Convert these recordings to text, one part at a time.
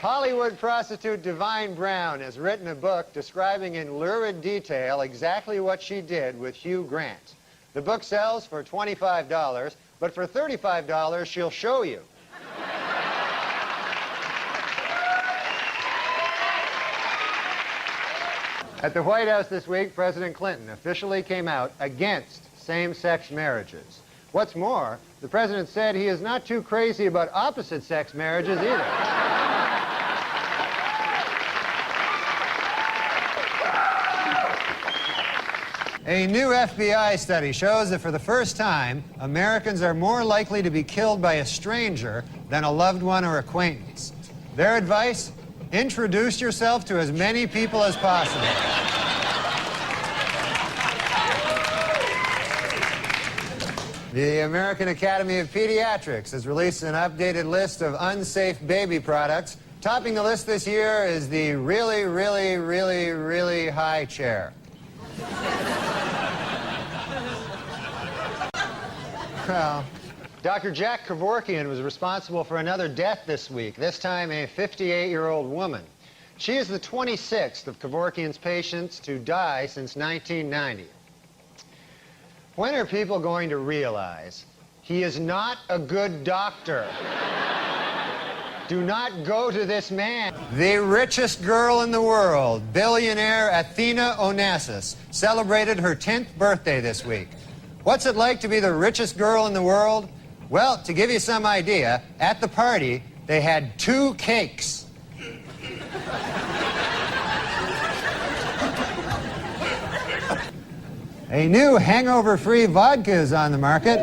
Hollywood prostitute Divine Brown has written a book describing in lurid detail exactly what she did with Hugh Grant. The book sells for $25, but for $35, she'll show you. At the White House this week, President Clinton officially came out against same-sex marriages. What's more, the president said he is not too crazy about opposite-sex marriages either. A new FBI study shows that for the first time, Americans are more likely to be killed by a stranger than a loved one or acquaintance. Their advice? Introduce yourself to as many people as possible. The American Academy of Pediatrics has released an updated list of unsafe baby products. Topping the list this year is the really, really, really, really high chair. Well, Dr. Jack Kevorkian was responsible for another death this week, this time a 58-year-old woman. She is the 26th of Kevorkian's patients to die since 1990. When are people going to realize he is not a good doctor? Do not go to this man. The richest girl in the world, billionaire Athena Onassis, celebrated her 10th birthday this week. What's it like to be the richest girl in the world? Well, to give you some idea, at the party, they had 2 cakes. A new hangover-free vodka is on the market.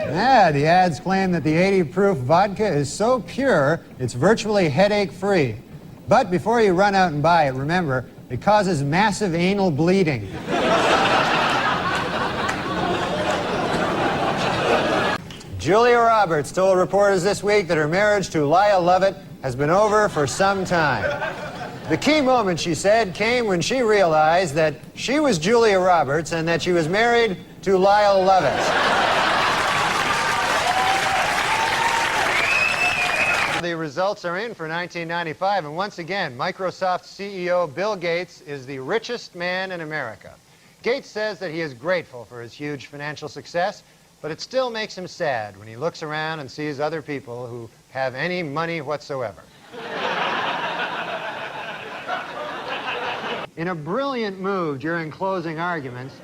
Yeah, the ads claim that the 80-proof vodka is so pure, it's virtually headache-free. But before you run out and buy it, remember, it causes massive anal bleeding. Julia Roberts told reporters this week that her marriage to Lyle Lovett has been over for some time. The key moment, she said, came when she realized that she was Julia Roberts and that she was married to Lyle Lovett. The results are in for 1995, and once again, Microsoft CEO Bill Gates is the richest man in America. Gates says that he is grateful for his huge financial success, but it still makes him sad when he looks around and sees other people who have any money whatsoever. In a brilliant move during closing arguments,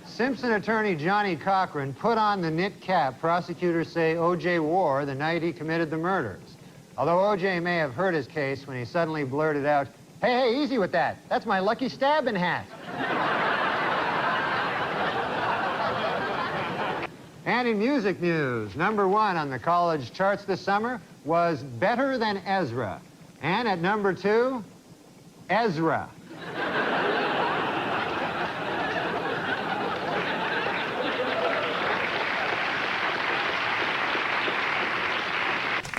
Simpson attorney Johnny Cochran put on the knit cap prosecutors say O.J. wore the night he committed the murders. Although O.J. may have hurt his case when he suddenly blurted out, "Hey, easy with that. That's my lucky stabbing hat." And in music news, #1 on the college charts this summer was Better Than Ezra. And at #2, Ezra.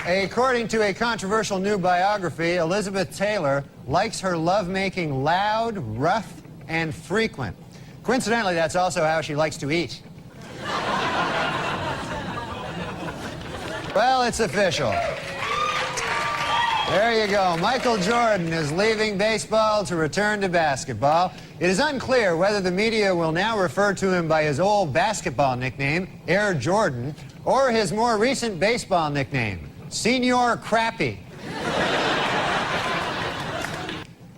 According to a controversial new biography, Elizabeth Taylor likes her lovemaking loud, rough, and frequent. Coincidentally, that's also how she likes to eat. Well, it's official. There you go. Michael Jordan is leaving baseball to return to basketball. It is unclear whether the media will now refer to him by his old basketball nickname, Air Jordan, or his more recent baseball nickname, Senior Crappy.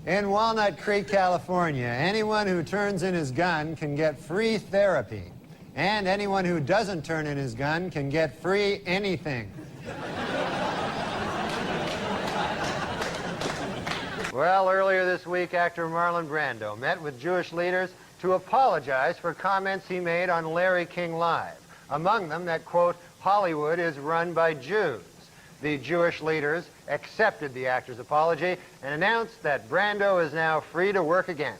In Walnut Creek, California, anyone who turns in his gun can get free therapy. And anyone who doesn't turn in his gun can get free anything. Well, earlier this week, actor Marlon Brando met with Jewish leaders to apologize for comments he made on Larry King Live. Among them that, quote, Hollywood is run by Jews. The Jewish leaders accepted the actor's apology and announced that Brando is now free to work again.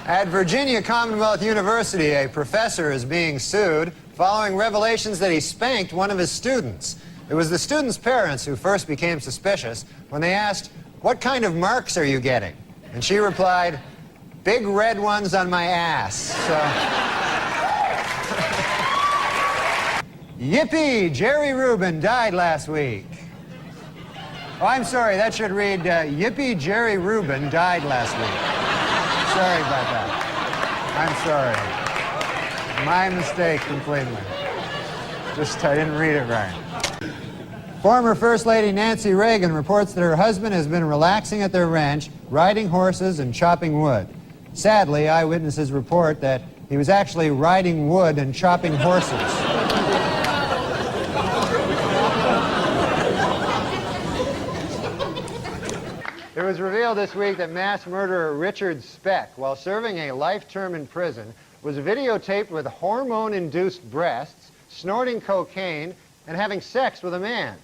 At Virginia Commonwealth University, a professor is being sued following revelations that he spanked one of his students. It was the student's parents who first became suspicious when they asked, "What kind of marks are you getting?" And she replied, "Big red ones on my ass." So... Yippee! Jerry Rubin died last week. Oh, I'm sorry. That should read, Yippee Jerry Rubin died last week. Sorry about that. I'm sorry. My mistake completely. Just, I didn't read it right. Former First Lady Nancy Reagan reports that her husband has been relaxing at their ranch, riding horses and chopping wood. Sadly, eyewitnesses report that he was actually riding wood and chopping horses. It was revealed this week that mass murderer Richard Speck, while serving a life term in prison, was videotaped with hormone-induced breasts, snorting cocaine, and having sex with a man.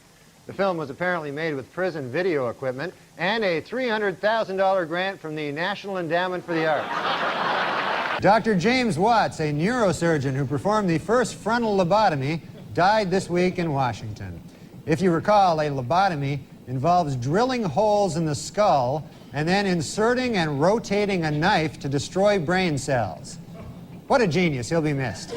The film was apparently made with prison video equipment and a $300,000 grant from the National Endowment for the Arts. Dr. James Watts, a neurosurgeon who performed the first frontal lobotomy, died this week in Washington. If you recall, a lobotomy involves drilling holes in the skull and then inserting and rotating a knife to destroy brain cells. What a genius. He'll be missed.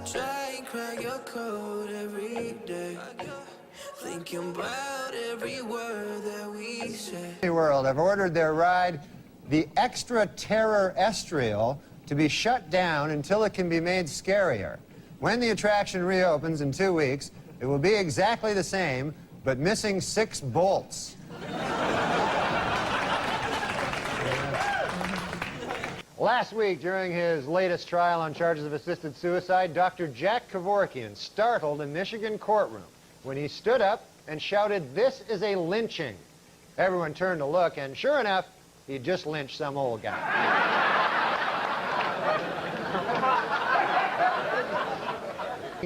Try and crack your code every day, thinking about every word that we say. World have ordered their ride, the Extra Terror Estrial, to be shut down until it can be made scarier. When the attraction reopens in 2 weeks, it will be exactly the same, but missing 6 bolts. Last week, during his latest trial on charges of assisted suicide, Dr. Jack Kevorkian startled a Michigan courtroom when he stood up and shouted, "This is a lynching." Everyone turned to look, and sure enough, he just lynched some old guy.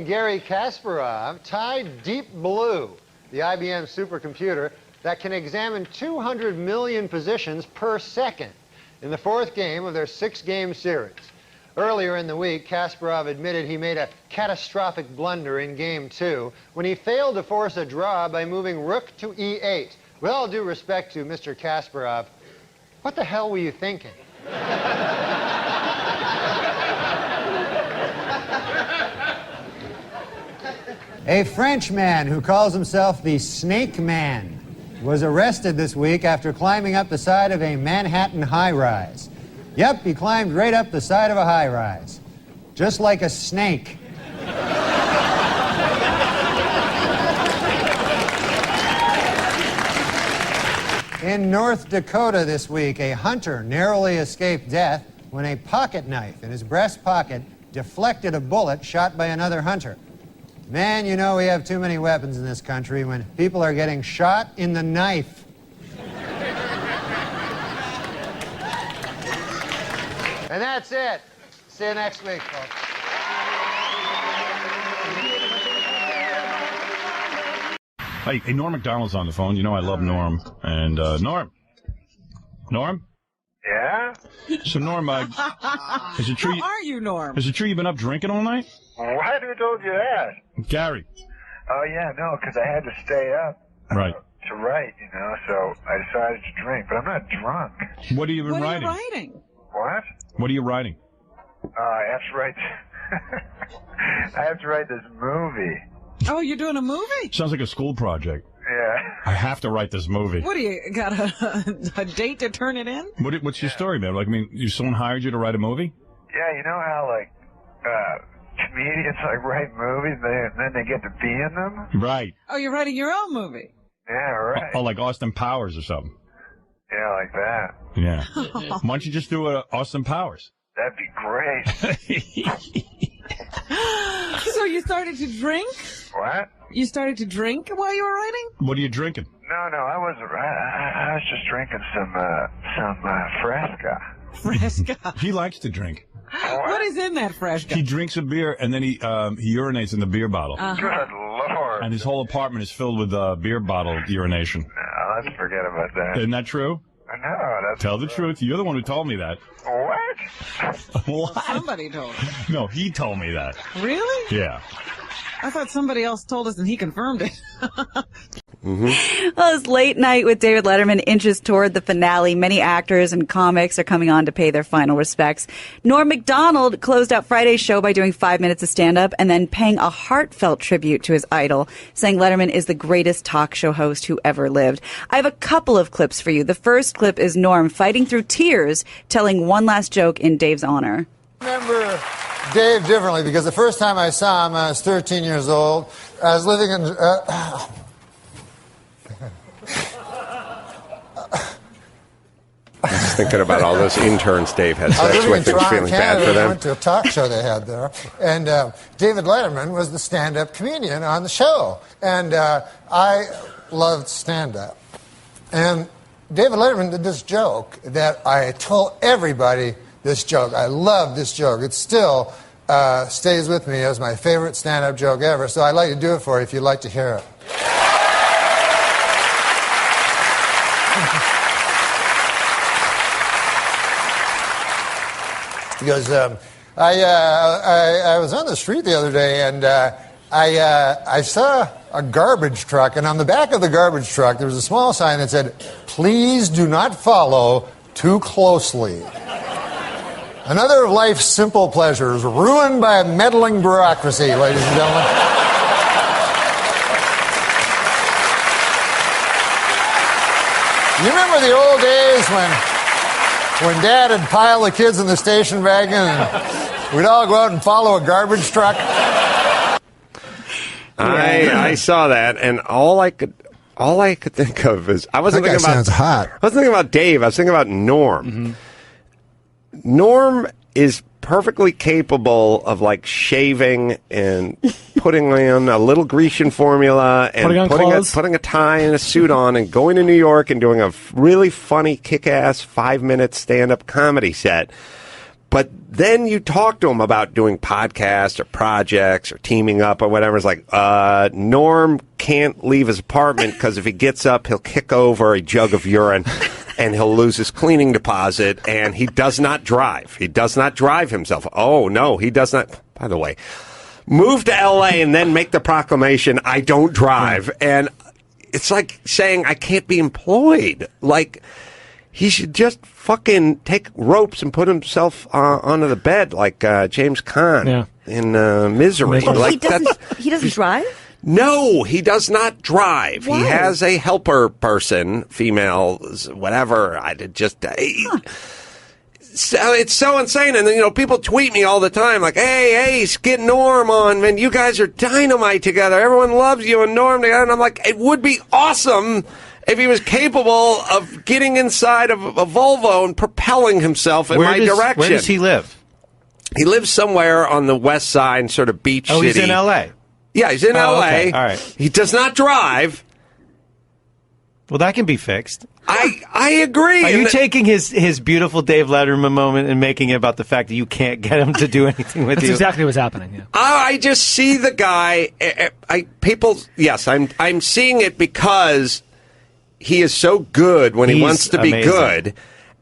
Garry Kasparov tied Deep Blue, the IBM supercomputer that can examine 200 million positions per second, in the 4th game of their 6-game series. Earlier in the week, Kasparov admitted he made a catastrophic blunder in Game 2 when he failed to force a draw by moving rook to E8. With all due respect to Mr. Kasparov, what the hell were you thinking? A Frenchman who calls himself the Snake Man was arrested this week after climbing up the side of a Manhattan high-rise. Yep, he climbed right up the side of a high-rise, just like a snake. In North Dakota this week, a hunter narrowly escaped death when a pocket knife in his breast pocket deflected a bullet shot by another hunter. Man, you know we have too many weapons in this country when people are getting shot in the knife. And that's it. See you next week, folks. Hey, Norm MacDonald's on the phone. You know I love Norm. And, Norm? Yeah? So, Norm, is it true? How are you, Norm? Is it true you've been up drinking all night? What? Who told you that? Gary. Oh, yeah, no, because I had to stay up. Right. To write, you know, so I decided to drink, but I'm not drunk. What have you been writing? What are you writing? What? What are you writing? I have to write... I have to write this movie. Oh, you're doing a movie? Sounds like a school project. Yeah. I have to write this movie. What do you got a date to turn it in? What's your story, man? Like, I mean, someone hired you to write a movie? Yeah, you know how, like, comedians, like, write movies and then they get to be in them? Right. Oh, you're writing your own movie? Yeah, right. Oh, like Austin Powers or something. Yeah, like that. Yeah. Why don't you just do Austin Powers? That'd be great. So you started to drink? What? You started to drink while you were writing? What are you drinking? No, I wasn't. I was just drinking some Fresca. Fresca. He likes to drink. What is in that Fresca? He drinks a beer and then he urinates in the beer bottle. Good Lord. And his whole apartment is filled with beer bottle urination. No, let's forget about that. Isn't that true? No, that's... Tell the truth. You're the one who told me that. What? What? Somebody told me. No, he told me that. Really? Yeah. I thought somebody else told us and he confirmed it. Well, as Late Night with David Letterman inches toward the finale, many actors and comics are coming on to pay their final respects. Norm MacDonald closed out Friday's show by doing 5 minutes of stand-up and then paying a heartfelt tribute to his idol, saying Letterman is the greatest talk show host who ever lived. I have a couple of clips for you. The first clip is Norm fighting through tears, telling one last joke in Dave's honor. I remember Dave differently because the first time I saw him, I was 13 years old. I was living in... Just thinking about all those interns Dave had I was sex living in with and Toronto, feeling Canada. bad for I them. went to a talk show they had there, and David Letterman was the stand-up comedian on the show, and I loved stand-up. And David Letterman did this joke that I told everybody this joke. I love this joke. It still stays with me as my favorite stand-up joke ever, so I'd like to do it for you if you'd like to hear it. He goes, I was on the street the other day, and I saw a garbage truck, and on the back of the garbage truck, there was a small sign that said, "Please do not follow too closely." Another of life's simple pleasures ruined by a meddling bureaucracy, ladies and gentlemen. You remember the old days when Dad would pile the kids in the station wagon and we'd all go out and follow a garbage truck? I saw that, and all I could think of is I wasn't thinking about. Sounds hot. I wasn't thinking about Dave. I was thinking about Norm. Mm-hmm. Norm is perfectly capable of like shaving and putting on a little Grecian formula and putting a tie and a suit on and going to New York and doing a really funny, kick-ass 5-minute stand-up comedy set. But then you talk to him about doing podcasts or projects or teaming up or whatever. It's like, Norm can't leave his apartment because if he gets up, he'll kick over a jug of urine and he'll lose his cleaning deposit. And he does not drive. He does not drive himself. Oh, no, he does not. By the way, move to L.A. and then make the proclamation, I don't drive. And it's like saying I can't be employed. Like, he should just fucking take ropes and put himself onto the bed like James Caan in Misery. Like he doesn't drive? No, he does not drive. Why? He has a helper person, female, whatever. So it's so insane. And then, people tweet me all the time like, hey, get Norm on, man. You guys are dynamite together. Everyone loves you and Norm together. And I'm like, it would be awesome if he was capable of getting inside of a Volvo and propelling himself in my direction. Where does he live? He lives somewhere on the west side, sort of beach city. Oh, he's in L.A.? Yeah, he's in L.A. Okay. All right. He does not drive. Well, that can be fixed. I agree. Are you taking his beautiful Dave Letterman moment and making it about the fact that you can't get him to do anything with you? That's exactly what's happening. Yeah. I just see the guy. I'm seeing it because he is so good when he wants to be good,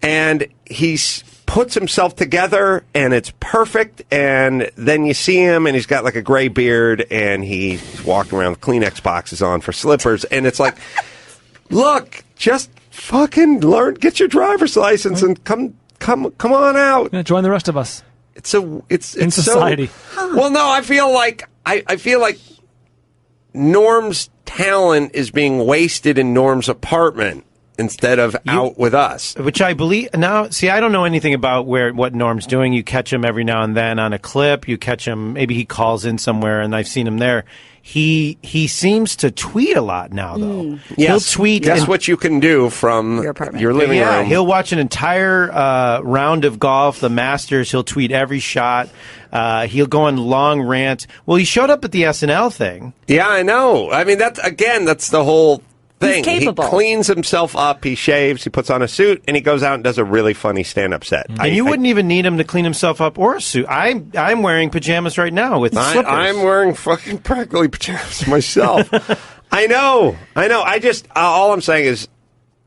and he's puts himself together, and it's perfect. And then you see him, and he's got like a gray beard, and he's walking around with Kleenex boxes on for slippers, and it's like, look, just fucking learn, get your driver's license, and come on out. Yeah, join the rest of us. It's in society. So, well, no, I feel like Norm's talent is being wasted in Norm's apartment instead of out with us. Which I believe now. See, I don't know anything about what Norm's doing. You catch him every now and then on a clip. You catch him. Maybe he calls in somewhere, and I've seen him there. He seems to tweet a lot now, though. Yes, he'll tweet. That's what you can do from your living room. He'll watch an entire round of golf, the Masters. He'll tweet every shot. He'll go on long rants. Well, he showed up at the SNL thing. Yeah, I know. I mean, that's the whole thing. He's capable. He cleans himself up, he shaves, he puts on a suit, and he goes out and does a really funny stand-up set. And you wouldn't even need him to clean himself up or a suit. I'm wearing pajamas right now with slippers. I'm wearing fucking practically pajamas myself. I know. I just, all I'm saying is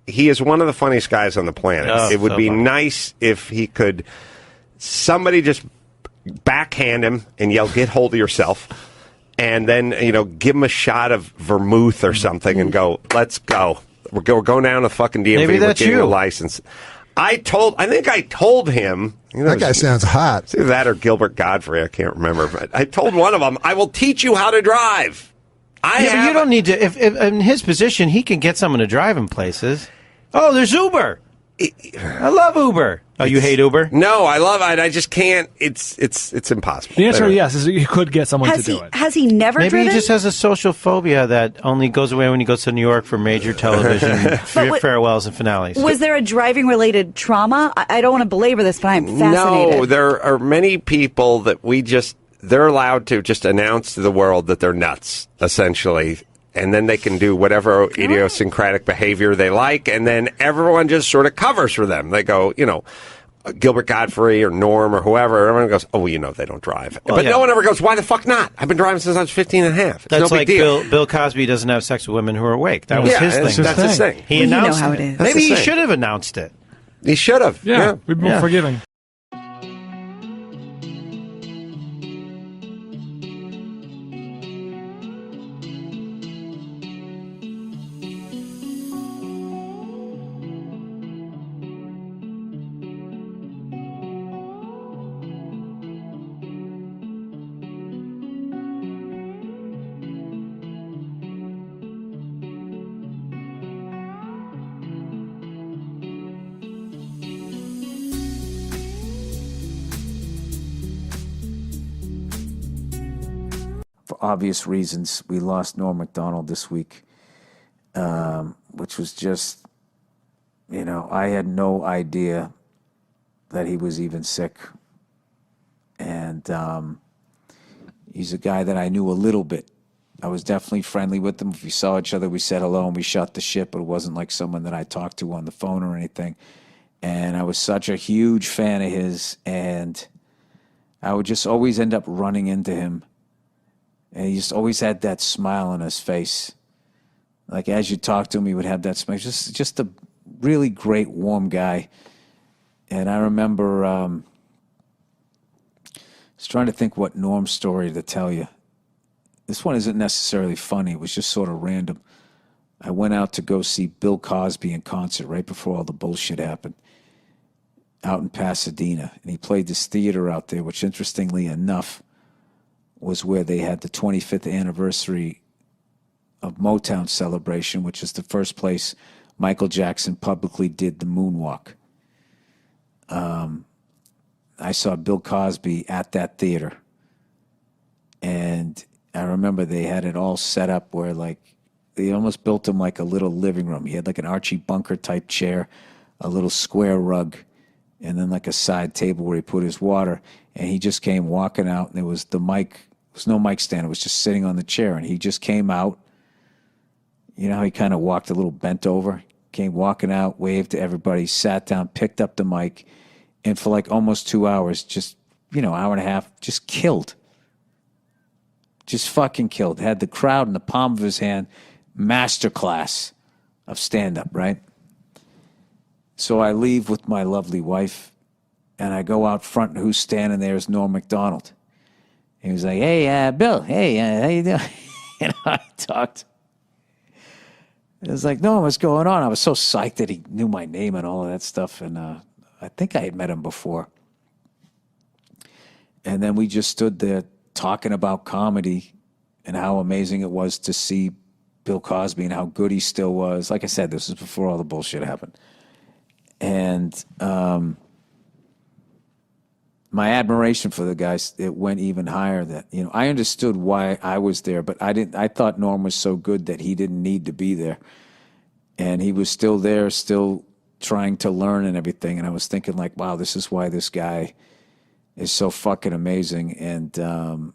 he is one of the funniest guys on the planet. Oh, it would so be funny. nice if he could, somebody just backhand him and yell, get hold of yourself. and then give him a shot of vermouth or something, and go, let's go. We're going down to fucking DMV. Maybe that's we're getting you. a license. I think I told him. That guy sounds hot. It's either that or Gilbert Godfrey. I can't remember. But I told one of them, I will teach you how to drive. But you don't need to. If in his position, he can get someone to drive him places. Oh, there's Uber. I love Uber. Oh, you hate Uber? No, I love it. I just can't. It's impossible. The answer, yes, is you could get someone to do it. Has he never Maybe driven? he just has a social phobia that only goes away when he goes to New York for major television farewells and finales. Was there a driving-related trauma? I don't want to belabor this, but I'm fascinated. No, there are many people that they're allowed to just announce to the world that they're nuts, essentially. And then they can do whatever idiosyncratic behavior they like, and then everyone just sort of covers for them. They go, Gilbert Godfrey or Norm or whoever, everyone goes, oh, well, they don't drive. But no one ever goes, why the fuck not? I've been driving since I was 15 and a half. That's no like big deal. Bill Cosby doesn't have sex with women who are awake. That was his thing. That's his thing. He announced how it it. is. Maybe he That's the should have announced it. He should have. Yeah, we've been forgiving. For obvious reasons, we lost Norm MacDonald this week, which was just, I had no idea that he was even sick. And he's a guy that I knew a little bit. I was definitely friendly with him. If we saw each other, we said hello and we shot the shit, but it wasn't like someone that I talked to on the phone or anything. And I was such a huge fan of his, and I would just always end up running into him. And he just always had that smile on his face. Like, as you talk to him, he would have that smile. Just a really great, warm guy. And I remember, I was trying to think what Norm's story to tell you. This one isn't necessarily funny. It was just sort of random. I went out to go see Bill Cosby in concert right before all the bullshit happened out in Pasadena. And he played this theater out there, which, interestingly enough, was where they had the 25th anniversary of Motown celebration, which is the first place Michael Jackson publicly did the moonwalk. I saw Bill Cosby at that theater. And I remember they had it all set up where, they almost built him like a little living room. He had like an Archie Bunker type chair, a little square rug, and then like a side table where he put his water. And he just came walking out, and there was the mic. There was no mic stand. It was just sitting on the chair. And he just came out. You know how he kind of walked a little bent over? Came walking out, waved to everybody, sat down, picked up the mic, and for like almost 2 hours, just, hour and a half, just killed. Just fucking killed. Had the crowd in the palm of his hand. Masterclass of stand-up, right? So I leave with my lovely wife, and I go out front, and who's standing there is Norm MacDonald. He was like, hey, Bill, hey, how you doing? And I talked. It was like, no, what's going on? I was so psyched that he knew my name and all of that stuff, and I think I had met him before. And then we just stood there talking about comedy and how amazing it was to see Bill Cosby and how good he still was. Like I said, this was before all the bullshit happened. And my admiration for the guys, it went even higher. That, I understood why I was there, but I thought Norm was so good that he didn't need to be there. And he was still there, still trying to learn and everything. And I was thinking like, wow, this is why this guy is so fucking amazing. And,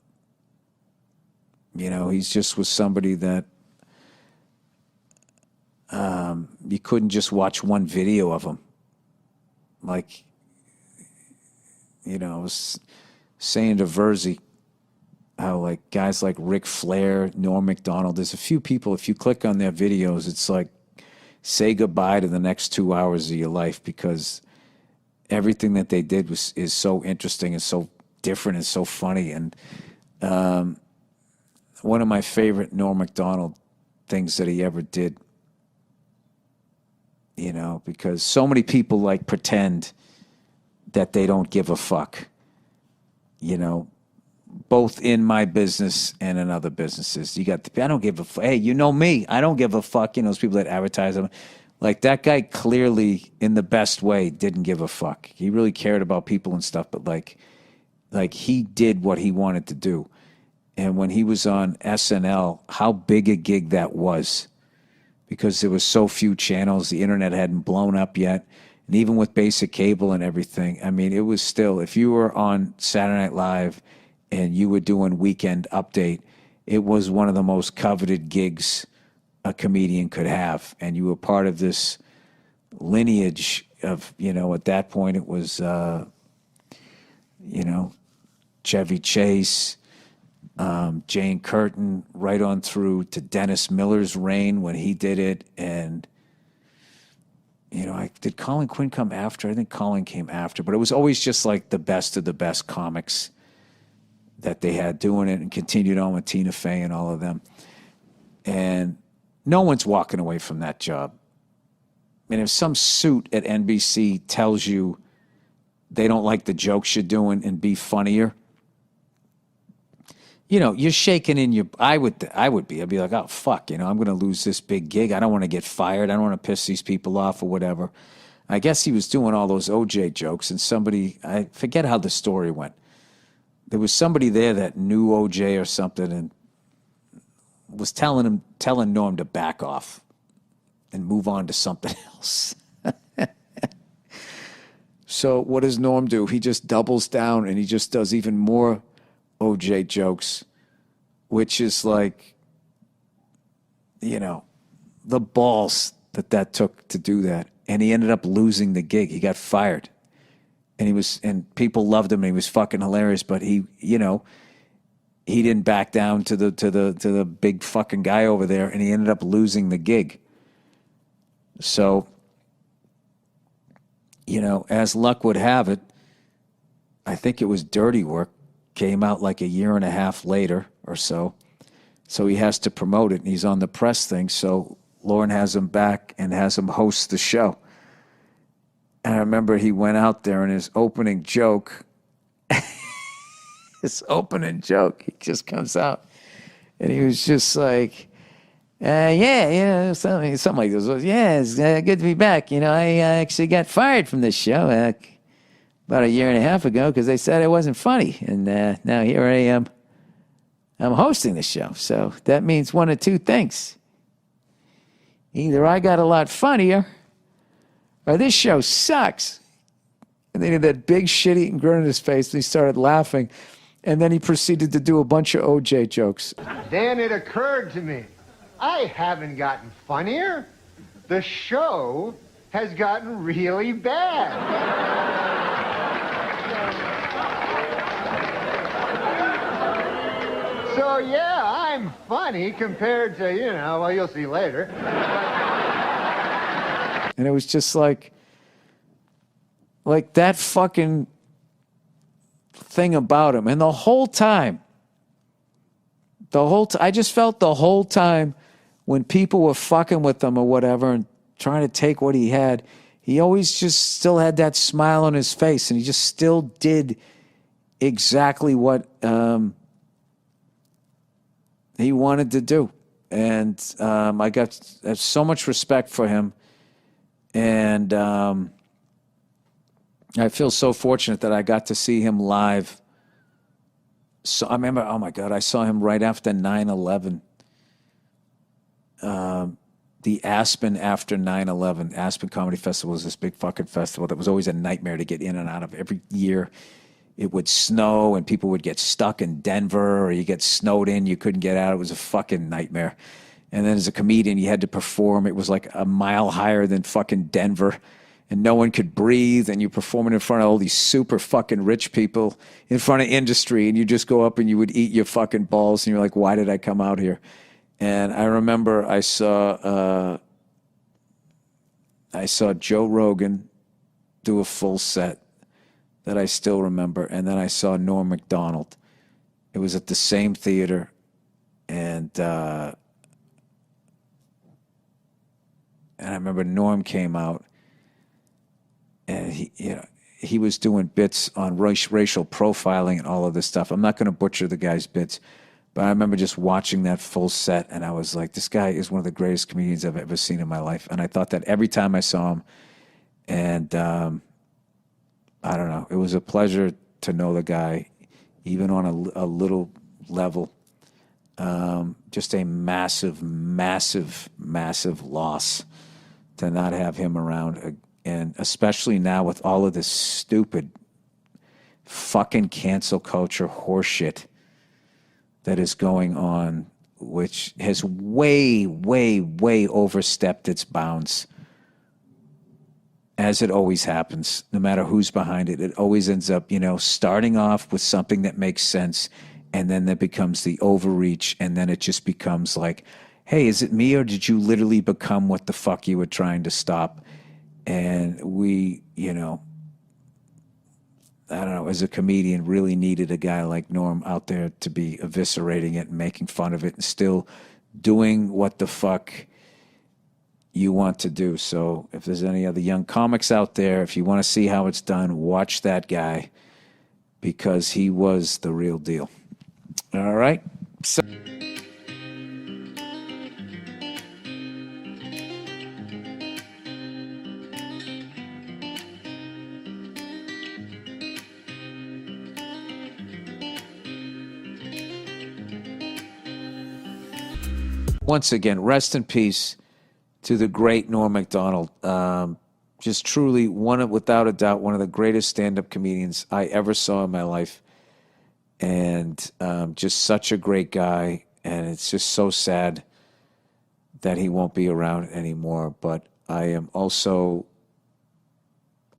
he's just was somebody that you couldn't just watch one video of him. Like, I was saying to Verzi how, like, guys like Ric Flair, Norm MacDonald, there's a few people, if you click on their videos, it's like, say goodbye to the next 2 hours of your life, because everything that they did is so interesting and so different and so funny. And one of my favorite Norm MacDonald things that he ever did. You know, because so many people like pretend that they don't give a fuck. You know, both in my business and in other businesses. You got I don't give a fuck. Hey, you know me. I don't give a fuck. You know, those people that advertise them. Like, that guy clearly, in the best way, didn't give a fuck. He really cared about people and stuff, but like he did what he wanted to do. And when he was on SNL, how big a gig that was. Because there was so few channels, the internet hadn't blown up yet. And even with basic cable and everything, I mean, it was still, if you were on Saturday Night Live and you were doing Weekend Update, it was one of the most coveted gigs a comedian could have. And you were part of this lineage of, you know, at that point it was, you know, Chevy Chase, Jane Curtin, right on through to Dennis Miller's reign when he did it. And, you know, did Colin Quinn come after? I think Colin came after. But it was always just like the best of the best comics that they had doing it, and continued on with Tina Fey and all of them. And no one's walking away from that job. And if some suit at NBC tells you they don't like the jokes you're doing and be funnier, you know, you're shaking in your. I'd be like, oh fuck, you know, I'm going to lose this big gig. I don't want to get fired. I don't want to piss these people off or whatever. I guess he was doing all those OJ jokes, and somebody, I forget how the story went. There was somebody there that knew OJ or something, and was telling Norm to back off and move on to something else. So what does Norm do? He just doubles down and he just does even more OJ jokes, which is like, you know, the balls that took to do that. And he ended up losing the gig. He got fired. And people loved him and he was fucking hilarious, but he, you know, he didn't back down to the big fucking guy over there, and he ended up losing the gig. So, you know, as luck would have it, I think it was Dirty Work, came out like a year and a half later or so. So he has to promote it, and he's on the press thing. So Lauren has him back and has him host the show. And I remember he went out there, and his opening joke, he just comes out. And he was just like, something like this. Yeah, it's good to be back. You know, I actually got fired from this show about a year and a half ago because they said it wasn't funny. And now here I am. I'm hosting the show. So that means one of two things. Either I got a lot funnier or this show sucks. And then he had that big shit-eating grin on his face, and he started laughing. And then he proceeded to do a bunch of OJ jokes. Then it occurred to me, I haven't gotten funnier. The show has gotten really bad. So, yeah, I'm funny compared to, you know, well, you'll see later. And it was just like that fucking thing about him. And the whole time, I just felt the whole time when people were fucking with him or whatever and trying to take what he had, he always just still had that smile on his face, and he just still did exactly what he wanted to do. And I got so much respect for him. And I feel so fortunate that I got to see him live. So I remember, oh my God, I saw him right after 9/11. The Aspen after 9/11. Aspen Comedy Festival was this big fucking festival that was always a nightmare to get in and out of. Every year it would snow and people would get stuck in Denver, or you get snowed in, you couldn't get out. It was a fucking nightmare. And then as a comedian, you had to perform. It was like a mile higher than fucking Denver. And no one could breathe, and you're performing in front of all these super fucking rich people in front of industry, and you just go up and you would eat your fucking balls, and you're like, why did I come out here? And I remember I saw Joe Rogan do a full set that I still remember, and then I saw Norm MacDonald. It was at the same theater, I remember Norm came out, and he was doing bits on racial profiling and all of this stuff. I'm not going to butcher the guy's bits, but I remember just watching that full set, and I was like, this guy is one of the greatest comedians I've ever seen in my life. And I thought that every time I saw him, and I don't know, it was a pleasure to know the guy, even on a little level. Just a massive, massive, massive loss to not have him around. And especially now with all of this stupid fucking cancel culture horseshit that is going on, which has way, way, way overstepped its bounds. As it always happens, no matter who's behind it, it always ends up, starting off with something that makes sense, and then that becomes the overreach, and then it just becomes like, hey, is it me, or did you literally become what the fuck you were trying to stop? And we, I don't know, as a comedian, really needed a guy like Norm out there to be eviscerating it and making fun of it and still doing what the fuck you want to do. So if there's any other young comics out there, if you want to see how it's done, watch that guy, because he was the real deal. All right? So once again, rest in peace to the great Norm MacDonald. Just truly, without a doubt, one of the greatest stand-up comedians I ever saw in my life. And just such a great guy. And it's just so sad that he won't be around anymore. But I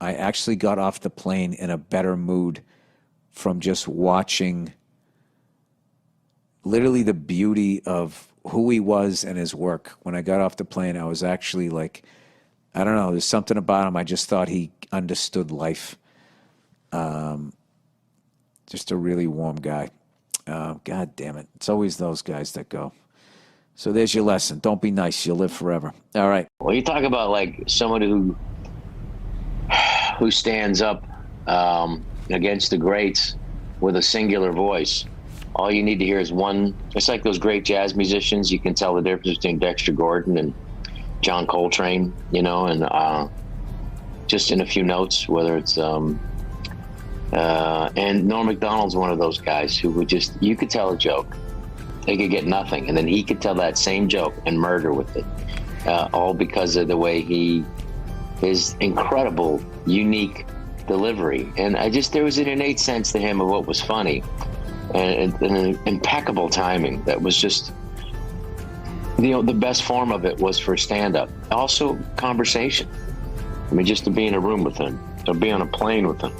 actually got off the plane in a better mood from just watching literally the beauty of who he was and his work. When I got off the plane, I was actually like, I don't know, there's something about him. I just thought he understood life. Just a really warm guy. God damn it. It's always those guys that go. So there's your lesson. Don't be nice. You'll live forever. All right. Well, you talk about like somebody who stands up against the greats with a singular voice. All you need to hear is one. It's like those great jazz musicians. You can tell the difference between Dexter Gordon and John Coltrane, and just in a few notes, whether it's and Norm MacDonald's one of those guys who would just, you could tell a joke, they could get nothing, and then he could tell that same joke and murder with it, all because of the way his incredible, unique delivery. And there was an innate sense to him of what was funny. And an impeccable timing that was just, the best form of it was for stand-up. Also, conversation. I mean, just to be in a room with him, or be on a plane with him.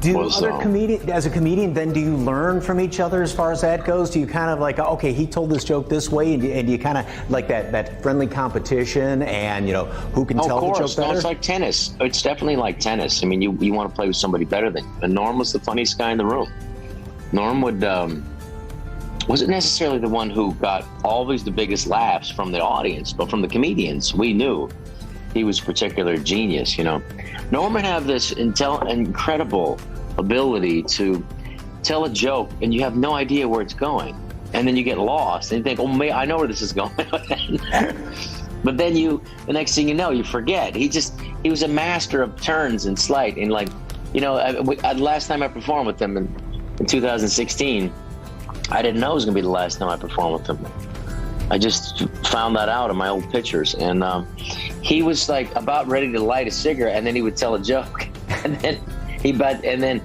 As a comedian, then do you learn from each other as far as that goes? Do you kind of like, okay, he told this joke this way, and do you kind of like that friendly competition, and who can tell the joke better? No, it's like tennis. It's definitely like tennis. I mean, you want to play with somebody better than you. And Norm was the funniest guy in the room. Norm wasn't necessarily the one who got always the biggest laughs from the audience, but from the comedians, we knew he was a particular genius, Norm would have this incredible ability to tell a joke, and you have no idea where it's going. And then you get lost, and you think, oh, man, I know where this is going. But then the next thing you know, you forget. He was a master of turns and sleight. And last time I performed with him in 2016, I didn't know it was going to be the last time I performed with him. I just found that out in my old pictures. And he was like about ready to light a cigarette, and then he would tell a joke. And then and then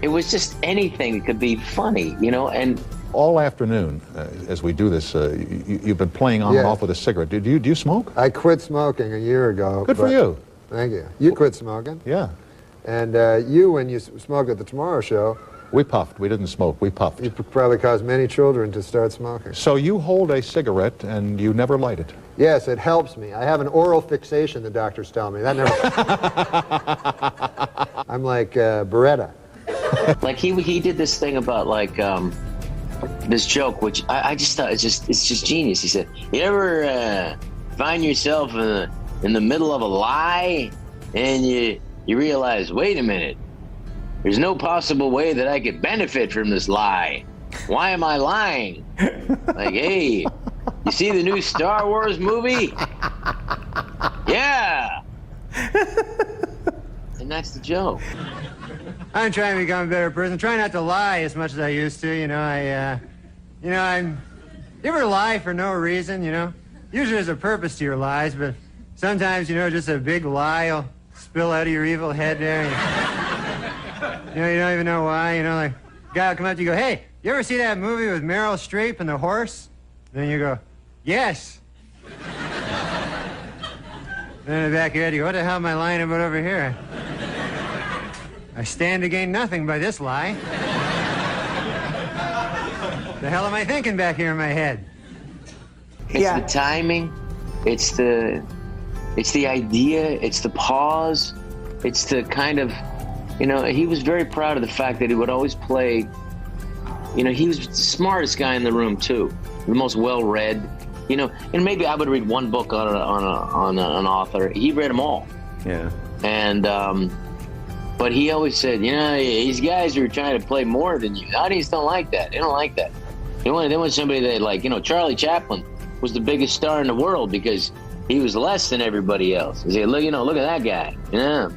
it was just anything that could be funny, and all afternoon, as we do this, you've been playing on and off with a cigarette. Do you smoke? I quit smoking a year ago. Good for you. Thank you. You quit smoking? Yeah. And when you smoked at the Tomorrow Show... We puffed. We didn't smoke. We puffed. You probably caused many children to start smoking. So you hold a cigarette and you never light it? Yes, it helps me. I have an oral fixation, the doctors tell me. That never... I'm like Beretta. Like he did this thing about like this joke, which I just thought it's just genius. He said, "You ever find yourself in the middle of a lie, and you realize, wait a minute, there's no possible way that I could benefit from this lie. Why am I lying? Like, hey, you see the new Star Wars movie? Yeah." And that's the joke. I'm trying to become a better person. Try not to lie as much as I used to. You ever lie for no reason, Usually there's a purpose to your lies, but sometimes, just a big lie will spill out of your evil head there. You don't even know why, like, a guy will come up to you and go, "Hey, you ever see that movie with Meryl Streep and the horse?" Then you go, "Yes." Then in the back of your head, you go, "What the hell am I lying about over here? I stand to gain nothing by this lie. The hell am I thinking back here in my head?" It's the timing, it's the idea, it's the pause, it's the kind of, he was very proud of the fact that he would always play, he was the smartest guy in the room too, the most well-read, and maybe I would read one book on an author. He read them all. Yeah. And, but he always said, these guys are trying to play more than you. The audience don't like that. They don't like that. They want somebody that, like, Charlie Chaplin was the biggest star in the world because he was less than everybody else. He said, look at that guy.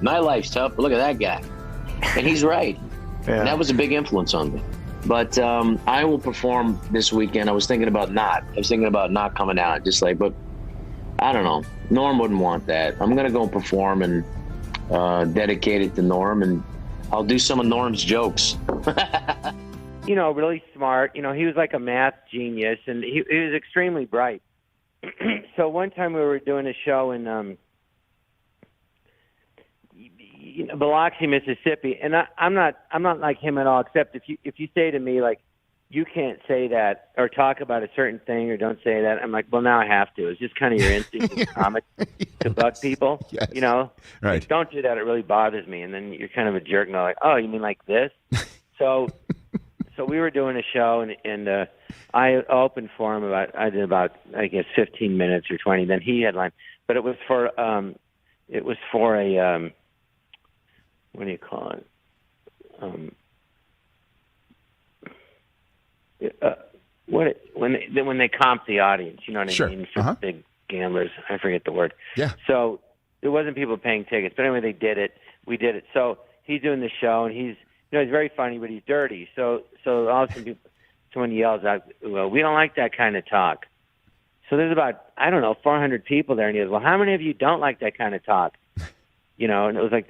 My life's tough, but look at that guy. And he's right. Yeah. And that was a big influence on me. But I will perform this weekend. I was thinking about not coming out. But I don't know. Norm wouldn't want that. I'm going to go perform and dedicate it to Norm, and I'll do some of Norm's jokes. Really smart. He was like a math genius, and he was extremely bright. So one time we were doing a show in Biloxi, Mississippi, and I'm not like him at all. Except if you say to me, like, you can't say that or talk about a certain thing or don't say that, I'm like, well, now I have to. It's just kind of your instinct as a comic to bug people. Yes. Right. Like, don't do that. It really bothers me. And then you're kind of a jerk and they're like, oh, you mean like this? So we were doing a show, and I opened for him I did about, I guess, 15 minutes or 20. Then he headlined. But it was for a, what do you call it? When they comp the audience, you know what I mean? For big gamblers, I forget the word. Yeah. So there wasn't people paying tickets, but anyway, they did it. We did it. So he's doing the show, and he's very funny, but he's dirty. So all of a sudden, someone yells out, "Well, we don't like that kind of talk." So there's about 400 people there, and he goes, "Well, how many of you don't like that kind of talk?" And it was like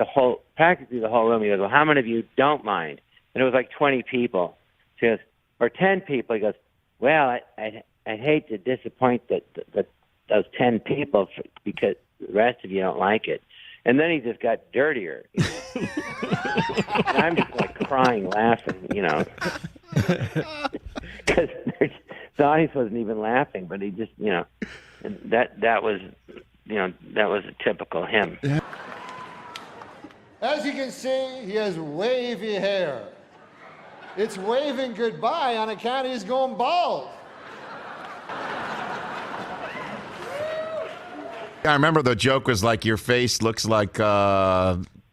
practically the whole room. He goes, "Well, how many of you don't mind?" And it was like 20 people. So he goes, or 10 people. He goes, "Well, I'd hate to disappoint those 10 people because the rest of you don't like it." And then he just got dirtier. And I'm just like crying, laughing, because the audience wasn't even laughing, but he just, and that was a typical him. As you can see, he has wavy hair. It's waving goodbye on account he's going bald. I remember the joke was like, your face looks like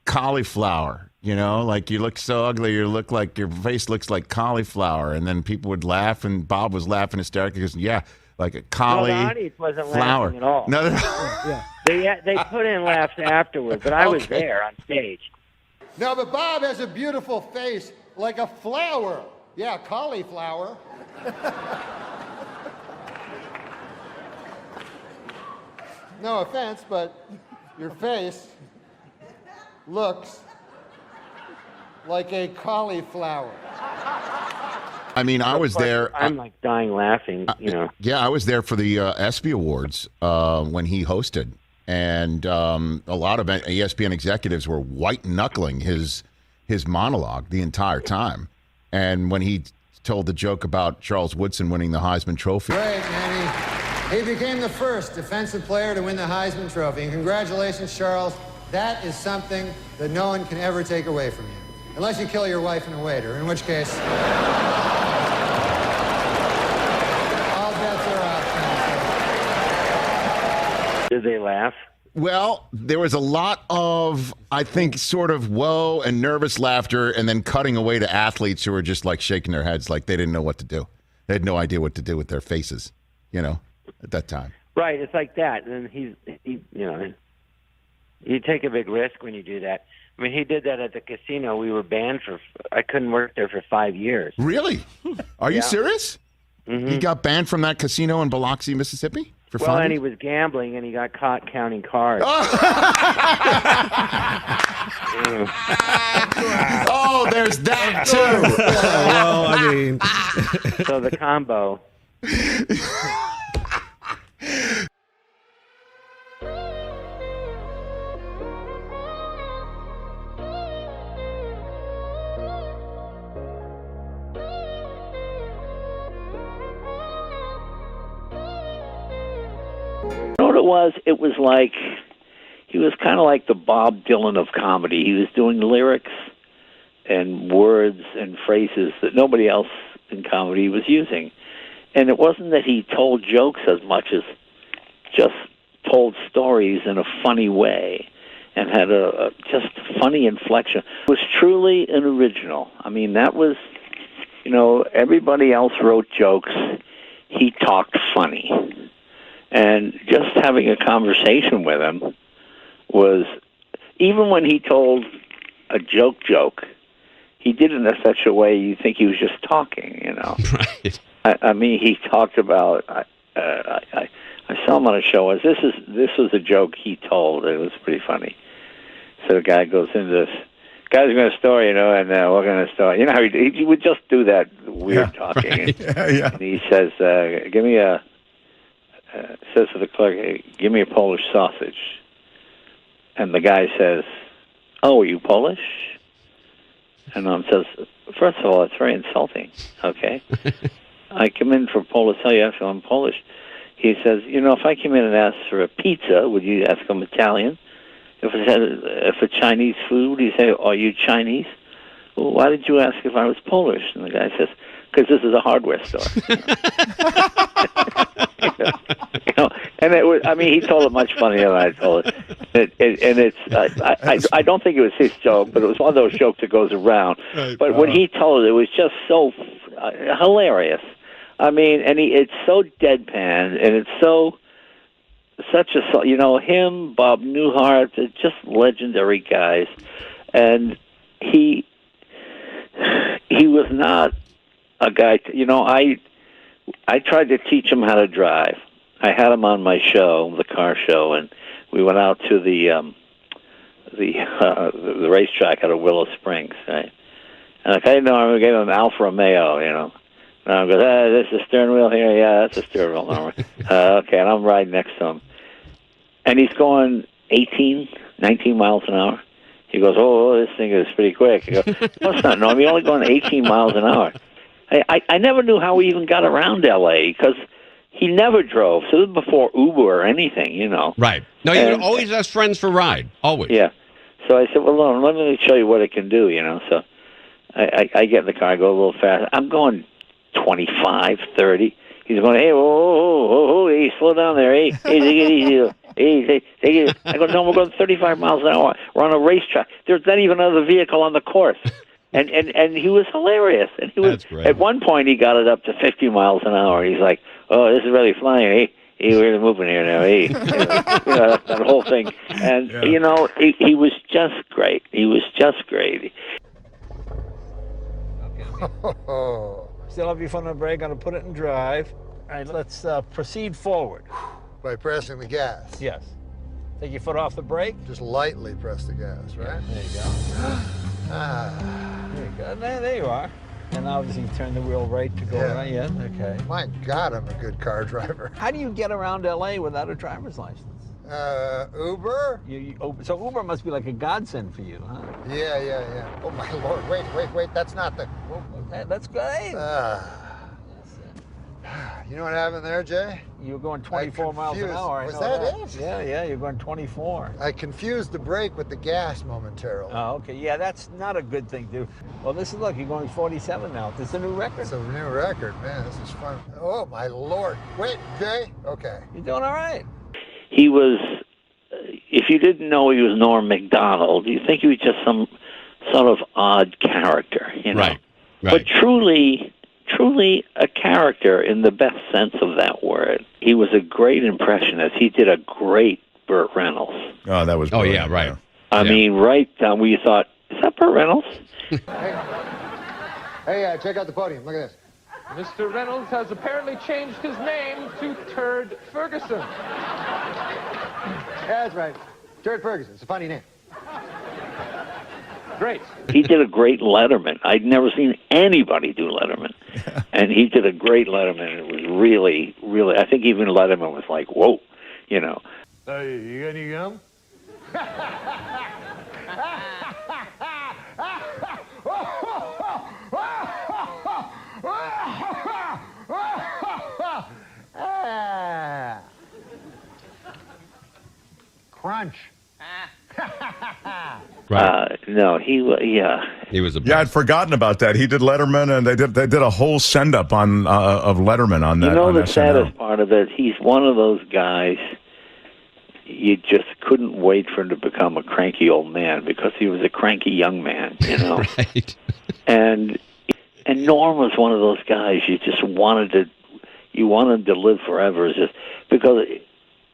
cauliflower, like you look so ugly, your face looks like cauliflower. And then people would laugh, and Bob was laughing hysterically because, yeah, like a cauliflower. The audience wasn't laughing at all. No. Yeah. They put in laughs afterwards, but I was there on stage. No, but Bob has a beautiful face like a flower. Yeah, cauliflower. No offense, but your face looks like a cauliflower. I mean, I was there. I'm like dying laughing, Yeah, I was there for the ESPY Awards when he hosted. And a lot of ESPN executives were white-knuckling his monologue the entire time. And when he told the joke about Charles Woodson winning the Heisman Trophy. Great, man. He became the first defensive player to win the Heisman Trophy. And congratulations, Charles. That is something that no one can ever take away from you. Unless you kill your wife and a waiter, in which case... Did they laugh? Well, there was a lot of, I think, sort of whoa and nervous laughter, and then cutting away to athletes who were just like shaking their heads like they didn't know what to do. They had no idea what to do with their faces, at that time. Right, it's like that. And he you take a big risk when you do that. I mean, he did that at the casino. We were banned I couldn't work there for 5 years. Really? Are you serious? Mm-hmm. He got banned from that casino in Biloxi, Mississippi? Well, and he was gambling, and he got caught counting cards. Oh, there's that, too. Well, I mean... So the combo... You know what it was? It was like, he was kind of like the Bob Dylan of comedy. He was doing lyrics and words and phrases that nobody else in comedy was using. And it wasn't that he told jokes as much as just told stories in a funny way and had a just funny inflection. It was truly an original. I mean, that was, everybody else wrote jokes. He talked funny. And just having a conversation with him was, even when he told a joke, he did it in such a way you think he was just talking, Right. I mean, he talked about, I saw him on a show, this was a joke he told. It was pretty funny. So the guy goes into this, guy's going to story, and we're going to story. You know how he would just do that weird talking. Right. And he says, give me says to the clerk, hey, give me a Polish sausage. And the guy says, oh, are you Polish? And says, first of all, it's very insulting, okay? I come in for Polish, tell you actually I'm Polish. He says, if I came in and asked for a pizza, would you ask I'm Italian? If a Chinese food, would you say, are you Chinese? Well, why did you ask if I was Polish? And the guy says, because this is a hardware store. And it was, he told it much funnier than I told it. I don't think it was his joke, but it was one of those jokes that goes around. But when he told it, it was just so hilarious. It's so deadpan, and it's such a, him, Bob Newhart, just legendary guys. And he was not a guy, I tried to teach him how to drive. I had him on my show, the car show, and we went out to the racetrack out of Willow Springs, right? And I Norm, we gave him Alfa Romeo, Norm goes, this is the steering wheel here? Yeah, that's the steering wheel, Norm. Okay, and I'm riding next to him. And he's going 18, 19 miles an hour. He goes, oh, this thing is pretty quick. I go, no, it's not, Norm. You're only going 18 miles an hour. I never knew how he even got around L.A. because he never drove. So this was before Uber or anything, Right. No, you would always ask friends for a ride. Always. Yeah. So I said, well, let me show you what it can do, So I get in the car, I go a little fast. I'm going 25, 30. He's going, hey, whoa, hey, slow down there. Hey, take it easy. Hey, take it. I go, no, we're going 35 miles an hour. We're on a racetrack. There's not even another vehicle on the course. And he was hilarious. And he was, that's great. At one point, he got it up to 50 miles an hour. He's like, oh, this is really flying. Hey, we're moving here now. Hey, that whole thing. And, he was just great. He was just great. Still have your foot on the brake. Going to put it in drive. All right, let's proceed forward. By pressing the gas. Yes. Take your foot off the brake. Just lightly press the gas, right? There you go. There you go. There you are. And obviously turn the wheel right to go right. Yeah, okay. My God, I'm a good car driver. How do you get around L.A. without a driver's license? Uber? So Uber must be like a godsend for you, huh? Yeah. Oh, my Lord. Wait. That's not the... That's great. You know what happened there, Jay? You were going 24 miles an hour. Was that it? Yeah, you're going 24. I confused the brake with the gas momentarily. Oh, okay. Yeah, that's not a good thing, dude. Well, look, you're going 47 now. This is a new record. It's a new record, man. This is fun. Oh, my Lord. Wait, Jay? Okay. You're doing all right. he was. If you didn't know he was Norm Macdonald, you think he was just some sort of odd character, you know. Right. But truly a character in the best sense of that word. He was a great impressionist. He did a great Burt Reynolds. Oh, that was. Oh yeah, right. I mean, right down where you thought, is that Burt Reynolds? Hey, check out the podium. Look at this. Mr. Reynolds has apparently changed his name to Turd Ferguson. Yeah, that's right. Turd Ferguson. It's a funny name. Great. He did a great Letterman. I'd never seen anybody do Letterman. And he did a great Letterman. It was really, really, I think even Letterman was like, whoa, you know. Hey, you got any gum? Crunch. No, he was, yeah. He was a Yeah, I'd forgotten about that. He did Letterman, and they did a whole send up on of Letterman on that. You know, on the SNL. saddest part of it, he's one of those guys you just couldn't wait for him to become a cranky old man because he was a cranky young man, you know. Right. And Norm was one of those guys you just wanted to live forever, just because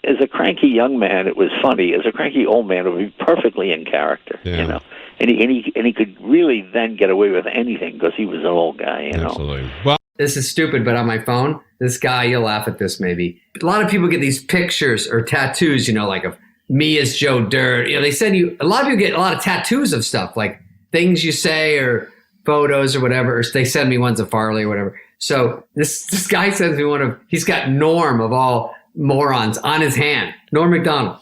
as a cranky young man it was funny. As a cranky old man it would be perfectly in character, you know. And he could really then get away with anything because he was an old guy, you know. Absolutely. Well, this is stupid, but on my phone, this guy, you'll laugh at this maybe. A lot of people get these pictures or tattoos, you know, like of me as Joe Dirt. You know, they send you, a lot of people get a lot of tattoos of stuff, like things you say or photos or whatever, or they send me ones of Farley or whatever. So this guy sends me one of, he's got Norm of all morons on his hand, Norm MacDonald.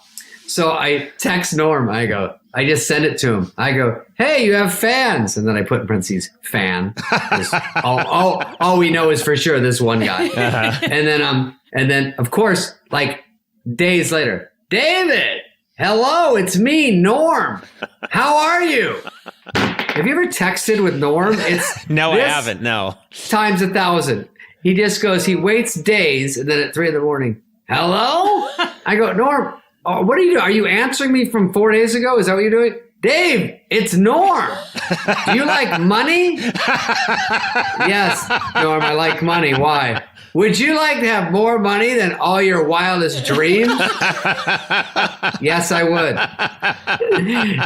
So I text Norm, I just send it to him. I go, hey, you have fans. And then I put in parentheses, fan. All we know is for sure this one guy. Uh-huh. And then of course, like days later, David, hello, it's me, Norm. How are you? Have you ever texted with Norm? It's No, I haven't, no. Times 1,000. He just goes, he waits days, and then at 3 a.m, hello? I go, Norm, what are you doing? Are you answering me from 4 days ago? Is that what you're doing? Dave, it's Norm. Do you like money? Yes, Norm, I like money. Why? Would you like to have more money than all your wildest dreams? Yes, I would.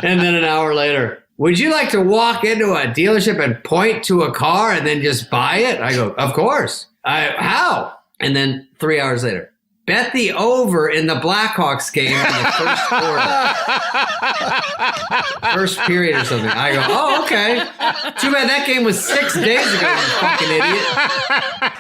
And then an hour later, would you like to walk into a dealership and point to a car and then just buy it? I go, of course. How? And then 3 hours later, bet the over in the Blackhawks game in the first quarter. First period or something. I go, oh, okay. Too bad that game was 6 days ago, you fucking idiot.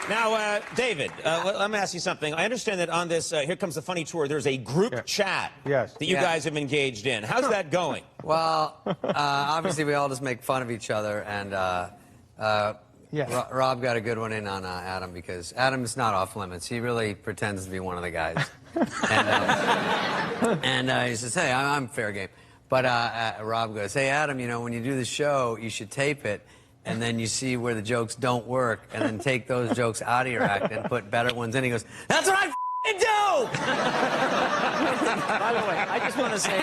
Now, David, let me ask you something. I understand that on this Here Comes the Funny tour, there's a group chat that you guys have engaged in. How's that going? Well, obviously we all just make fun of each other, and Rob got a good one in on Adam, because Adam's not off limits. He really pretends to be one of the guys. And he says, hey, I'm fair game. But Rob goes, hey, Adam, you know, when you do the show, you should tape it, and then you see where the jokes don't work, and then take those jokes out of your act and put better ones in. He goes, that's what I do! By the way, I just want to say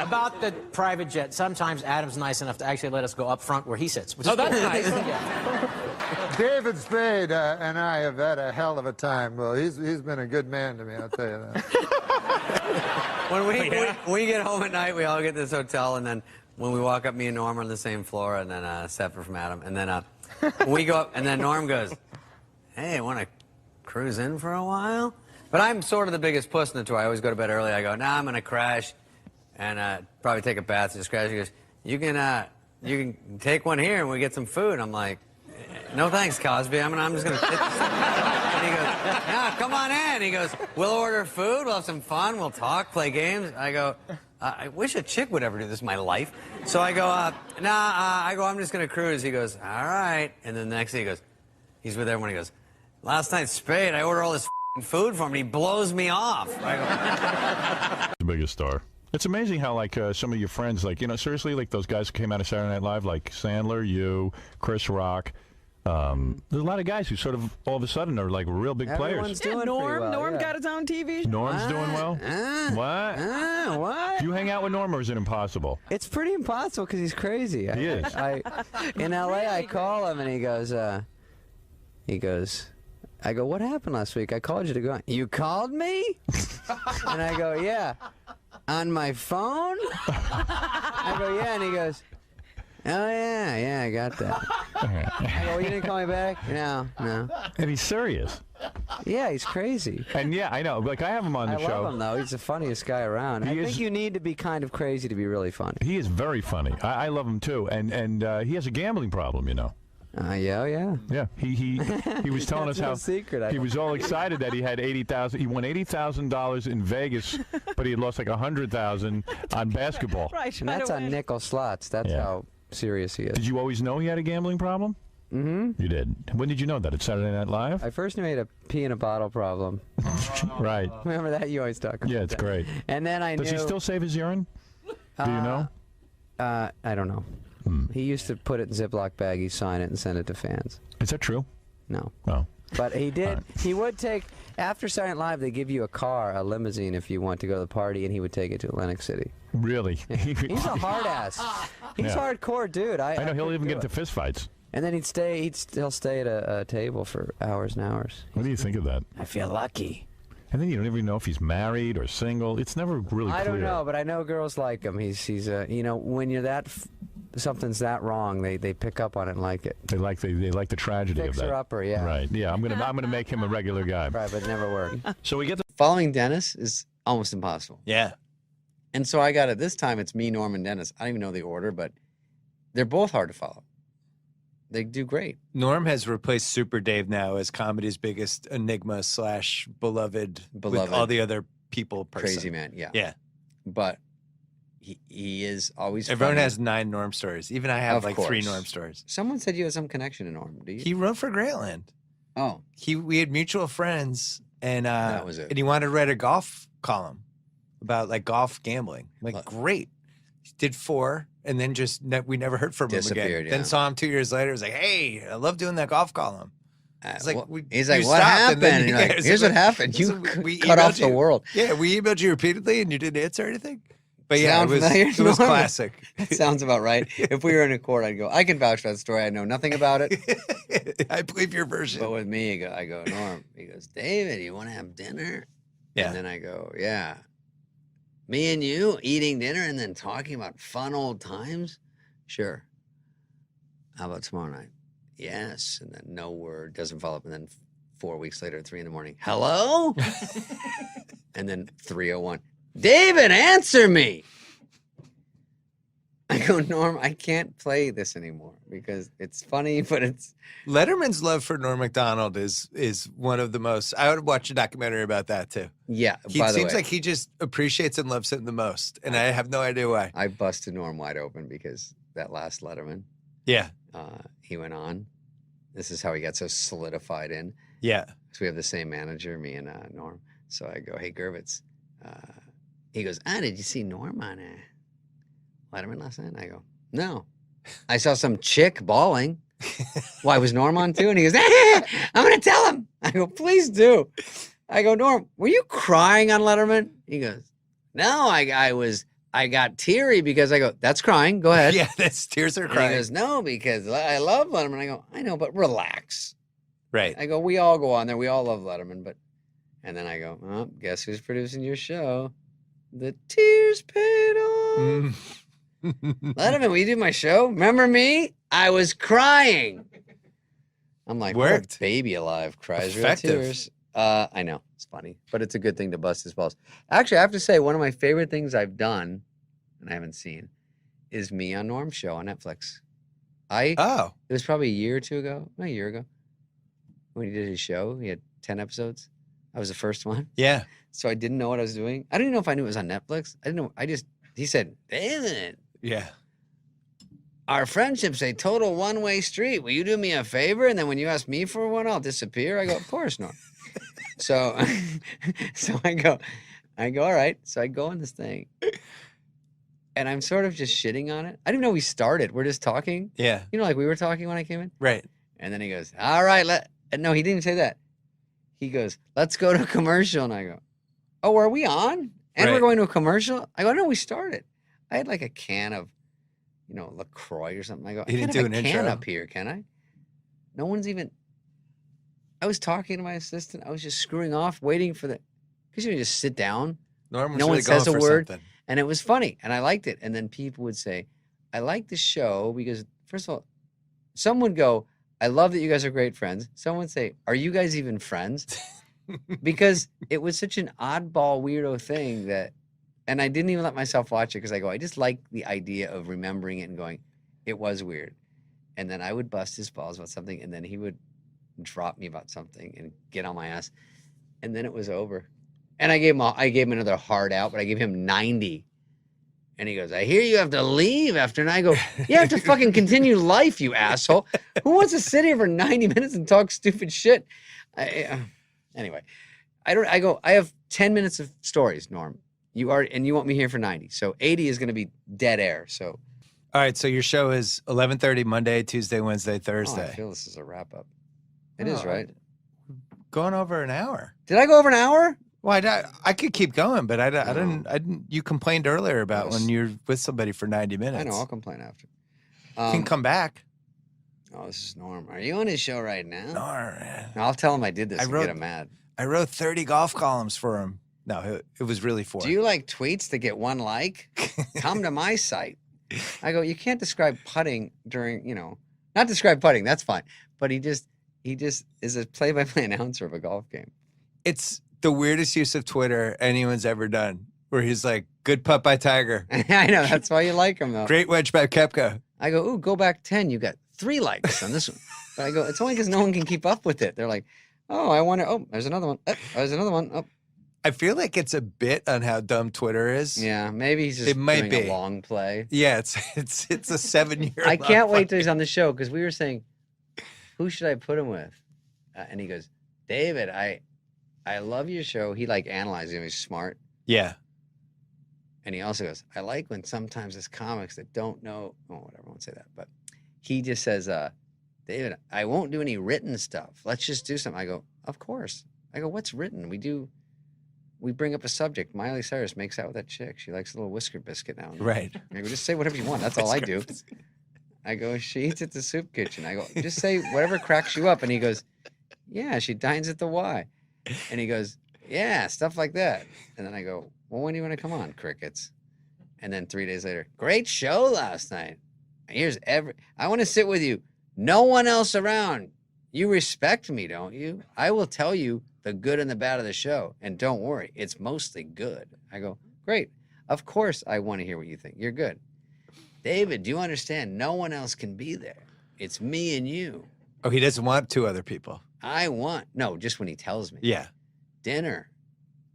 about the private jet, sometimes Adam's nice enough to actually let us go up front where he sits. Which is that's cool. nice. David Spade and I have had a hell of a time. Well, he's been a good man to me, I'll tell you that. When we get home at night, we all get to this hotel, and then when we walk up, me and Norm are on the same floor, and then separate from Adam, and then we go up, and then Norm goes, hey, want to cruise in for a while? But I'm sort of the biggest puss in the tour. I always go to bed early. I go, nah, I'm going to crash and probably take a bath and just crash. He goes, you can take one here and we get some food. I'm like, no thanks, Cosby. I'm just going to sit. And he goes, yeah, come on in. He goes, we'll order food. We'll have some fun. We'll talk, play games. I go, I wish a chick would ever do this in my life. So I go, I'm just going to cruise. He goes, all right. And then the next day he goes, he's with everyone. He goes, last night, Spade, I order all this food for him, and he blows me off. The biggest star. It's amazing how, like, some of your friends, like, you know, seriously, like those guys who came out of Saturday Night Live, like Sandler, you, Chris Rock, There's a lot of guys who sort of all of a sudden are like real big Everyone's players. doing Norm, well, Norm yeah. got his own TV. Norm's doing well. What? What? You hang out with Norm, or is it impossible? It's pretty impossible because he's crazy. He is. In L.A., I call him and he goes, I go, what happened last week? I called you to go on. You called me? And I go, yeah. On my phone? I go, yeah. And he goes, oh, yeah, I got that. I go, well, you didn't call me back? No. And he's serious. Yeah, he's crazy. And yeah, I know. Like, I have him on the I show. love him, though. He's the funniest guy around. I think you need to be kind of crazy to be really funny. He is very funny. I love him, too. And he has a gambling problem, you know. Yeah. He was telling us That's no how secret. he was all excited that he had $80,000. He won $80,000 in Vegas, but he had lost like $100,000 on basketball. Right, and that's on nickel slots. That's how serious he is. Did you always know he had a gambling problem? Mm-hmm. You did. When did you know that? At Saturday Night Live? I first knew he had a pee in a bottle problem. Right. Remember that? You always talk about Yeah, it's that. great. And then I knew... Does he still save his urine? Do you know? I don't know. He used to put it in Ziploc baggies, sign it, and send it to fans. Is that true? No. Oh. But he did. He would take... After Saturday Night Live, they give you a car, a limousine, if you want to go to the party, and he would take it to Atlantic City. Really? He's a hard ass. He's hardcore, dude. I know he'll even get into fist fights. And then he'll stay at a table for hours and hours. What do you think of that? I feel lucky. And then you don't even know if he's married or single. It's never really clear. I don't know, but I know girls like him. He's you know, when you're that something's that wrong, they pick up on it and like it. They like the tragedy of that. Fixer-upper, yeah. Right. Yeah, I'm gonna make him a regular guy. Right, but it never worked. So we get the Following Dennis is almost impossible. Yeah. And so I got it. This time it's me, Norm, and Dennis. I don't even know the order, but they're both hard to follow. They do great. Norm has replaced Super Dave now as comedy's biggest enigma / beloved with all the other people. Crazy man, yeah. Yeah. But he is always Everyone funny. has 9 Norm stories. Even I have Of like 3 course. Norm stories. Someone said you had some connection to Norm. Do you? He wrote for Grantland. Oh. We had mutual friends, and That was it. and he wanted to write a golf column about like golf gambling. I'm like, great. He did 4, and then we never heard from him Disappeared, again. yeah. Then saw him 2 years later. It was like, hey, I love doing that golf column. It's like he's like, what happened? And you're like, here's what happened. You cut off the world. Yeah, we emailed you repeatedly, and you didn't answer anything. But yeah, Sound it was familiar, it was Norm? classic. That sounds about right. If we were in a court, I'd go, I can vouch for that story. I know nothing about it. I believe your version. But with me, I go, Norm. He goes, David, you want to have dinner? Yeah. And then I go, yeah. Me and you eating dinner and then talking about fun old times? Sure. How about tomorrow night? Yes. And then no word, doesn't follow up. And then 4 weeks later at 3 a.m, hello? And then 3:01, David, answer me. I go, Norm, I can't play this anymore because it's funny, but it's... Letterman's love for Norm Macdonald is one of the most... I would watch a documentary about that, too. Yeah, He by the seems way, like he just appreciates and loves him the most, and I have no idea why. I busted Norm wide open because that last Letterman, Yeah. he went on. This is how he got so solidified in. Yeah. So we have the same manager, me and Norm. So I go, hey, Gervitz. He goes, did you see Norm on Letterman last night? I go, no. I saw some chick bawling. Why, was Norm on too? And he goes, I'm going to tell him. I go, please do. I go, Norm, were you crying on Letterman? He goes, no, I got teary because I go, that's crying. Go ahead. Yeah, that's tears are And crying. he goes, no, because I love Letterman. I go, I know, but relax. Right. I go, we all go on there. We all love Letterman. And then I go, oh, guess who's producing your show? The tears paid off. Letterman, will you do my show? Remember me? I was crying. I'm like, what a baby alive cries real Effective. tears. I know. It's funny. But it's a good thing to bust his balls. Actually, I have to say, one of my favorite things I've done, and I haven't seen, is me on Norm's show on Netflix. It was probably a year or two ago. Not a year ago. When he did his show. He had 10 episodes. I was the first one. Yeah. So I didn't know what I was doing. I didn't even know if I knew it was on Netflix. I didn't know. He said, David. Yeah. Our friendship's a total one-way street. Will you do me a favor? And then when you ask me for one, I'll disappear. I go, of course, Norm. So I go, all right. So I go on this thing. And I'm sort of just shitting on it. I didn't know we started. We're just talking. Yeah. You know, like we were talking when I came in. Right. And then he goes, all right, no, he didn't even say that. He goes, let's go to a commercial. And I go, oh, are we on? And we're going to a commercial? I go, no, we started. I had like a can of, LaCroix or something. I go, I can't have a can up here, can I? No one's even. I was talking to my assistant. I was just screwing off, waiting for because you just sit down. Norm was no really one says a going for word. something. And it was funny. And I liked it. And then people would say, I like the show because, first of all, some would go, I love that you guys are great friends. Someone would say, are you guys even friends? Because it was such an oddball, weirdo thing that, and I didn't even let myself watch it because I go, I just like the idea of remembering it and going, it was weird. And then I would bust his balls about something, and then he would drop me about something and get on my ass. And then it was over. And I gave him another hard out, but I gave him 90. And he goes, I hear you have to leave after. And I go, you have to fucking continue life, you asshole. Who wants to sit here for 90 minutes and talk stupid shit? Anyway, I have 10 minutes of stories, Norm. You want me here for 90. So 80 is going to be dead air. So. All right. So your show is 11:30 Monday, Tuesday, Wednesday, Thursday. Oh, I feel this is a wrap up. It is, right? Going over an hour. Did I go over an hour? Well, I could keep going, but I didn't. You complained earlier about when you're with somebody for 90 minutes. I know. I'll complain after. You can come back. Oh, this is Norm. Are you on his show right now? Norm. No, I'll tell him I did this and get him mad. I wrote 30 golf columns for him. No, it was really 4. Do you like tweets that get 1 like? Come to my site. I go, you can't describe putting during, not describe putting. That's fine. But he just is a play-by-play announcer of a golf game. It's the weirdest use of Twitter anyone's ever done, where he's like, good putt by Tiger. I know. That's why you like him, though. Great wedge by Koepka. I go, ooh, go back 10. You got 3 likes on this one. But I go, it's only because no one can keep up with it. They're like, oh, I wonder. Oh, there's another one. Oh, there's another one. Oh. I feel like it's a bit on how dumb Twitter is. Yeah, maybe he's just doing a long play. Yeah, it's a 7-year. I can't wait till he's on the show because we were saying, who should I put him with? And he goes, David, I love your show. He analyzes him. He's smart. Yeah. And he also goes, I like when sometimes it's comics that don't know. Oh, whatever. I won't say that. But he just says, David, I won't do any written stuff. Let's just do something. I go, of course. I go, what's written? We bring up a subject. Miley Cyrus makes out with that chick. She likes a little whisker biscuit now and then. Right. I go, just say whatever you want. That's all I do. I go, she eats at the soup kitchen. I go, just say whatever cracks you up. And he goes, yeah, she dines at the Y. And he goes, yeah, stuff like that. And then I go, well, when do you want to come on, crickets? And then 3 days later, great show last night. I want to sit with you. No one else around. You respect me, don't you? I will tell you the good and the bad of the show. And don't worry, it's mostly good. I go, great. Of course I want to hear what you think. You're good. David, do you understand? No one else can be there. It's me and you. Oh, he doesn't want 2 other people. No, just when he tells me. Yeah. Dinner.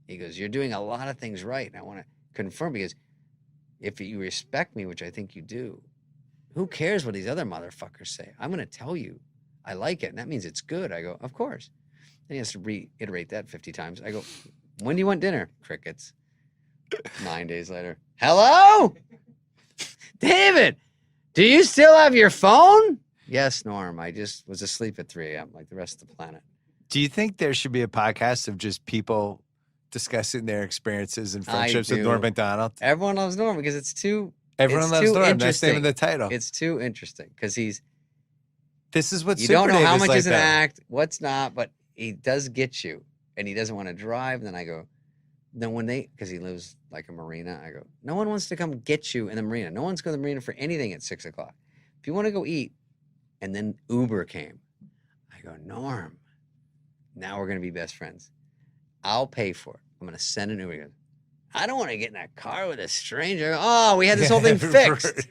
He goes, you're doing a lot of things right. And I want to confirm because if you respect me, which I think you do, who cares what these other motherfuckers say? I'm going to tell you I like it. And that means it's good. I go, of course. Then he has to reiterate that 50 times. I go, when do you want dinner? Crickets. 9 days later. Hello? David, do you still have your phone? Yes, Norm. I just was asleep at 3 a.m. like the rest of the planet. Do you think there should be a podcast of just people discussing their experiences and friendships with Norm MacDonald? Everyone loves Norm because it's too Everyone loves Norm. That's the name of the title. It's too interesting because this is what you Super don't know Dave how is much like is an that. act, what's not, but he does get you, and he doesn't want to drive. Then I go, because he lives like a marina, I go, no one wants to come get you in the marina. No one's going to the marina for anything at 6 o'clock. If you want to go eat, and then Uber came, I go, Norm, now we're going to be best friends. I'll pay for it. I'm going to send an Uber. He goes, I don't want to get in a car with a stranger. Oh, we had this whole thing fixed.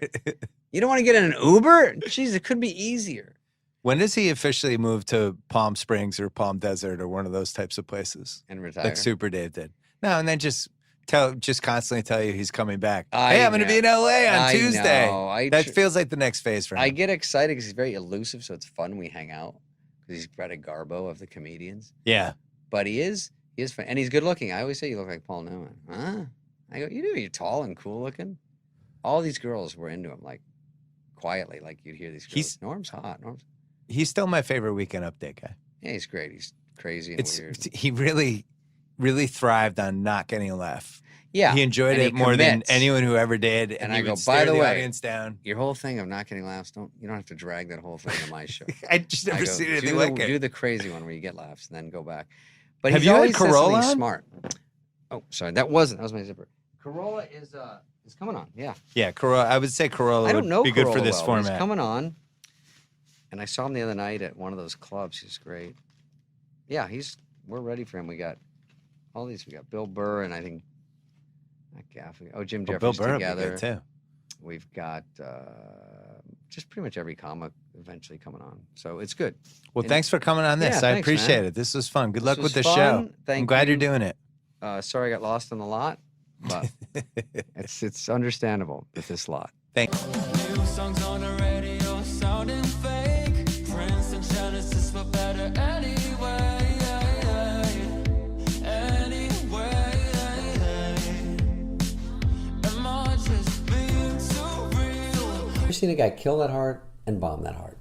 You don't want to get in an Uber? Jeez, it could be easier. When does he officially move to Palm Springs or Palm Desert or one of those types of places? And retire? Like Super Dave did. No, and then just constantly tell you he's coming back. Hey, I'm going to be in LA on Tuesday. That feels like the next phase for him. I get excited because he's very elusive, so it's fun when we hang out because he's Greta Garbo of the comedians. Yeah. But he is fun. And he's good looking. I always say you look like Paul Newman. Huh? I go, you do? You're tall and cool looking. All these girls were into him, like quietly, like you'd hear these girls. Norm's hot. He's still my favorite Weekend Update guy. Yeah, he's great. He's crazy and weird. He really thrived on not getting a laugh. Yeah, he enjoyed it more than anyone who ever did. And he I go, would by stare the the way, audience down. Your whole thing of not getting laughs, you don't have to drag that whole thing to my show. I just never seen anything like it. Do the crazy one where you get laughs and then go back. But have he's you had always said Corolla something on? smart. Oh, sorry, that was my zipper. Corolla is coming on. Yeah. Yeah, Corolla. I would say Corolla I don't know would be good Corolla for this well, but format. He's coming on, and I saw him the other night at one of those clubs. He's great. Yeah, we're ready for him. We got all these. We got Bill Burr and I think not Gaffney. Oh, Jim Jeffries Bill Burr together. would be good too. We've got just pretty much every comic eventually coming on, so it's good. Well, thanks for coming on this. Yeah, I thanks, appreciate man. it. This was fun. Good This luck with was the fun. show. Thank I'm glad you. you're doing it. Sorry, I got lost in the lot, but it's understandable with this lot. Thanks. New songs on the radio sounding fake. Prince and Genesis were better anyway. Am I just being too real? I've seen a guy kill that hard and bomb that hard,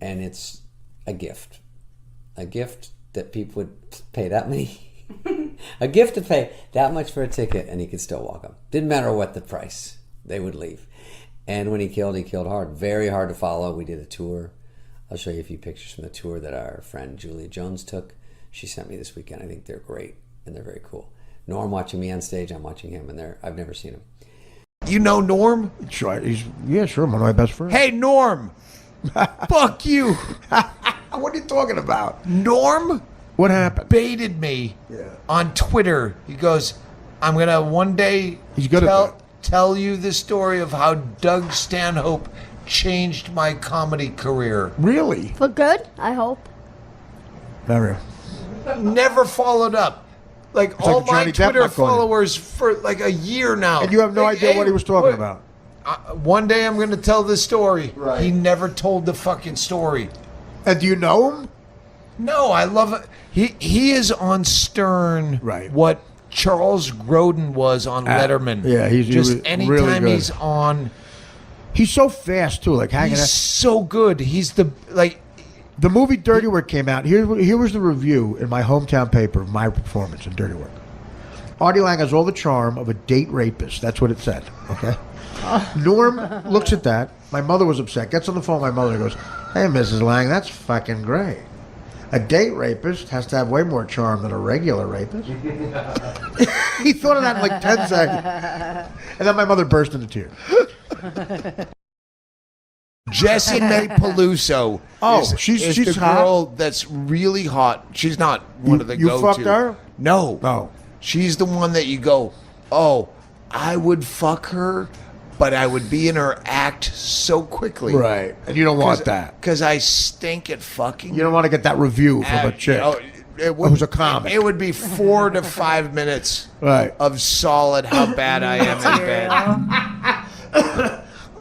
and it's a gift that people would pay that many. A gift to pay that much for a ticket and he could still walk up. Didn't matter what the price, they would leave. And when he killed hard. Very hard to follow. We did a tour. I'll show you a few pictures from the tour that our friend Julia Jones took. She sent me this weekend. I think they're great and they're very cool. Norm watching me on stage, I'm watching him, and I've never seen him. You know Norm? Sure, yeah, sure, one of my best friends. Hey, Norm! Fuck you! What are you talking about? Norm? What happened? Baited me on Twitter. He goes, I'm going to one day tell you the story of how Doug Stanhope changed my comedy career. Really? For good, I hope. Never. Never followed up. Like It's all like my Johnny Depp Twitter not calling you. followers for like a year now. And you have no idea what he was talking about. One day I'm going to tell this story. Right. He never told the fucking story. And do you know him? No, I love it. He is on Stern. Right. What Charles Grodin was on Letterman. Yeah, he's just really, anytime really good. he's on. He's so fast too, like hanging He's out. so good. He's the movie Dirty Work came out. Here was the review in my hometown paper of my performance in Dirty Work. Artie Lang has all the charm of a date rapist. That's what it said. Okay. Norm looks at that. My mother was upset. Gets on the phone with my mother and goes, "Hey, Mrs. Lang, that's fucking great. A date rapist has to have way more charm than a regular rapist." He thought of that in like 10 seconds. And then my mother burst into tears. Jessica Peluso. She's the hot? girl that's really hot. She's not one of the You go-to. fucked her? No. No. She's the one that you go, oh, I would fuck her, but I would be in her act so quickly. Right. And you don't want that. Because I stink at fucking. You don't want to get that review from a chick who's a comic. It would be 4 to 5 minutes of solid how bad I am in bed.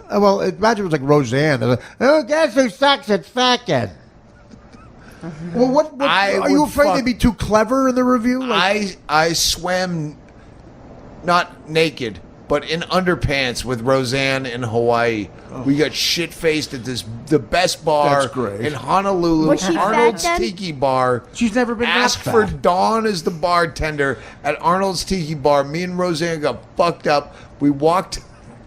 Well, imagine it was like Roseanne. They're like, oh, guess who sucks at fucking? Well, what are you afraid they'd be too clever in the review? I swam not naked, but in underpants with Roseanne in Hawaii. We got shit faced at the best bar That's great. in Honolulu, Was she fat Arnold's then? Tiki Bar. She's never been Asked that for fat. Dawn as the bartender at Arnold's Tiki Bar. Me and Roseanne got fucked up. We walked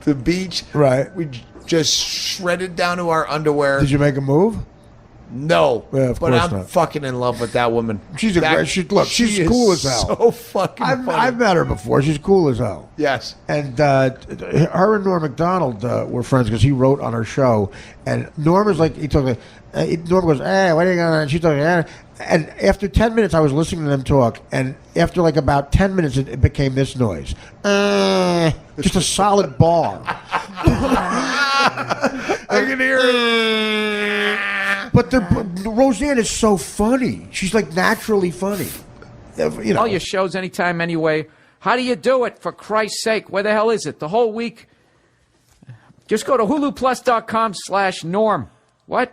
to the beach. Right. We just shredded down to our underwear. Did you make a move? No, Yeah, of but course I'm not. fucking in love with that woman. She's a great. She's is cool as hell. So fucking I've funny. met her before. She's cool as hell. Yes. And her and Norm MacDonald were friends because he wrote on her show. And Norm was like, Norm goes, "Hey, what are you going on?" And she's like, "Eh." And after 10 minutes, I was listening to them talk. And after like about 10 minutes, it became this noise. Just a solid bar. I can hear it. But Roseanne is so funny. She's like naturally funny. You know. All your shows anytime, anyway. How do you do it, for Christ's sake? Where the hell is it? The whole week? Just go to huluplus.com/norm. What?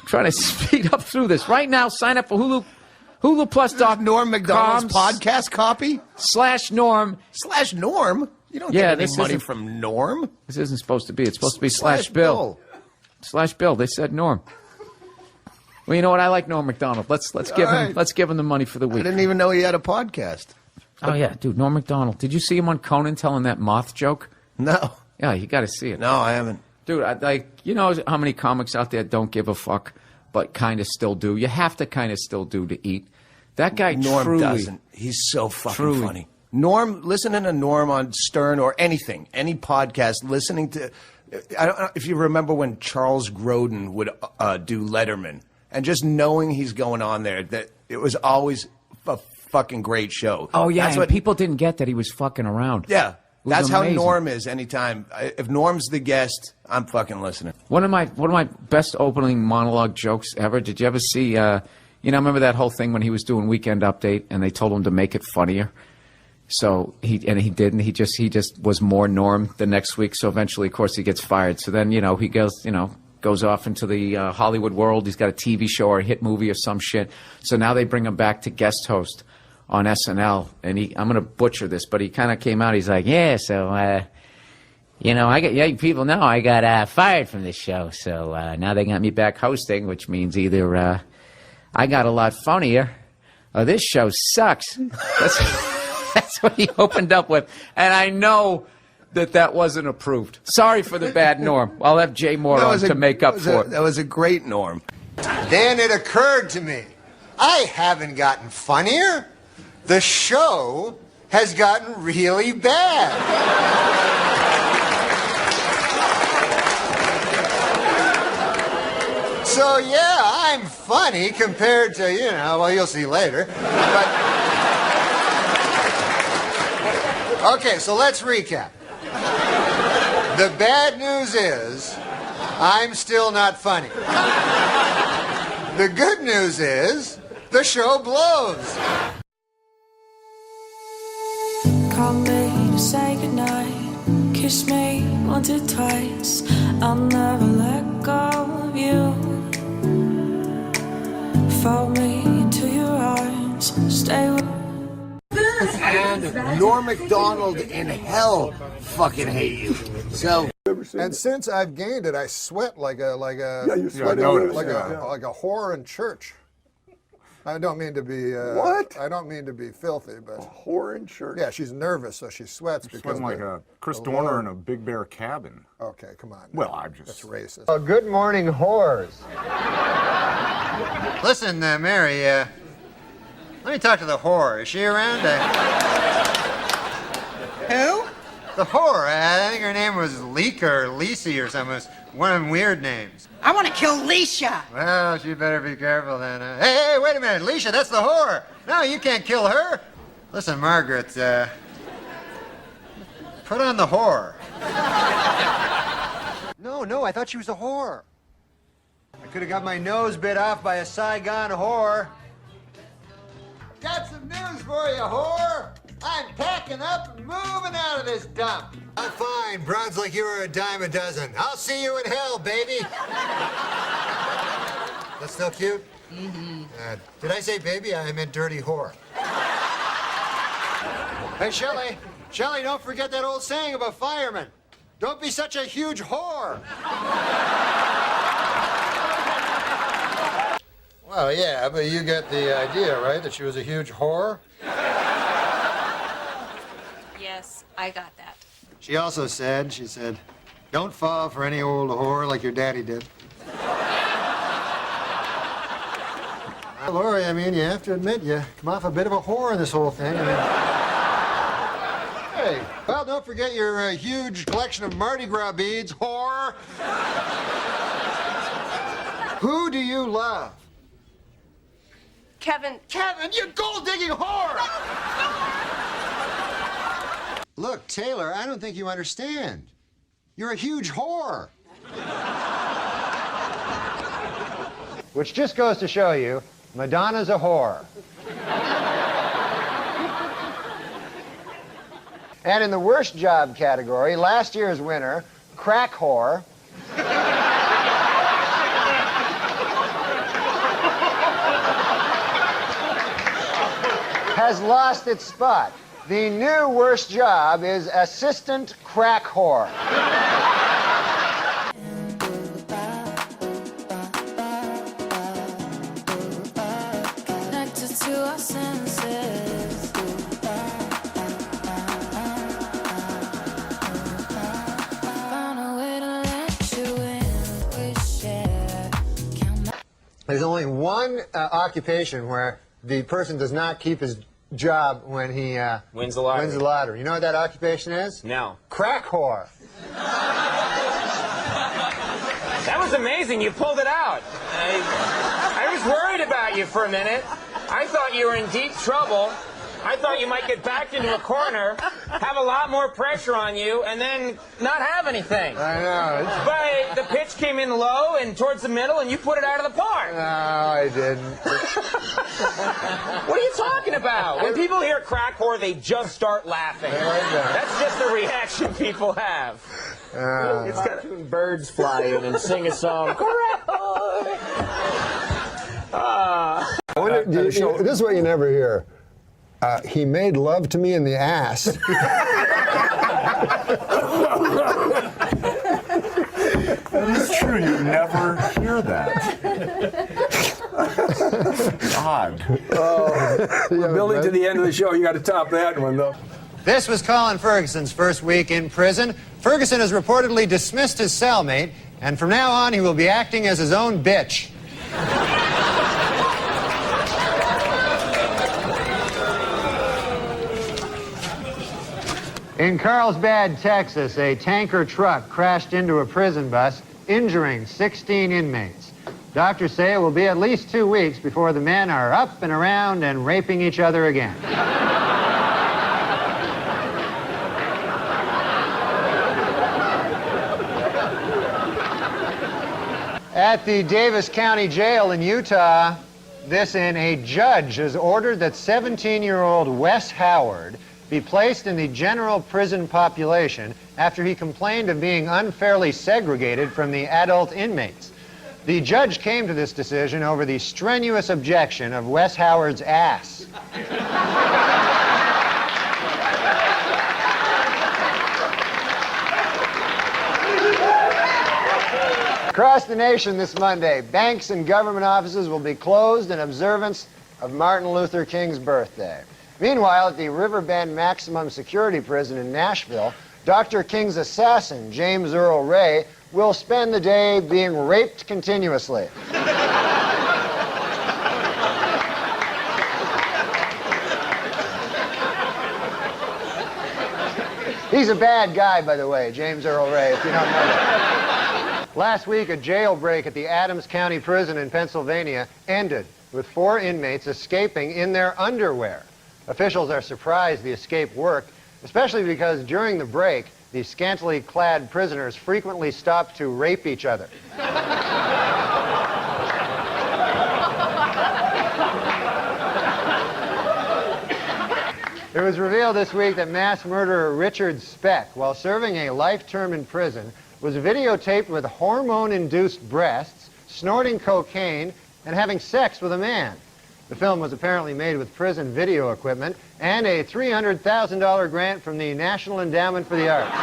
I'm trying to speed up through this. Right now, sign up for huluplus.com. Norm MacDonald's podcast copy? /norm. /norm? You don't get any money from Norm. This isn't supposed to be. It's supposed to be /bill. /bill. They said Norm. Well, you know what? I like Norm MacDonald. Let's give him right. let's give him the money for the week. I didn't even know he had a podcast. Oh yeah, dude, Norm MacDonald. Did you see him on Conan telling that moth joke? No. Yeah, you got to see it. No, I haven't. Dude, you know how many comics out there don't give a fuck, but kind of still do. You have to kind of still do to eat. That guy Norm truly doesn't. He's so fucking truly funny. Norm, listening to Norm on Stern or anything, any podcast, listening to. I don't know if you remember when Charles Grodin would do Letterman, and just knowing he's going on there, that it was always a fucking great show. Oh yeah, that's and what people didn't get that he was fucking around. Yeah, that's amazing. how Norm is. Anytime if Norm's the guest, I'm fucking listening. One of my best opening monologue jokes ever. Did you ever see? Remember that whole thing when he was doing Weekend Update and they told him to make it funnier. So he didn't. He just was more Norm the next week. So eventually, of course, he gets fired. So then, he goes off into the Hollywood world. He's got a TV show or a hit movie or some shit. So now they bring him back to guest host on SNL. And I'm going to butcher this, but he kind of came out. He's like, yeah, so, people know I got fired from this show. So now they got me back hosting, which means either I got a lot funnier or this show sucks. That's what he opened up with. And I know that wasn't approved. Sorry for the bad Norm. I'll have Jay Moore on to make up for it. That was a great Norm. Then it occurred to me, I haven't gotten funnier. The show has gotten really bad. So, yeah, I'm funny compared to, you'll see later. But, okay, so let's recap. The bad news is I'm still not funny. The good news is the show blows. Call me to say goodnight. Kiss me once or twice. I'll never let go of you. Fold me into your arms. Stay with And Norm MacDonald in hell fucking hate you. So. And since I've gained it, I sweat like a you sweat like a whore in church. I don't mean to be what? I don't mean to be filthy, but a whore in church. Yeah, she's nervous, so she sweats because sweating like a Chris Dorner in a Big Bear cabin. Okay, come on. Well, I'm just that's racist. Oh, good morning, whores. Listen, Mary. Let me talk to the whore. Is she around? Who? The whore. I think her name was Leeka or Lisi or something. It was one of them weird names. I want to kill Leisha. Well, she better be careful then. Hey, wait a minute. Leisha, that's the whore. No, you can't kill her. Listen, Margaret, put on the whore. No, I thought she was a whore. I could have got my nose bit off by a Saigon whore. Got some news for you, whore. I'm packing up and moving out of this dump. I'm fine. Broads like you are a dime a dozen. I'll see you in hell, baby. That's still cute? Mm-hmm. Did I say baby? I meant dirty whore. Hey, Shelley. Shelley, don't forget that old saying about firemen. Don't be such a huge whore. Well, yeah, but you get the idea, right? That she was a huge whore? Yes, I got that. She also said, don't fall for any old whore like your daddy did. Lori, I mean, you have to admit, you come off a bit of a whore in this whole thing. Hey, well, don't forget your huge collection of Mardi Gras beads, whore. Who do you love? Kevin, you gold-digging whore! Look, Taylor, I don't think you understand. You're a huge whore. Which just goes to show you, Madonna's a whore. And in the worst job category, last year's winner, crack whore, has lost its spot. The new worst job is assistant crack whore. to our senses. Found a way to let you in. We share. There's only one occupation where the person does not keep his job when he Wins the lottery. wins the lottery. You know what that occupation is? No. Crack whore. That was amazing. You pulled it out. I was worried about you for a minute. I thought you were in deep trouble. I thought you might get backed into a corner, have a lot more pressure on you, and then not have anything. I know. But the pitch came in low and towards the middle, and you put it out of the park. No, I didn't. What are you talking about? When people hear crack whore, they just start laughing. That's just the reaction people have. It's got birds fly in and sing a song. Crack whore. This is what you never hear. He made love to me in the ass. That is true. You never hear that. God. We're building to the end of the show. You got to top that one, though. This was Colin Ferguson's first week in prison. Ferguson has reportedly dismissed his cellmate, and from now on he will be acting as his own bitch. In Carlsbad, Texas, a tanker truck crashed into a prison bus, injuring 16 inmates. Doctors say it will be at least 2 weeks before the men are up and around and raping each other again. At the Davis County Jail in Utah, a judge has ordered that 17-year-old Wes Howard be placed in the general prison population after he complained of being unfairly segregated from the adult inmates. The judge came to this decision over the strenuous objection of Wes Howard's ass. Across the nation this Monday, banks and government offices will be closed in observance of Martin Luther King's birthday. Meanwhile, at the Riverbend Maximum Security Prison in Nashville, Dr. King's assassin, James Earl Ray, will spend the day being raped continuously. He's a bad guy, by the way, James Earl Ray, if you don't know that. Last week, a jailbreak at the Adams County Prison in Pennsylvania ended with 4 inmates escaping in their underwear. Officials are surprised the escape worked, especially because during the break, the scantily clad prisoners frequently stopped to rape each other. It was revealed this week that mass murderer Richard Speck, while serving a life term in prison, was videotaped with hormone-induced breasts, snorting cocaine, and having sex with a man. The film was apparently made with prison video equipment and a $300,000 grant from the National Endowment for the Arts.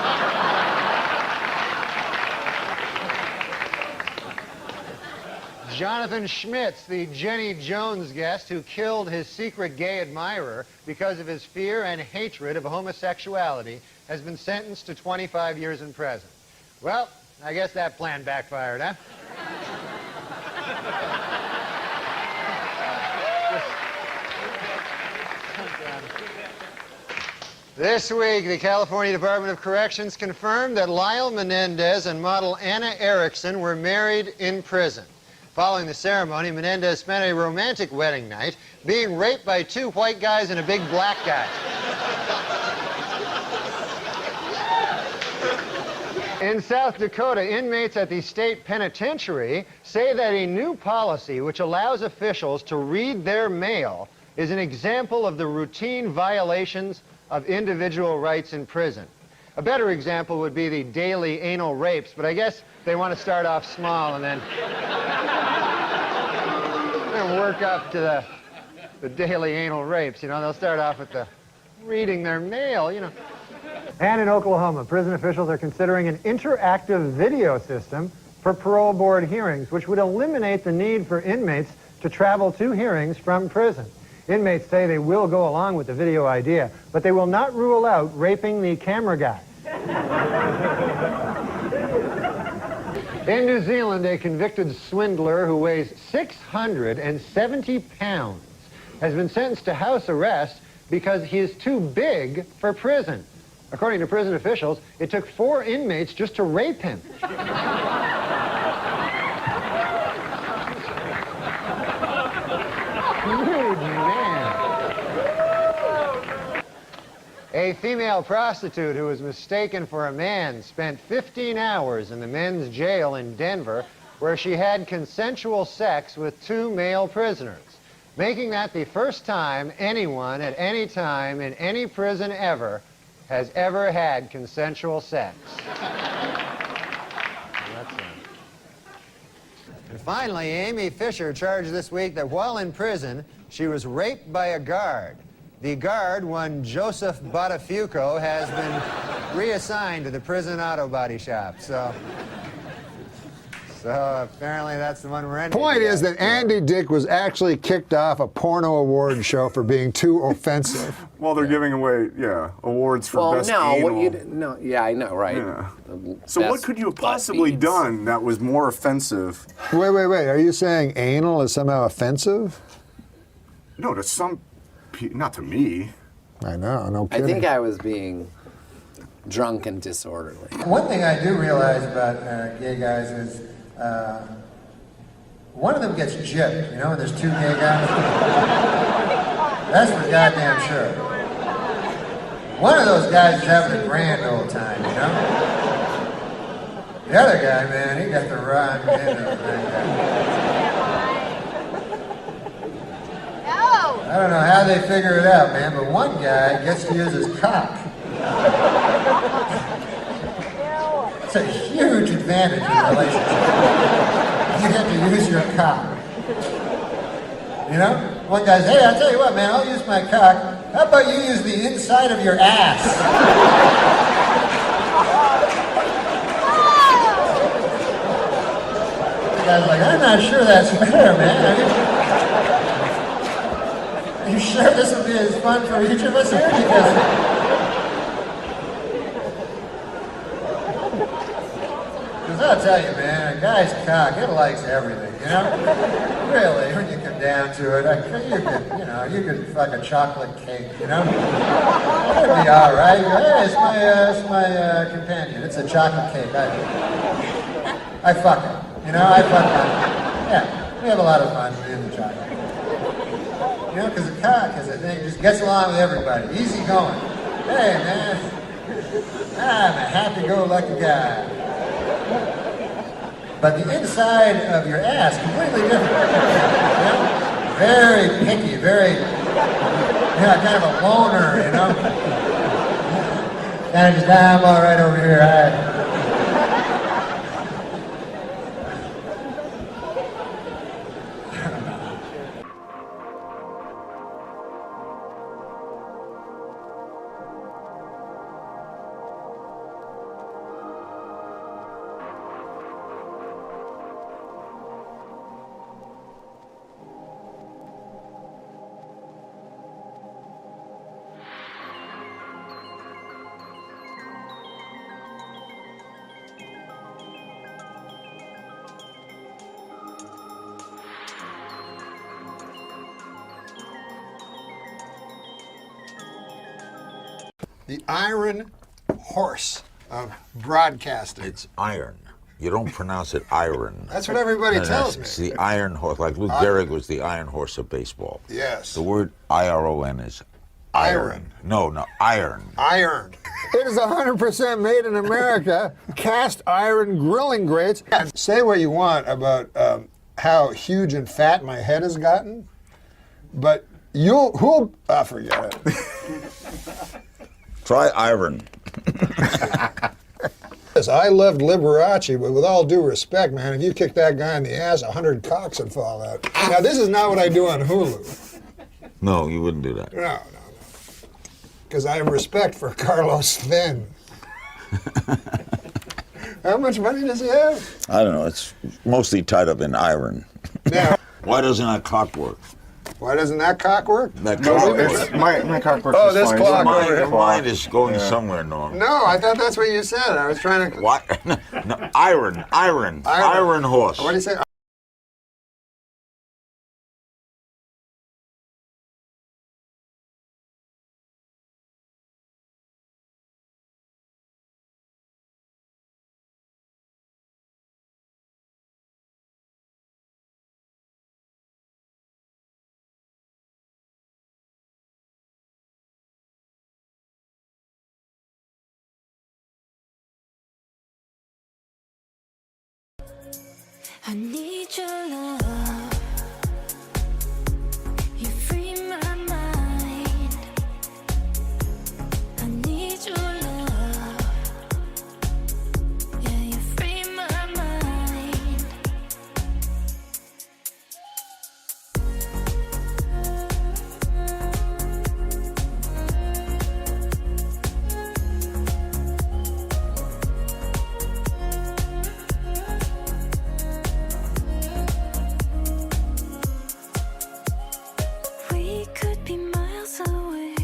Jonathan Schmitz, the Jenny Jones guest who killed his secret gay admirer because of his fear and hatred of homosexuality, has been sentenced to 25 years in prison. Well, I guess that plan backfired, huh? This week, the California Department of Corrections confirmed that Lyle Menendez and model Anna Erickson were married in prison. Following the ceremony, Menendez spent a romantic wedding night being raped by 2 white guys and a big black guy. In South Dakota, inmates at the state penitentiary say that a new policy which allows officials to read their mail is an example of the routine violations of individual rights in prison. A better example would be the daily anal rapes, but I guess they want to start off small and then work up to the daily anal rapes. You know, they'll start off with the reading their mail, you know. And in Oklahoma, prison officials are considering an interactive video system for parole board hearings, which would eliminate the need for inmates to travel to hearings from prison. Inmates say they will go along with the video idea, but they will not rule out raping the camera guy. In New Zealand, a convicted swindler who weighs 670 pounds has been sentenced to house arrest because he is too big for prison. According to prison officials, it took 4 inmates just to rape him. Huge man. A female prostitute who was mistaken for a man spent 15 hours in the men's jail in Denver, where she had consensual sex with 2 male prisoners, making that the first time anyone at any time in any prison ever has ever had consensual sex. And finally, Amy Fisher charged this week that while in prison, she was raped by a guard. The guard, one Joseph Botafuco, has been reassigned to the prison auto body shop. So apparently that's the one we're ending. Point is that Andy Dick was actually kicked off a porno award show for being too offensive. Well, they're giving away, awards for best anal. Yeah, I know, right? Yeah. So what could you have possibly done that was more offensive? Wait. Are you saying anal is somehow offensive? No, to some not to me. I know, no kidding. I think I was being drunk and disorderly. One thing I do realize about gay guys is one of them gets gypped, and there's 2 gay guys. That's for goddamn sure. One of those guys is having a grand old time, The other guy, man, he got the run into the thing. I don't know how they figure it out, man, but one guy gets to use his cock. It's a huge advantage in a relationship. You get to use your cock. One guy says, hey, I'll tell you what, man, I'll use my cock. How about you use the inside of your ass? The guy's like, I'm not sure that's fair, man. Are you sure this will be as fun for each of us here? Because I'll tell you, man, a guy's cock, it likes everything, Really, when you come down to it, you could fuck a chocolate cake, It'd be all right. Hey, it's my companion. It's a chocolate cake. I fuck it. I fuck it. Yeah, we have a lot of fun doing the chocolate. Because the cock is a thing, just gets along with everybody. Easy going. Hey, man, I'm a happy-go-lucky guy. But the inside of your ass, completely different. Very picky, very, kind of a loner, Kind of just, I'm all right over here. The iron horse of broadcasting. It's iron. You don't pronounce it iron. That's what everybody tells me. It's the iron horse. Like Lou Gehrig was the iron horse of baseball. Yes. The word I-R-O-N is iron. No, iron. Iron. It is 100% made in America. Cast iron grilling grates. Say what you want about how huge and fat my head has gotten, but forget it. Try iron. I loved Liberace, but with all due respect, man, if you kicked that guy in the ass, 100 cocks would fall out. Now, this is not what I do on Hulu. No, you wouldn't do that. No. Because I have respect for Carlos Slim. How much money does he have? I don't know. It's mostly tied up in iron. Now, why doesn't our cock work? Why doesn't that cock work? That No, clock it's- works. my cock works just fine. Your Clock over here. mind is going somewhere, Norm. No, I thought that's what you said. I was trying to. What? No, iron horse. What do you say? I need your love. You free my mind. I need your love. Yeah, you free my mind. We could be miles away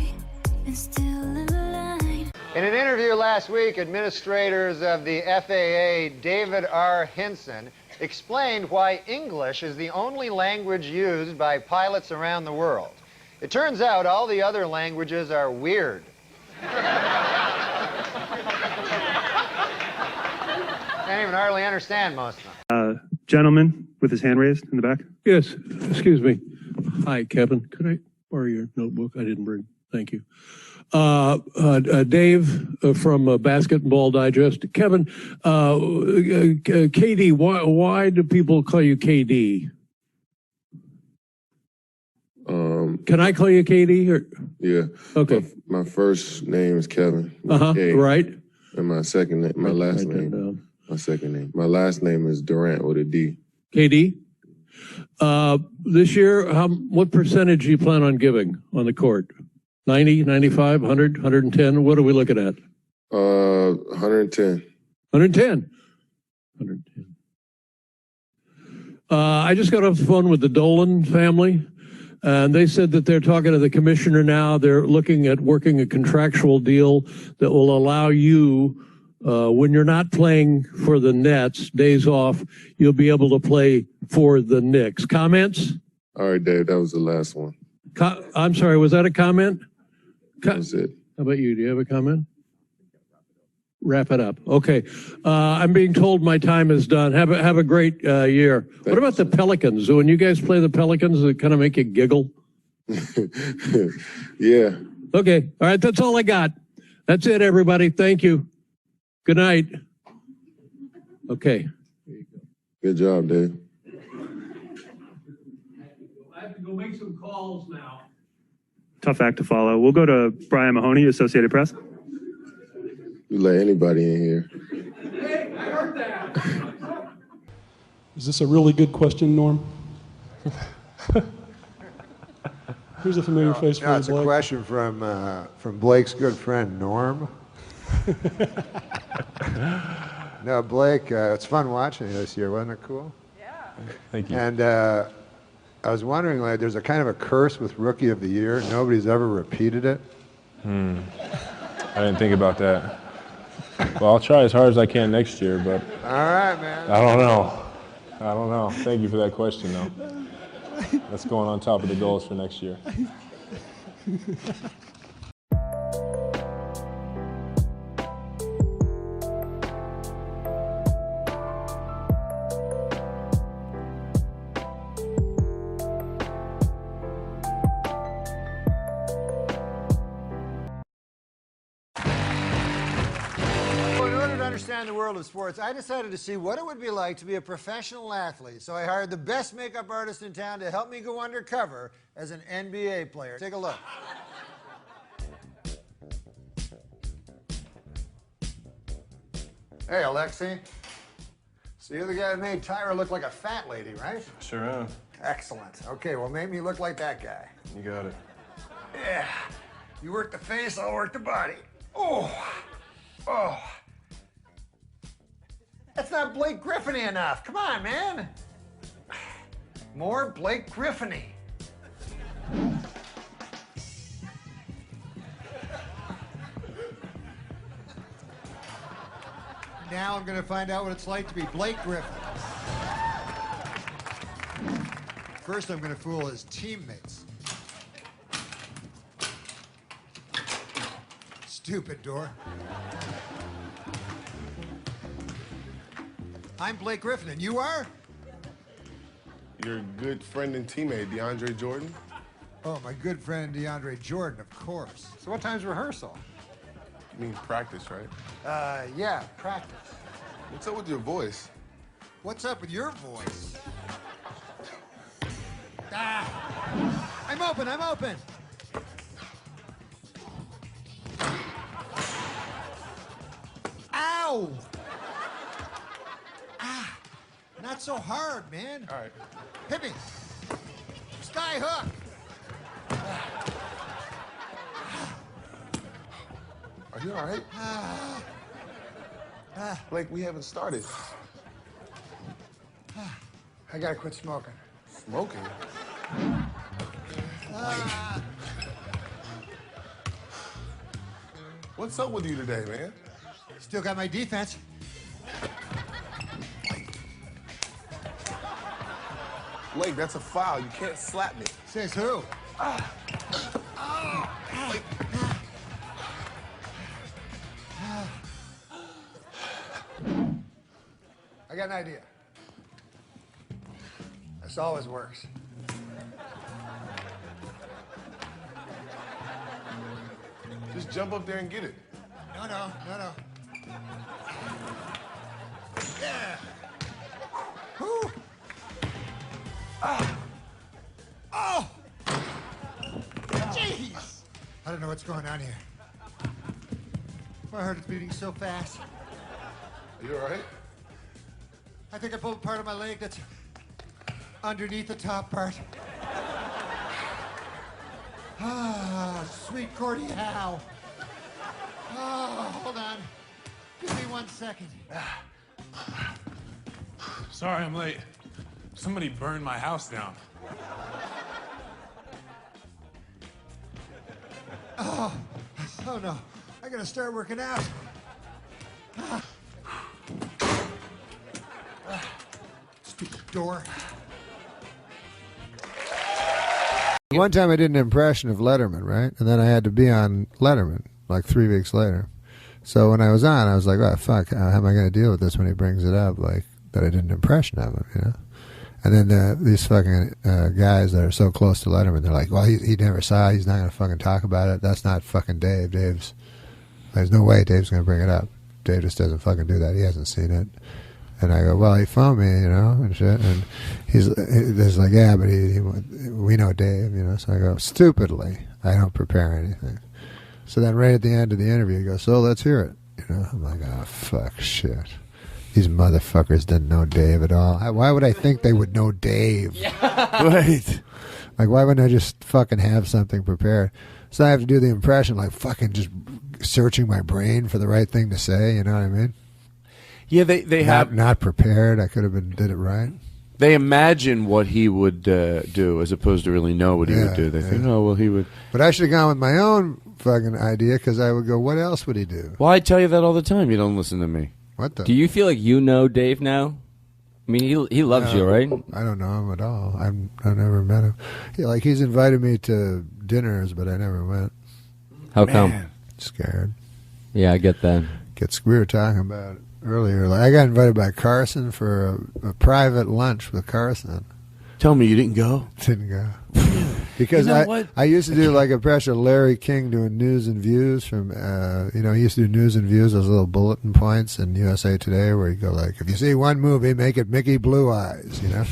and still align. In an interview last week, administrators of the FAA, David R. Hinson, explained why English is the only language used by pilots around the world. It turns out all the other languages are weird. Can't even hardly understand most of them. Gentleman with his hand raised in the back. Yes, excuse me. Hi, Kevin. Could I borrow your notebook? I didn't bring. Thank you. Dave from Basketball Digest. Kevin, KD, why do people call you KD? Can I call you KD? Or? Yeah. Okay. My first name is Kevin. Right. And my second name, my last name. My second name. My last name is Durant with a D. KD. This year, what percentage do you plan on giving on the court? 90, 95, 100, 110? What are we looking at? 110. 110. 110. I just got off the phone with the Dolan family, and they said that they're talking to the commissioner now. They're looking at working a contractual deal that will allow you, when you're not playing for the Nets, days off, you'll be able to play for the Knicks. Comments? All right, Dave, that was the last one. I'm sorry, was that a comment? That's it. How about you? Do you have a comment? Wrap it up. Okay. I'm being told my time is done. Have a great year. What about the Pelicans? When you guys play the Pelicans, does it kind of make you giggle? Yeah. Okay. All right. That's all I got. That's it, everybody. Thank you. Good night. Okay. Good job, Dave. I have to go make some calls now. Tough act to follow. We'll go to Brian Mahoney, Associated Press. You let anybody in here. Hey, I heard that. Is this a really good question, Norm? Here's a familiar face for No, you, it's a Blake. question from Blake's good friend, Norm. No, Blake, it's fun watching you this year. Wasn't it cool? Yeah. Thank you. And I was wondering, like, there's a kind of a curse with Rookie of the Year. Nobody's ever repeated it. I didn't think about that. Well, I'll try as hard as I can next year, but All right, man. I don't know. Thank you for that question, though. That's going on top of the goals for next year. Well, in order to understand the world of sports, I decided to see what it would be like to be a professional athlete. So I hired the best makeup artist in town to help me go undercover as an NBA player. Take a look. Hey, Alexi. So you're the guy that made Tyra look like a fat lady, right? Sure am. Excellent. Okay, well, make me look like that guy. You got it. Yeah. You work the face, I'll work the body. Oh. Oh. That's not Blake Griffin-y enough. Come on, man. More Blake Griffin-y. Now I'm going to find out what it's like to be Blake Griffin. First, I'm going to fool his teammates. Stupid door. I'm Blake Griffin, and you are? Your good friend and teammate, DeAndre Jordan. Oh, my good friend DeAndre Jordan, of course. So what time's rehearsal? You mean practice, right? Yeah, practice. What's up with your voice? What's up with your voice? Ah! I'm open, I'm open! Ow! Ah! Not so hard, man. All right. Hit me! Sky hook! Are you all right? Blake, we haven't started. I gotta quit smoking. Smoking? What's up with you today, man? Still got my defense. Blake, that's a foul. You can't slap me. Says who? Blake. I got an idea. This always works. Just jump up there and get it. No. Yeah. Whew. Oh! Jeez! I don't know what's going on here. My heart is beating so fast. Are you all right? I think I pulled part of my leg that's underneath the top part. Sweet Cordy Howe. Oh, hold on. Give me 1 second. Sorry I'm late. Somebody burned my house down. Oh no. I gotta start working out. Stupid door. One time I did an impression of Letterman, right? And then I had to be on Letterman like 3 weeks later. So when I was on, I was like, oh, fuck, how am I going to deal with this when he brings it up, like, that I did an impression of him, you know? And then these fucking guys that are so close to Letterman, they're like, well, he never saw it. He's not going to fucking talk about it. That's not fucking Dave. There's no way Dave's going to bring it up. Dave just doesn't fucking do that. He hasn't seen it. And I go, well, he phoned me, you know, and shit. And he's like, yeah, but we know Dave, you know. So I go, stupidly, I don't prepare anything. So then right at the end of the interview, he goes, so let's hear it. You know, I'm like, oh, fuck, shit. These motherfuckers didn't know Dave at all. Why would I think they would know Dave? Yeah. Right. Like, why wouldn't I just fucking have something prepared? So I have to do the impression, like fucking just searching my brain for the right thing to say, you know what I mean? Yeah, they have not prepared. I could have did it right. They imagine what he would do as opposed to really know what he would do. They think, oh, well, he would. But I should have gone with my own fucking idea because I would go, what else would he do? Well, I tell you that all the time. You don't listen to me. What the? Do you feel like you know Dave now? I mean, he loves you, right? I don't know him at all. I've never met him. He's invited me to dinners, but I never went. How come? Scared. Yeah, I get that. We were talking about it earlier. I got invited by Carson for a private lunch with Carson. Tell me you didn't go? Didn't go. Because you know I used to do like a pressure of Larry King doing news and views from, he used to do news and views, those little bulletin points in USA Today where you go like, if you see one movie, make it Mickey Blue Eyes, you know?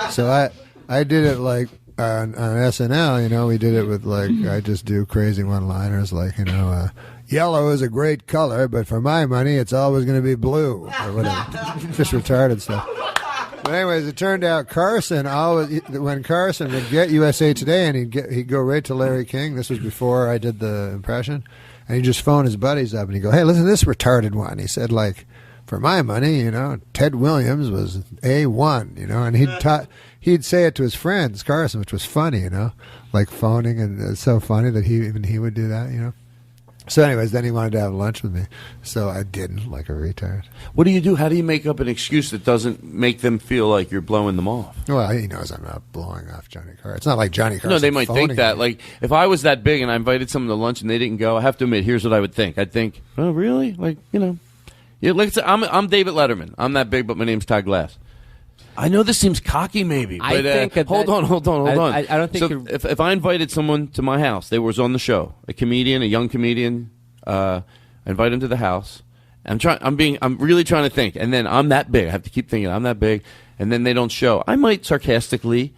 So I did it like on SNL, you know, we did it with like, I just do crazy one-liners like, you know, yellow is a great color, but for my money, it's always going to be blue or whatever. Just retarded stuff. But anyways, it turned out Carson when Carson would get USA Today and he'd go right to Larry King. This was before I did the impression, and he'd just phone his buddies up and he'd go, "Hey, listen to this retarded one." He said, like, for my money, Ted Williams was A1, and he'd say it to his friends, Carson, which was funny, like phoning, and it's so funny that he would do that, So anyways, then he wanted to have lunch with me, so I didn't, like a retard. What do you do? How do you make up an excuse that doesn't make them feel like you're blowing them off? Well, he knows I'm not blowing off Johnny Carson. It's not like Johnny Carson. No, they might think that. me. Like, if I was that big and I invited someone to lunch and they didn't go, I have to admit, here's what I would think. I'd think, oh, really? Like, yeah, like I'm David Letterman. I'm that big, but my name's Todd Glass. I know this seems cocky, maybe, but I think hold on. I don't think. So if I invited someone to my house, they was on the show, a young comedian. I invite him to the house. I'm really trying to think, and then I'm that big. I have to keep thinking I'm that big, and then they don't show. I might sarcastically,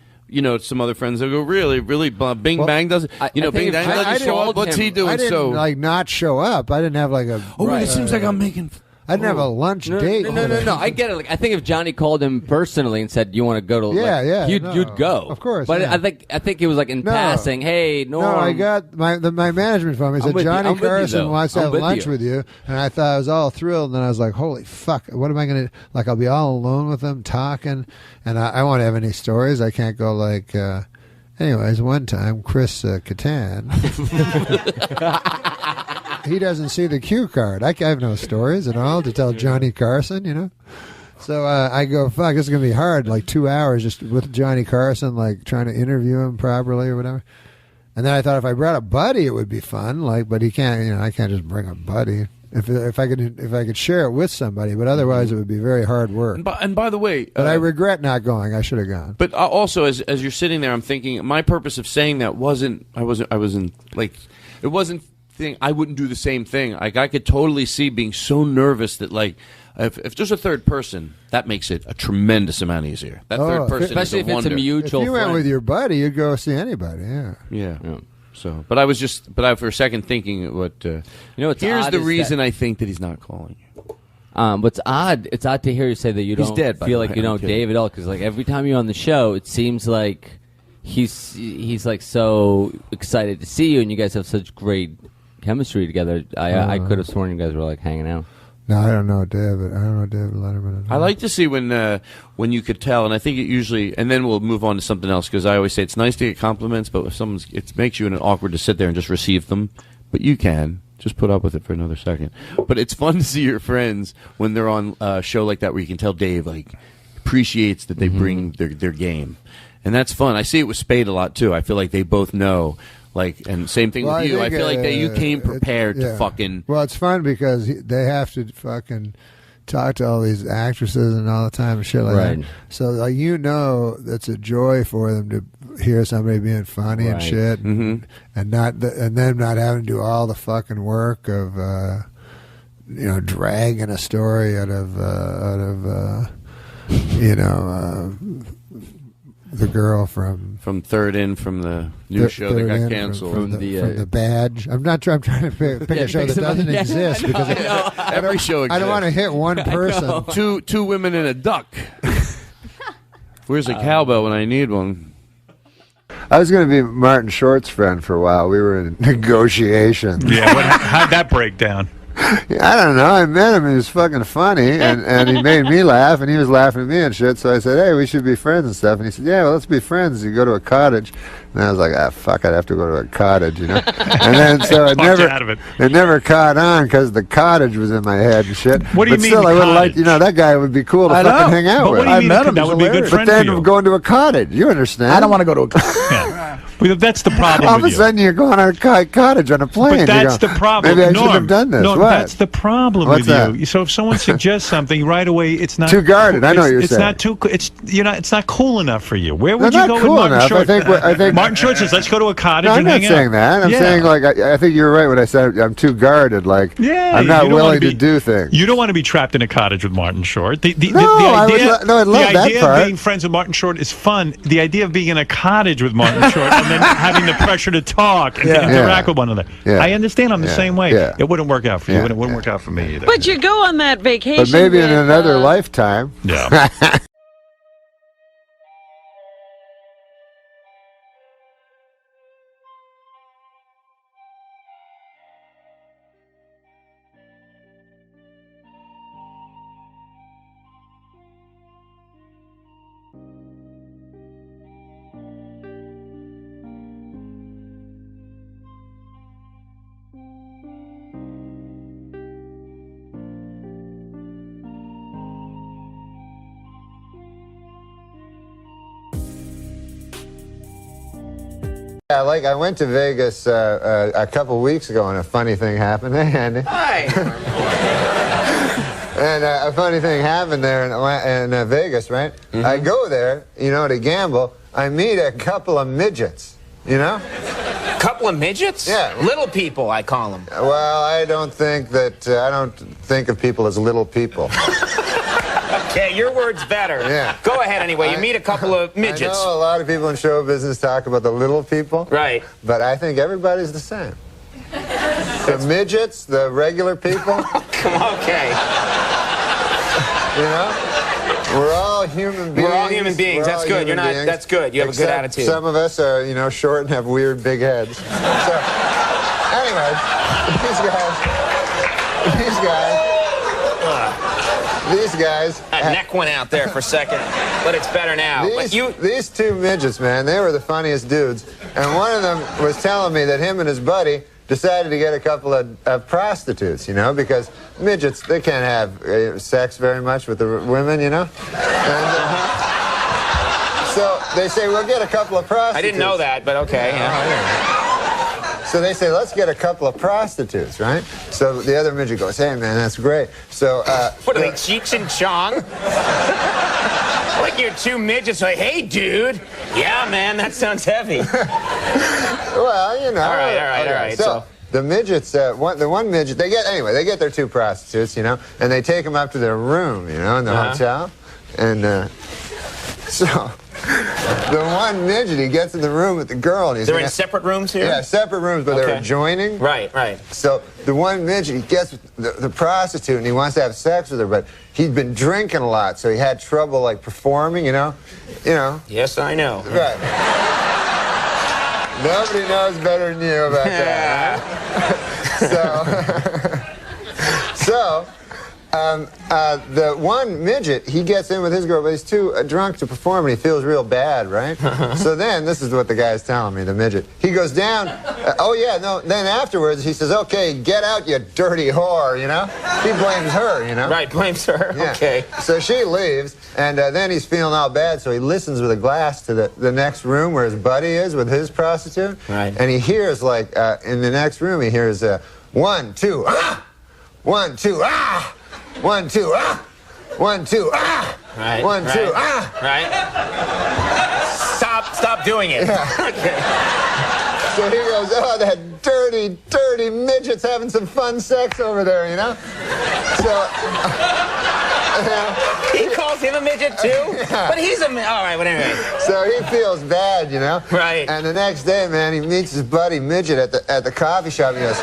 some other friends will go, really, Bing Bang doesn't, Bing Bang doesn't show up. What's he doing? I didn't not show up. I didn't have like a. It seems like I'm making. I didn't have a lunch date. No. I get it. Like, I think if Johnny called him personally and said, "You want to go to?" You'd go. Of course. But yeah. Uh, I think it was like in passing. Hey, Norm. No, I got my management phone. He said Johnny Carson wants to have lunch with you, and I thought I was all thrilled. And then I was like, "Holy fuck! What am I going to like? I'll be all alone with them talking, and I won't have any stories. I can't go like." Anyways, one time, Chris Kattan. He doesn't see the cue card. I have no stories at all to tell Johnny Carson, So I go, fuck, this is going to be hard, like 2 hours just with Johnny Carson, like trying to interview him properly or whatever. And then I thought if I brought a buddy, it would be fun, but he can't, I can't just bring a buddy. If I could share it with somebody, but otherwise it would be very hard work. And by the way, but I regret not going. I should have gone. But also, as you're sitting there, I'm thinking my purpose of saying that wasn't like it wasn't. I wouldn't do the same thing. Like, I could totally see being so nervous that, like, if there's a third person, that makes it a tremendous amount easier. That third person, especially is if it's a mutual. If you went friend. with your buddy, you'd go see anybody. Yeah. So, but I for a second thinking, what's here's the reason I think that he's not calling you. What's odd? It's odd to hear you say that you don't feel like you know Dave at all, because like every time you're on the show, it seems like he's like so excited to see you, and you guys have such great chemistry together. I could have sworn you guys were like hanging out. No, I don't know David. I don't know David Letterman. I like to see when you could tell, and I think it usually, and then we'll move on to something else, because I always say it's nice to get compliments, but if it makes you awkward to sit there and just receive them, but you can just put up with it for another second. But it's fun to see your friends when they're on a show like that where you can tell Dave appreciates that they bring their game, and that's fun. I see it with Spade a lot too. I feel like they both know. And same thing with you. I feel like that you came prepared to fucking. Well, it's fun because they have to fucking talk to all these actresses and all the time and shit like that. So that's a joy for them to hear somebody being funny and shit, and them not having to do all the fucking work of dragging a story out of the girl from Third In from the new show that got canceled. From the Badge. I'm trying to pick a show that doesn't exist because every show exists. I don't want to hit one person. Two women and a duck. Where's a cowbell when I need one? I was going to be Martin Short's friend for a while. We were in negotiations. Yeah, how'd that break down? I don't know. I met him. He was fucking funny, and he made me laugh, and he was laughing at me and shit. So I said, "Hey, we should be friends and stuff." And he said, "Yeah, well, let's be friends. You go to a cottage." And I was like, fuck, I'd have to go to a cottage, And then so it never caught on because the cottage was in my head and shit. What do you but mean? Still, I would have liked, that guy would be cool to fucking hang out with. I met him. That would be a good friend But for you. then going to a cottage, you understand? I don't want to go to a cottage. Well, that's the problem. All of a sudden, you're going on a cottage on a plane. But that's the problem. Maybe I shouldn't have done this. No, what? That's the problem What's with you. So if someone suggests something right away, it's not too guarded. I know what you're saying. It's not too. It's not cool enough for you. Where would They're you not go cool with Martin enough. Short? I think Martin Short says, "Let's go to a cottage no, and hang out." I'm not saying that. I'm saying I think you're right when I said I'm too guarded. I'm not willing to do things. You don't want to be trapped in a cottage with Martin Short. The idea of being friends with Martin Short is fun. The idea of being in a cottage with Martin Short and then having the pressure to talk and to interact with one another. I understand. I'm the same way. It wouldn't work out for you. It wouldn't work out for me either. But you go on that vacation. But maybe in another lifetime. Yeah. I went to Vegas a couple weeks ago, and a funny thing happened. Hey, Andy. Hi. And a funny thing happened there in Vegas, right? Mm-hmm. I go there, to gamble. I meet a couple of midgets, Couple of midgets? Yeah. Little people, I call them. Well, I don't think of people as little people. Okay, your word's better. Yeah. Go ahead anyway. You meet a couple of midgets. I know a lot of people in show business talk about the little people. Right. But I think everybody's the same. The midgets, the regular people. Okay. We're all human beings. We're all human beings. That's good. You're not. That's good. You have a good attitude. Some of us are, short and have weird big heads. So, anyway, these guys. That neck went out there for a second, but it's better now. These two midgets, man, they were the funniest dudes. And one of them was telling me that him and his buddy decided to get a couple of prostitutes, because midgets, they can't have sex very much with the women, And, so they say, we'll get a couple of prostitutes. I didn't know that, but okay. Yeah. So they say, let's get a couple of prostitutes, right? So the other midget goes, hey, man, that's great. So, what are they, Cheech and Chong? Like your two midgets, like, hey, dude. Yeah, man, that sounds heavy. Well, All right. So the midgets, the one midget, they get their two prostitutes, and they take them up to their room, in the hotel. And so the one midget, he gets in the room with the girl. And they're in separate rooms here? Yeah, separate rooms, but they're adjoining. Right. So the one midget, he gets with the prostitute, and he wants to have sex with her, but he'd been drinking a lot, so he had trouble, performing, Yes, I know. Right. Nobody knows better than you about that. So the one midget, he gets in with his girl, but he's too drunk to perform, and he feels real bad, right? So then, this is what the guy's telling me, the midget. He goes down, then afterwards, he says, okay, get out, you dirty whore, He blames her, Right, blames her, yeah. Okay. So she leaves, and then he's feeling all bad, so he listens with a glass to the next room where his buddy is with his prostitute. Right. And he hears, in the next room, he hears, 1, 2, ah! 1, 2, ah! 1, 2, ah! 1, 2, ah! Right. 1, 2, ah! Right. Stop doing it. Yeah. Okay. So he goes, oh, that dirty, dirty midget's having some fun sex over there, So... He calls him a midget too? Yeah. But he's all right, but anyway. So he feels bad, Right. And the next day, man, he meets his buddy midget at the coffee shop. He goes,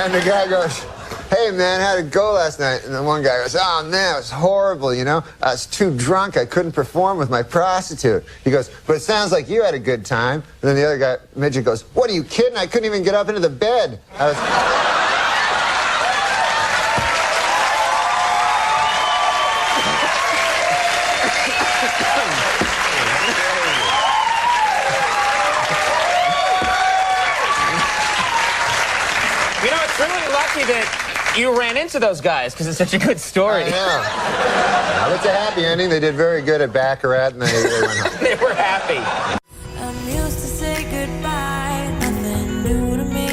and the guy goes, hey, man, how'd it go last night? And the one guy goes, oh, man, it was horrible, I was too drunk. I couldn't perform with my prostitute. He goes, but it sounds like you had a good time. And then the other guy, midget, goes, what, are you kidding? I couldn't even get up into the bed. It's really lucky that you ran into those guys, because it's such a good story. I know. Well, it's a happy ending. They did very good at Baccarat, and they went home. They were happy. I'm used to say goodbye, nothing new to me.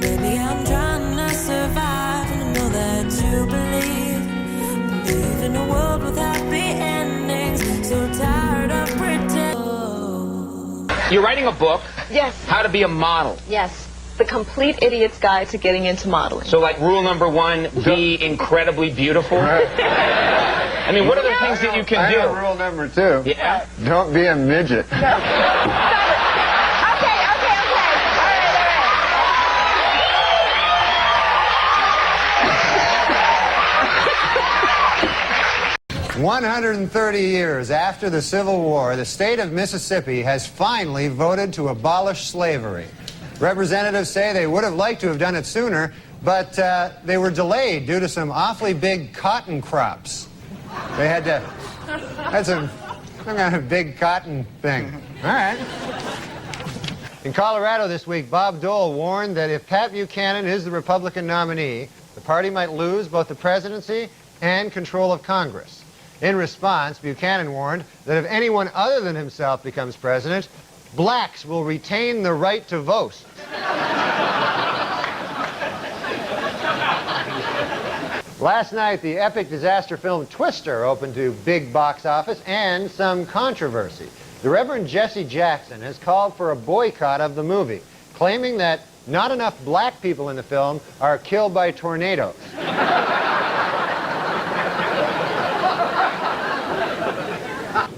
Baby, I'm trying to survive, and I know that you believe in a world with happy endings. So tired of pretending. You're writing a book. Yes. How to be a model. Yes. The Complete Idiot's Guide to Getting into Modeling. So, rule number 1, be incredibly beautiful. I mean, what are the things that you can do? I know rule number 2. Yeah. Don't be a midget. Okay. All right. 130 years after the Civil War, the state of Mississippi has finally voted to abolish slavery. Representatives say they would have liked to have done it sooner, but they were delayed due to some awfully big cotton crops. They had some kind of big cotton thing. All right. In Colorado this week, Bob Dole warned that if Pat Buchanan is the Republican nominee, the party might lose both the presidency and control of Congress. In response, Buchanan warned that if anyone other than himself becomes president, blacks will retain the right to vote. Last night, the epic disaster film Twister opened to big box office and some controversy. The Reverend Jesse Jackson has called for a boycott of the movie, claiming that not enough black people in the film are killed by tornadoes.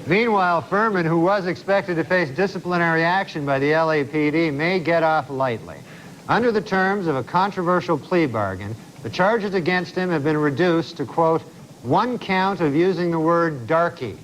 Meanwhile, Furman, who was expected to face disciplinary action by the LAPD, may get off lightly. Under the terms of a controversial plea bargain, the charges against him have been reduced to, quote, 1 count of using the word darky.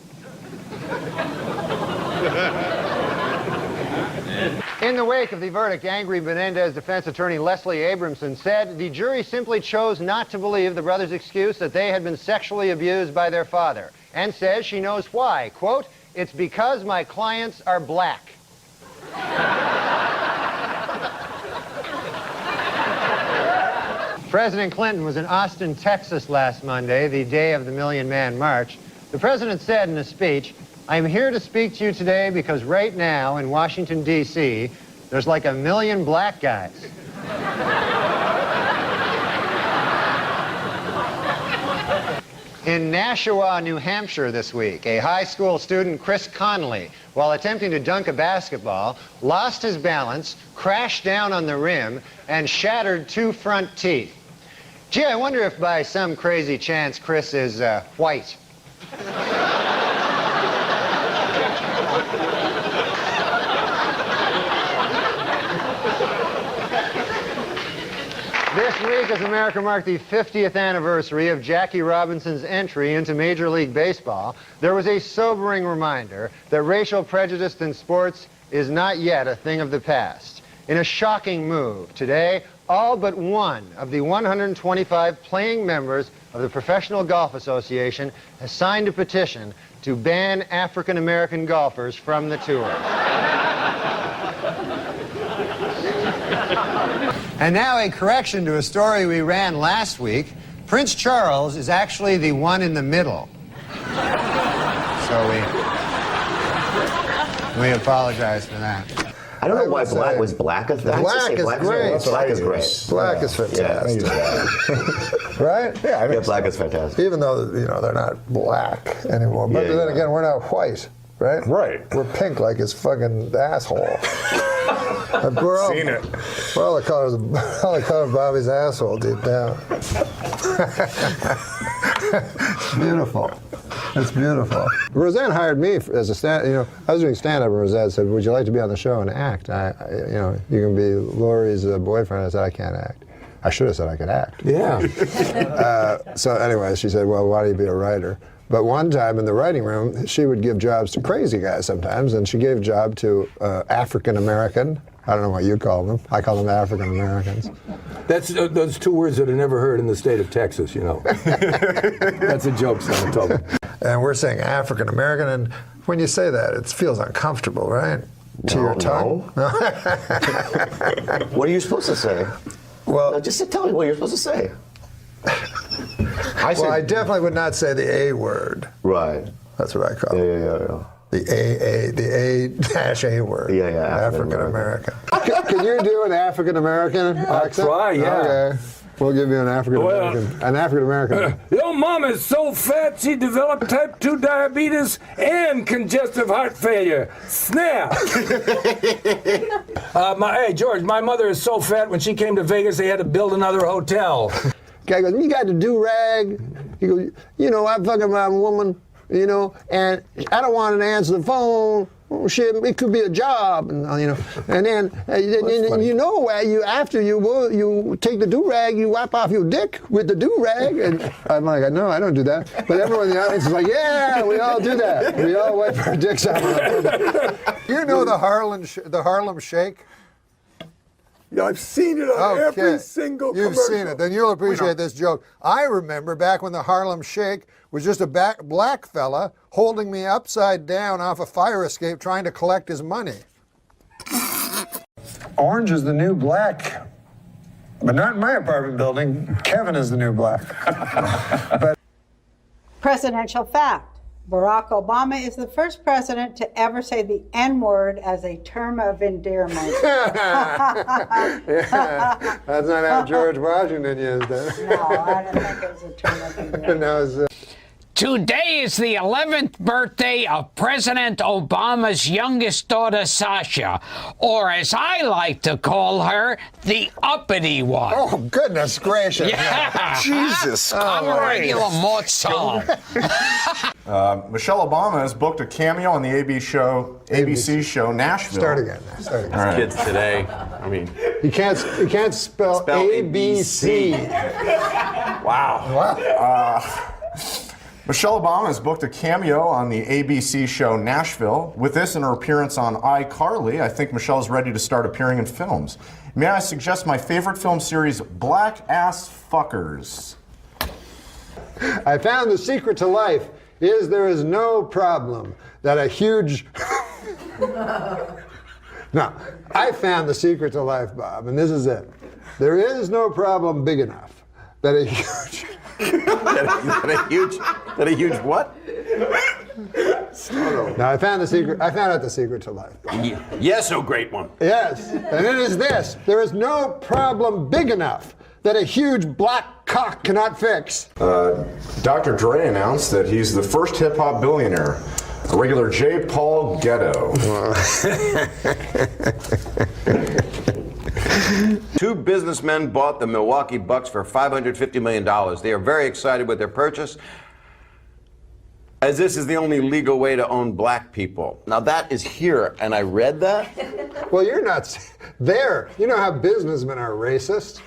In the wake of the verdict, angry Menendez defense attorney Leslie Abramson said the jury simply chose not to believe the brothers' excuse that they had been sexually abused by their father, and says she knows why. Quote, it's because my clients are black. President Clinton was in Austin, Texas last Monday, the day of the Million Man March. The president said in a speech, I am here to speak to you today because right now in Washington, D.C., there's like 1 million black guys. In Nashua, New Hampshire this week, a high school student, Chris Connolly, while attempting to dunk a basketball, lost his balance, crashed down on the rim, and shattered 2 front teeth. Gee, I wonder if by some crazy chance Chris is white. This week, as America marked the 50th anniversary of Jackie Robinson's entry into Major League Baseball, there was a sobering reminder that racial prejudice in sports is not yet a thing of the past. In a shocking move, today, all but one of the 125 playing members of the Professional Golf Association has signed a petition to ban African-American golfers from the tour. And now a correction to a story we ran last week. Prince Charles is actually the one in the middle. So we apologize for that. I don't know why black was black. Black is great. Black is great. Black is fantastic. Right? Yeah, I mean, black is fantastic. Even though, you know, they're not black anymore. But then again, we're not white, right? Right. We're pink like his fucking asshole. Seen it. We're all the colors of Bobby's asshole deep down. It's beautiful. It's beautiful. Roseanne hired me as a stand. You know, I was doing stand-up, and Roseanne said, "Would you like to be on the show and act? You know, you can be Lori's boyfriend." I said, "I can't act." I should have said I could act. Yeah. So anyway, she said, "Well, why don't you be a writer?" But one time in the writing room, she would give jobs to crazy guys sometimes, and she gave a job to African American. I don't know what you call them. I call them African Americans. That's those 2 words that are never heard in the state of Texas, you know. That's a joke, son. Told. And we're saying African American, and when you say that, it feels uncomfortable, right? To your tongue. No. What are you supposed to say? Well, no, just tell me what you're supposed to say. I definitely would not say the A word. Right. That's what I call it. Yeah. The A-A word. Yeah, African American. Can you do an African American accent? Try, yeah. Okay. We'll give you an African American. Your mom is so fat she developed type 2 diabetes and congestive heart failure. Snap! Hey, George, my mother is so fat when she came to Vegas they had to build another hotel. Guy goes, you got the do-rag? He goes, you know, I fucking my woman, you know, and I don't want to answer the phone. Oh, shit, it could be a job, and you know. And then, you know, after you take the do-rag, you wipe off your dick with the do-rag. And I'm like, no, I don't do that. But everyone in the audience is like, yeah, we all do that. We all wipe our dicks off. You know the Harlem Shake? Yeah, I've seen it on every single commercial. You've seen it. Then you'll appreciate this joke. I remember back when the Harlem Shake was just a black fella holding me upside down off a fire escape trying to collect his money. Orange is the new black, but not in my apartment building. Kevin is the new black. But presidential fact. Barack Obama is the first president to ever say the N-word as a term of endearment. Yeah, that's not how George Washington used it. No, I don't think it was a term of endearment. No, Today is the 11th birthday of President Obama's youngest daughter, Sasha, or as I like to call her, the uppity one. Oh, goodness gracious. Yeah. Jesus I'm a regular Mozart. Michelle Obama has booked a cameo on the ABC show Nashville. Start again. Start again. All right. Kids today, I mean, You can't spell ABC. Wow. Michelle Obama has booked a cameo on the ABC show Nashville. With this and her appearance on iCarly, I think Michelle is ready to start appearing in films. May I suggest my favorite film series, Black Ass Fuckers? I found the secret to life is there is no problem that a huge... No, I found the secret to life, Bob, and this is it. There is no problem big enough that a huge... that a huge what? No, I found the secret. I found out the secret to life. Yes, oh great one. Yes, and it is this: there is no problem big enough that a huge black cock cannot fix. Dr. Dre announced that he's the first hip-hop billionaire, a regular J. Paul Ghetto. Two businessmen bought the Milwaukee Bucks for $550 million. They are very excited with their purchase, as this is the only legal way to own black people. Now that is here, and I read that. Well, you're not there. You know how businessmen are racist?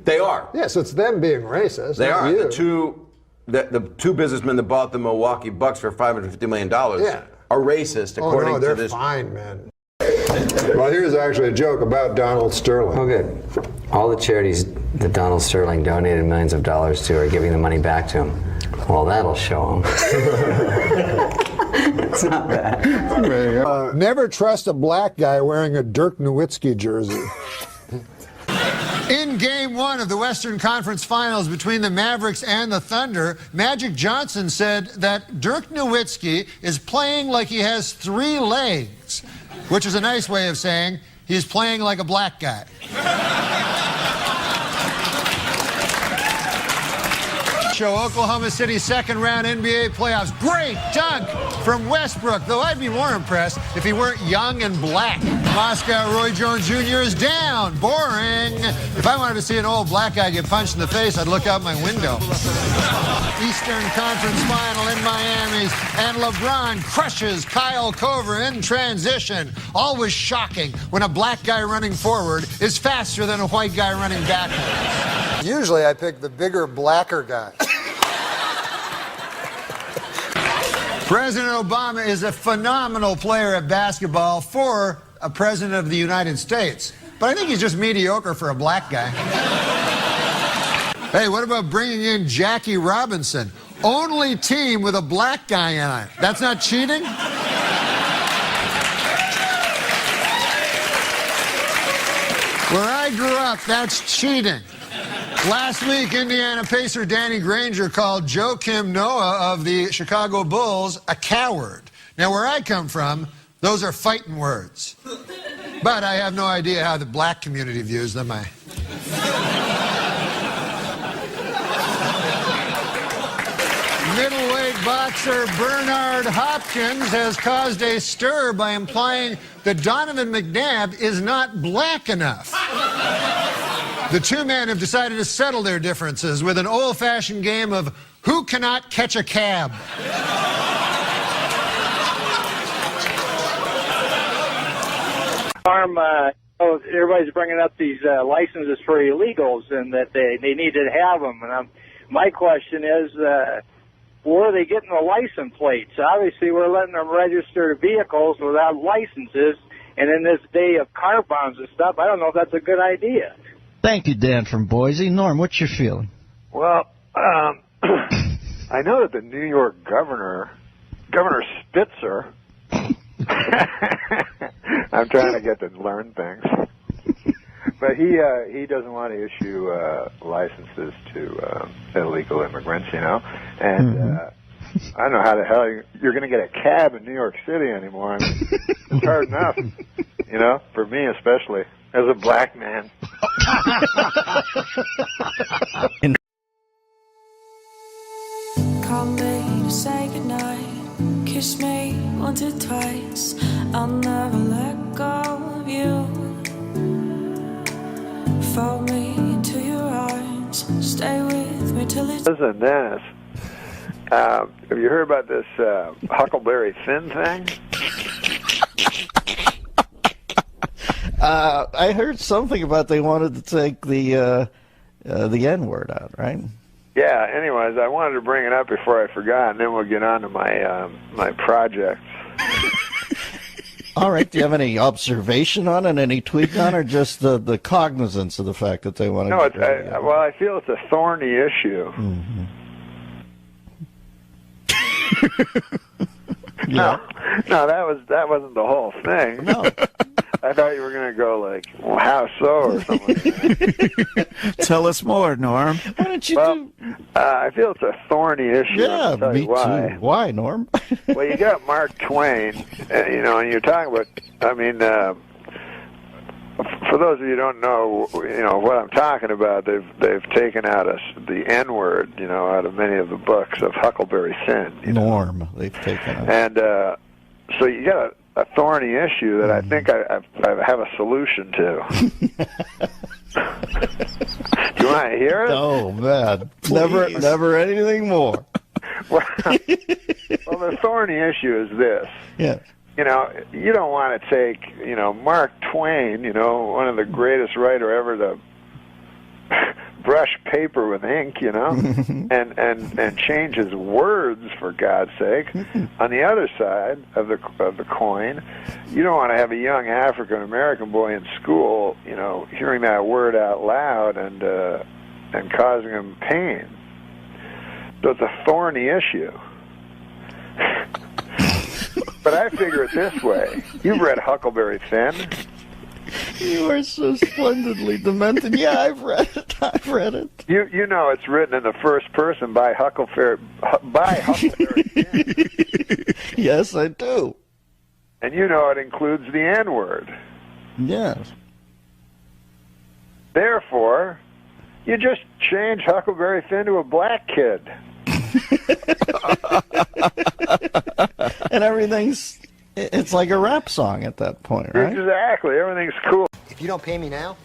They are. Yes, it's them being racist. They not are. You. The two businessmen that bought the Milwaukee Bucks for $550 million Yeah. are racist, according oh, no, to they're this. fine, man. Well, here's actually a joke about Donald Sterling. Oh, good. All the charities that Donald Sterling donated millions of dollars to are giving the money back to him. Well, that'll show him. It's not bad. Never trust a black guy wearing a Dirk Nowitzki jersey. In Game 1 of the Western Conference Finals between the Mavericks and the Thunder, Magic Johnson said that Dirk Nowitzki is playing like he has 3 legs, which is a nice way of saying he's playing like a black guy. Show Oklahoma City second-round NBA playoffs. Great dunk from Westbrook, though I'd be more impressed if he weren't young and black. Moscow Roy Jones Jr. is down. Boring. If I wanted to see an old black guy get punched in the face, I'd look out my window. Eastern Conference Final in Miami, and LeBron crushes Kyle Korver in transition. Always shocking when a black guy running forward is faster than a white guy running backwards. Usually I pick the bigger, blacker guy. President Obama is a phenomenal player at basketball for a president of the United States. But I think he's just mediocre for a black guy. Hey, what about bringing in Jackie Robinson? Only team with a black guy in it. That's not cheating? Where I grew up, that's cheating. Last week, Indiana Pacer Danny Granger called Joakim Noah of the Chicago Bulls a coward. Now, where I come from, those are fighting words. But I have no idea how the black community views them. Middleweight boxer Bernard Hopkins has caused a stir by implying that Donovan McNabb is not black enough. The two men have decided to settle their differences with an old-fashioned game of who cannot catch a cab. Everybody's bringing up these licenses for illegals and that they need to have them. And my question is, where are they getting the license plates? Obviously, we're letting them register vehicles without licenses. And in this day of car bombs and stuff, I don't know if that's a good idea. Thank you, Dan from Boise. Norm, what's your feeling? Well, I know that the New York Governor Spitzer, I'm trying to get to learn things, but he doesn't want to issue licenses to illegal immigrants, you know, and I don't know how the hell you're going to get a cab in New York City anymore. I mean, it's hard enough, you know, for me especially, as a black man. Call me to say goodnight. Kiss me once or twice. I'll never let go of you. Fold me into your arms. Stay with me till it's... Listen, Dennis, have you heard about this Huckleberry Finn thing? I heard something about they wanted to take the N-word out, right? Yeah, anyways, I wanted to bring it up before I forgot, and then we'll get on to my my projects. All right. Do you have any observation on it, any tweak on it, or just the cognizance of the fact that they want to... No, well, I feel it's a thorny issue. Mm-hmm. No, that wasn't the whole thing. No. I thought you were going to go like, well, how so, or something. Tell us more, Norm. Why don't you I feel it's a thorny issue. Yeah, I'll tell me you why. too. Why, Norm? Well, you got Mark Twain, you know, and you're talking about, I mean, for those of you who don't know, you know, what I'm talking about, they've taken out the N-word, you know, out of many of the books of Huckleberry Finn. Norm, they've taken out. And so you got a thorny issue that I think I have a solution to. Do you want to hear it? Oh, man. Never anything more. Well, the thorny issue is this. Yeah. You know, you don't want to take, you know, Mark Twain, you know, one of the greatest writer ever to brush paper with ink, you know, and change his words, for God's sake. On the other side of the coin, you don't want to have a young African American boy in school, you know, hearing that word out loud and causing him pain. So it's a thorny issue. But I figure it this way. You've read Huckleberry Finn. You are so splendidly demented. Yeah, I've read it. You know it's written in the first person by Huckleberry Finn. Yes, I do. And you know it includes the N-word. Yes. Therefore, you just change Huckleberry Finn to a black kid. And it's like a rap song at that point, right? Exactly. Everything's cool. If you don't pay me now,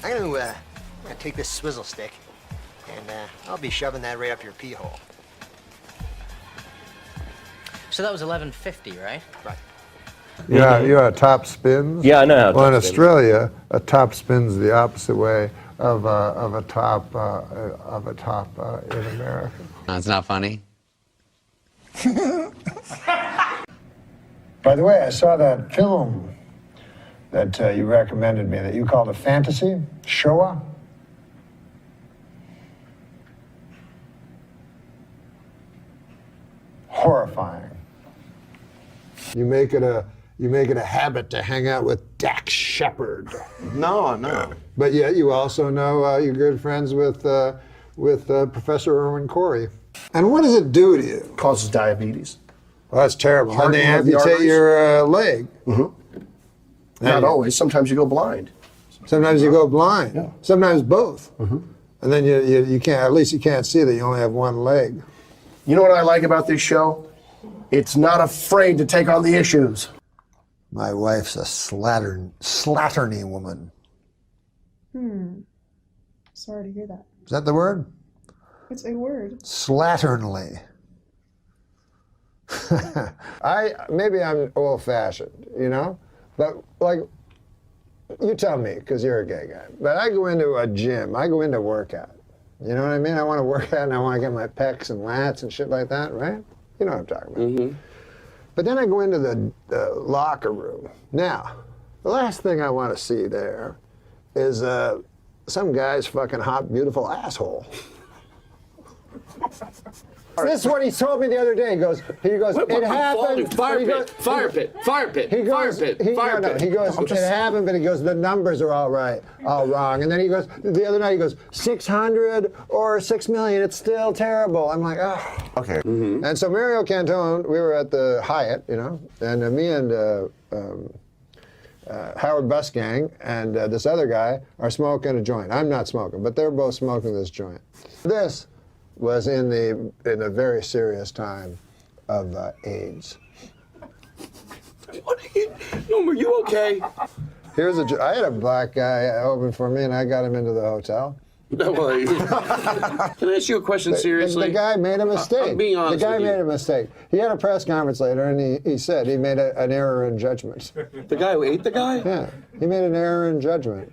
I'm gonna take this swizzle stick, and I'll be shoving that right up your pee hole. So that was $11.50, right? Right. Yeah, you know how top spins? Yeah, I know how Well, in top spins. Australia, a top spins the opposite way of a top in America. It's not funny. By the way, I saw that film that you recommended me that you called a fantasy, Showa. Horrifying. You make it a habit to hang out with Dax Shepard. No. But yet you also know you're good friends with Professor Irwin Corey. And what does it do to you? Causes diabetes. Well, that's terrible. Then they Hardening of the amputate arteries. your leg. Mm-hmm. Not always. Sometimes you go blind. Sometimes you go blind. Yeah. Sometimes both. Mm-hmm. And then you can't. At least you can't see that you only have one leg. You know what I like about this show? It's not afraid to take on the issues. My wife's a slatterny woman. Sorry to hear that. Is that the word? It's a word. Slatternly. Maybe I'm old-fashioned, you know, but like, you tell me, because you're a gay guy. But I go into a gym. I go into workout. You know what I mean? I want to work out and I want to get my pecs and lats and shit like that, right? You know what I'm talking about. Mm-hmm. But then I go into the locker room. Now, the last thing I want to see there is some guy's fucking hot, beautiful asshole. This is what he told me the other day. He goes, it happened. Fire pit. He goes, it happened, but he goes, the numbers are all right, all wrong. And then he goes, the other night he goes, 600 or 6 million, it's still terrible. I'm like, oh. Okay. And so Mario Cantone, we were at the Hyatt, you know, and me and Howard Busgang and this other guy are smoking a joint. I'm not smoking, but they're both smoking this joint. This was in a very serious time of AIDS. Norm, are you okay? I had a black guy open for me, and I got him into the hotel. No way. Can I ask you a question seriously? The guy made a mistake. I'm being honest. The guy made a mistake. He had a press conference later, and he said he made an error in judgment. The guy who ate the guy? Yeah, he made an error in judgment.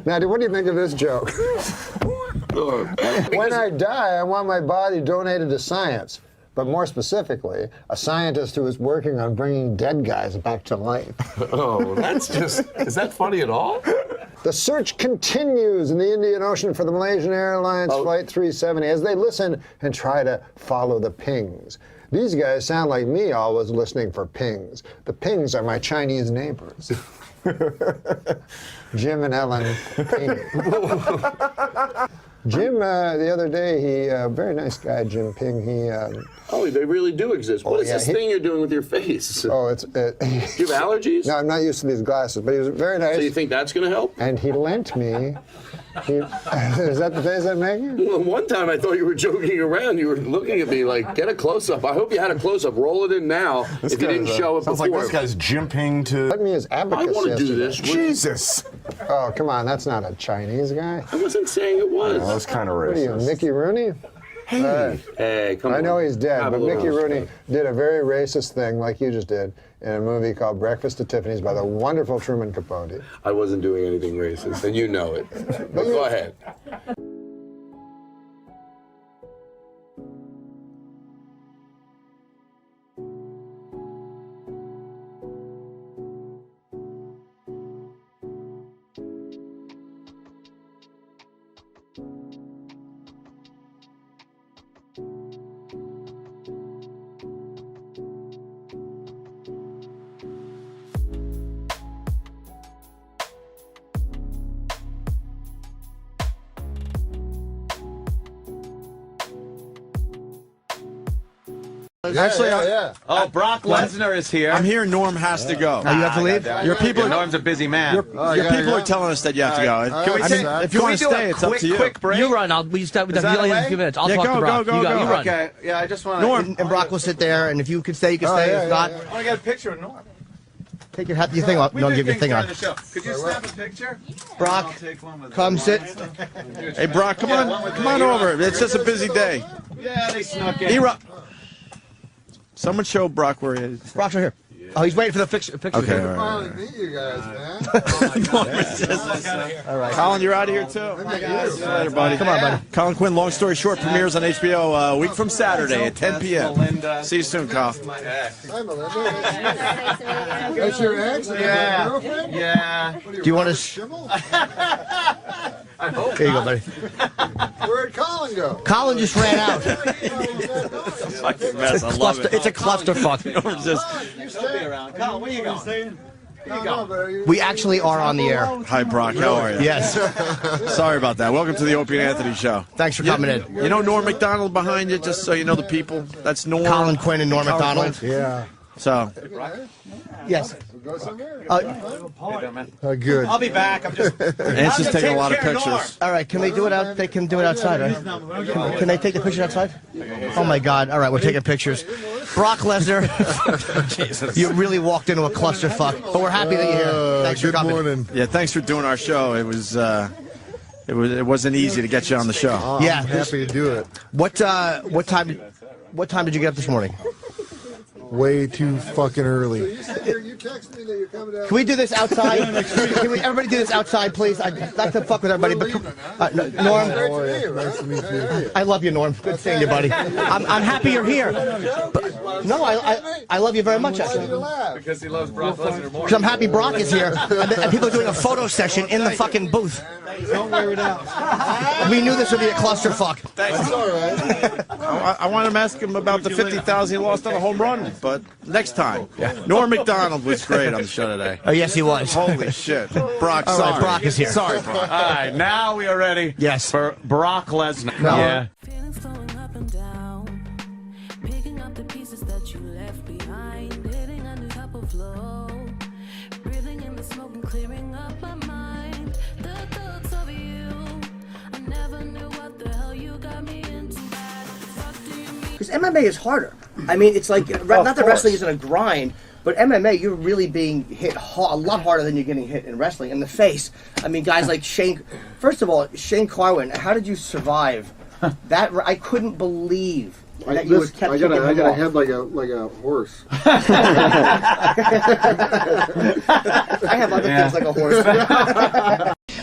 Now, what do you think of this joke? When I die, I want my body donated to science, but more specifically, a scientist who is working on bringing dead guys back to life. Oh, that's just, is that funny at all? The search continues in the Indian Ocean for the Malaysian Airlines Flight 370 as they listen and try to follow the pings. These guys sound like me always listening for pings. The pings are my Chinese neighbors. Jim and Ellen Ping. Jim, the other day, he very nice guy, Jim Ping. They really do exist. What is this thing you're doing with your face? Oh, it's. Do you have allergies? No, I'm not used to these glasses, but he was very nice. So you think that's going to help? And he lent me. Is that the face I'm making? Well, one time I thought you were joking around. You were looking at me like, get a close-up. I hope you had a close-up. Roll it in now if you didn't show it before. Sounds like this guy's jimping to... Let me his abacus. I want to do this. Jesus! Oh, come on. That's not a Chinese guy. I wasn't saying it was. No, that's kind of racist. What are you, Mickey Rooney? Hey, come on. I know he's dead, Have but a little Mickey Rooney respect. did a very racist thing like you just did in a movie called Breakfast at Tiffany's by the wonderful Truman Capote. I wasn't doing anything racist, and you know it. But go ahead. Actually, Brock Lesnar is here. I'm here. Norm has to go. Oh, you have to leave? Your people. Norm's a busy man. Your people are telling us that you have to go. If you want to stay, it's up to you. Quick break? You run. We only have a few minutes. I'll talk to Brock. Go. You run. Okay. Yeah, I just want to. Norm and Brock will sit there, and if you can stay, you can stay. If not, I want to get a picture of Norm. take your thing off. Don't give your thing off. Could you snap a picture? Brock, come sit. Hey, Brock, come on over. It's just a busy day. Yeah, they snuck in. Someone show Brock where he is. Brock's right here. Oh, he's waiting for the picture. Okay, I finally meet you guys, man. All right. Colin, you're out of here too. Later, buddy. Come on, buddy. Colin Quinn, Long Story Short, premieres on HBO a week from Saturday at 10 p.m. See you soon, Kyle. Hi, Melinda. That's your ex? Yeah. Girlfriend? Yeah. Do you want to... Here you go, buddy. Where'd Colin go? Colin just ran out. Fucking mess. I love it. It's a clusterfuck. He'll be around. Colin, where you going? We actually are on the air. Hi, Brock. How are you? Yes. Sorry about that. Welcome to the Opie and Anthony Show. Thanks for coming in. You know Norm MacDonald behind you, just so you know the people? That's Norm. Colin Quinn and Norm MacDonald. Yeah. So. Yes. Go somewhere? Good. I'll be back. I'm just taking a lot of pictures. All right, can they do it out? They can do it outside, right? Can they take the pictures outside? Oh my God! All right, we're taking pictures. Brock Lesnar, Jesus. You really walked into a clusterfuck, but we're happy that you're here. Thanks for coming. Morning. Yeah, thanks for doing our show. It wasn't easy to get you on the show. Yeah, I'm happy to do it. What time did you get up this morning? Way too fucking early. text me that you're coming down? Can we do this outside? Can we everybody do this outside, please? I'd like to fuck with everybody. But, Norm, Nice to meet you. I love you, Norm. Good seeing you, buddy. I'm happy you're here. But, no, I love you very much, actually. Because he loves Brock Lesnar more. Because I'm happy Brock is here, and people are doing a photo session in the fucking booth. Don't wear it out. We knew this would be a clusterfuck. That's all right. I want to ask him about the 50,000 he lost on a home run, but next time. Norm MacDonald was great on the show today. Oh, yes, he was. Holy shit. Brock, all sorry. right, Brock is here. Sorry, Brock. All right, now we are ready for Brock Lesnar. No. Yeah. Feelings flowing up and down, picking up the pieces that you left behind, hitting a new cup of flow, breathing in the smoke and clearing up my mind. The thoughts of you, I never knew what the hell you got me into. Because MMA is harder. I mean, it's like, not that wrestling isn't a grind, but MMA, you're really being hit a lot harder than you're getting hit in wrestling. In the face, I mean, guys like Shane, first of all, Shane Carwin, how did you survive that? I couldn't believe that you were kept kicking him I got a off. head like a horse. I have other things like a horse.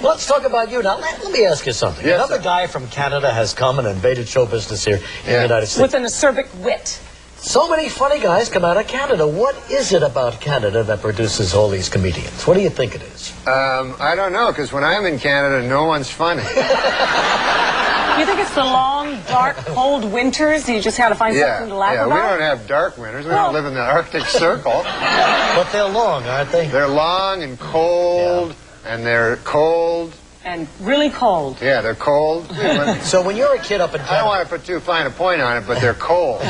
Let's talk about you now. Let me ask you something. Yes, Another guy from Canada has come and invaded show business here in the United States. With an acerbic wit. So many funny guys come out of Canada. What is it about Canada that produces all these comedians? What do you think it is? I don't know, because when I'm in Canada, no one's funny. You think it's the long, dark, cold winters? You just had to find something to laugh about? We don't have dark winters. We don't live in the Arctic Circle. But they're long, aren't they? They're long and cold, and they're cold. And really cold. Yeah, they're cold. So when you're a kid up in Canada... I don't want to put too fine a point on it, but they're cold.